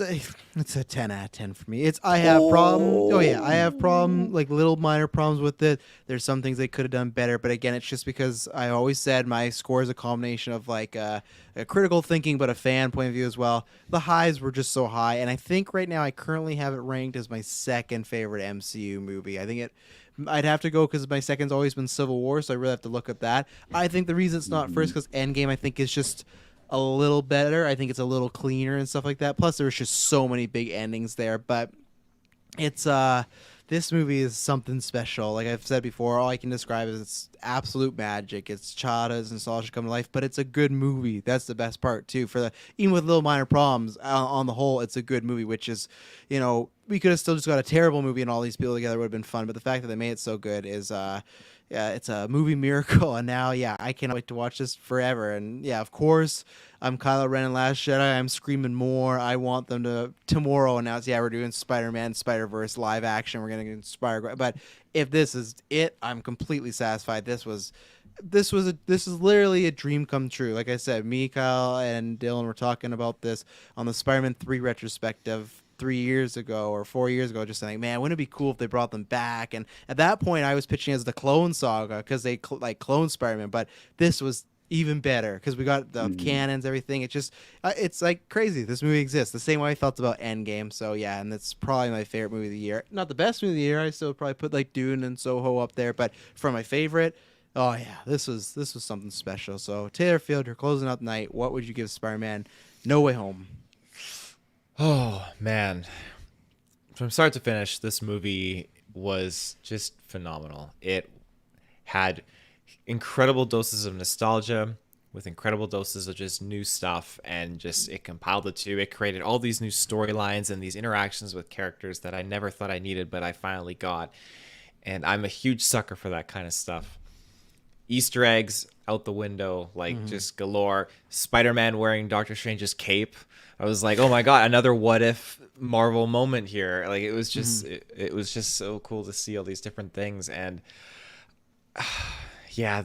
it's a 10 out of 10 for me. I have like little minor problems with it. There's some things they could have done better, but again, it's just because I always said my score is a combination of like a critical thinking, but a fan point of view as well. The highs were just so high, and I think right now I currently have it ranked as my second favorite MCU movie. I'd have to go because my second's always been Civil War, so I really have to look at that. I think the reason it's not first because Endgame I think is just a little better. I think it's a little cleaner and stuff like that. Plus, there's just so many big endings there. But it's this movie is something special. Like I've said before, all I can describe is it's absolute magic. It's childhood nostalgia come to life, but it's a good movie. That's the best part too. Even with little minor problems, on the whole, it's a good movie. Which is, we could have still just got a terrible movie and all these people together would have been fun. But the fact that they made it so good is, yeah, it's a movie miracle. And now, yeah, I cannot wait to watch this forever. And yeah, of course, I'm Kylo Ren in Last Jedi. I'm screaming more. I want them to tomorrow announce, yeah, we're doing Spider-Man, Spider-Verse live action. We're gonna inspire. But if this is it, I'm completely satisfied. This is literally a dream come true. Like I said, me, Kyle, and Dylan were talking about this on the Spider-Man 3 retrospective 3 years ago or 4 years ago, just saying, man, wouldn't it be cool if they brought them back? And at that point, I was pitching as the Clone Saga because they clone Spider-Man, but this was even better because we got the cannons, everything. It's just, it's like crazy. This movie exists the same way I felt about Endgame. So yeah, and that's probably my favorite movie of the year. Not the best movie of the year. I still probably put like Dune and Soho up there, but for my favorite, oh yeah, this was something special. So Taylor Field, you're closing out the night. What would you give Spider-Man No Way Home? Oh man, from start to finish, this movie was just phenomenal. It had incredible doses of nostalgia with incredible doses of just new stuff, and just it compiled the two. It created all these new storylines and these interactions with characters that I never thought I needed, but I finally got. And I'm a huge sucker for that kind of stuff. Easter eggs out the window, like just galore. Spider-Man wearing Doctor Strange's cape. I was like, oh my god, another what if Marvel moment here. Like it was just it was just so cool to see all these different things. And yeah,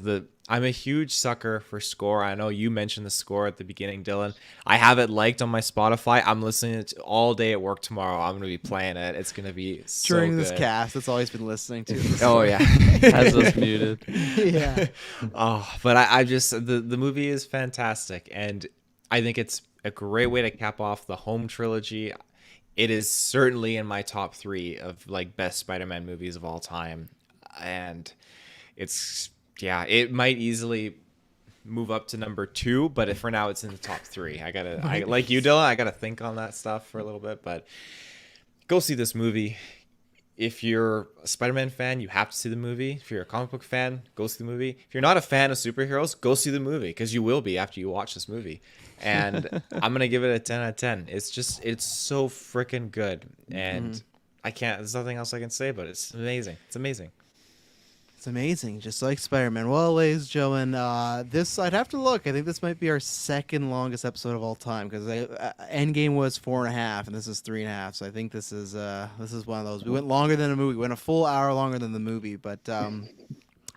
I'm a huge sucker for score. I know you mentioned the score at the beginning, Dylan. I have it liked on my Spotify. I'm listening to it all day at work tomorrow. I'm going to be playing it. It's going to be so During this good. cast, that's all he's been listening to. Oh yeah. Has us muted. Yeah. Oh, but I just the movie is fantastic, and I think it's a great way to cap off the Home trilogy. It is certainly in my top 3 of like best Spider-Man movies of all time, and it might easily move up to number 2, but for now it's in the top 3. I like you, Dylan, I gotta think on that stuff for a little bit, but go see this movie. If you're a Spider-Man fan, you have to see the movie. If you're a comic book fan, go see the movie. If you're not a fan of superheroes, go see the movie, because you will be after you watch this movie. And I'm gonna give it a 10 out of 10. It's so freaking good, and there's nothing else I can say, but it's amazing. It's amazing. It's amazing, just like Spider-Man. Well, ladies and gentlemen, this I'd have to look. I think this might be our second longest episode of all time, because Endgame was 4.5, and this is 3.5. So I think this is one of those. We went longer than a movie. We went a full hour longer than the movie, but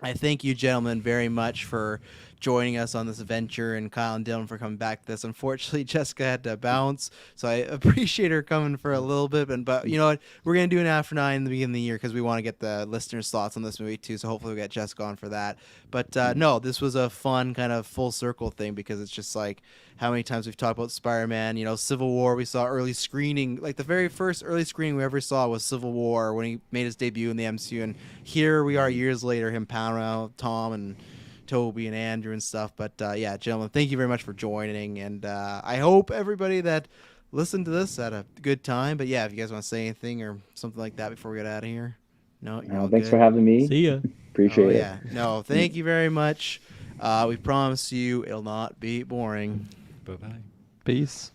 I thank you, gentlemen, very much for joining us on this adventure, and Kyle and Dylan for coming back to this. Unfortunately, Jessica had to bounce, so I appreciate her coming for a little bit. But you know what? We're going to do an After 9 in the beginning of the year because we want to get the listeners' thoughts on this movie too, so hopefully we'll get Jessica on for that. But no, this was a fun kind of full circle thing, because it's just like how many times we've talked about Spider-Man. You know, Civil War, we saw early screening. Like the very first early screening we ever saw was Civil War when he made his debut in the MCU. And here we are years later, him pounding out Tom and Toby and Andrew and stuff. But yeah, gentlemen, thank you very much for joining. And I hope everybody that listened to this had a good time. But yeah, if you guys want to say anything or something like that before we get out of here. No, you're all thanks good. for having me. See ya. Appreciate it. Yeah. No, thank you very much. We promise you it'll not be boring. Bye-bye. Peace.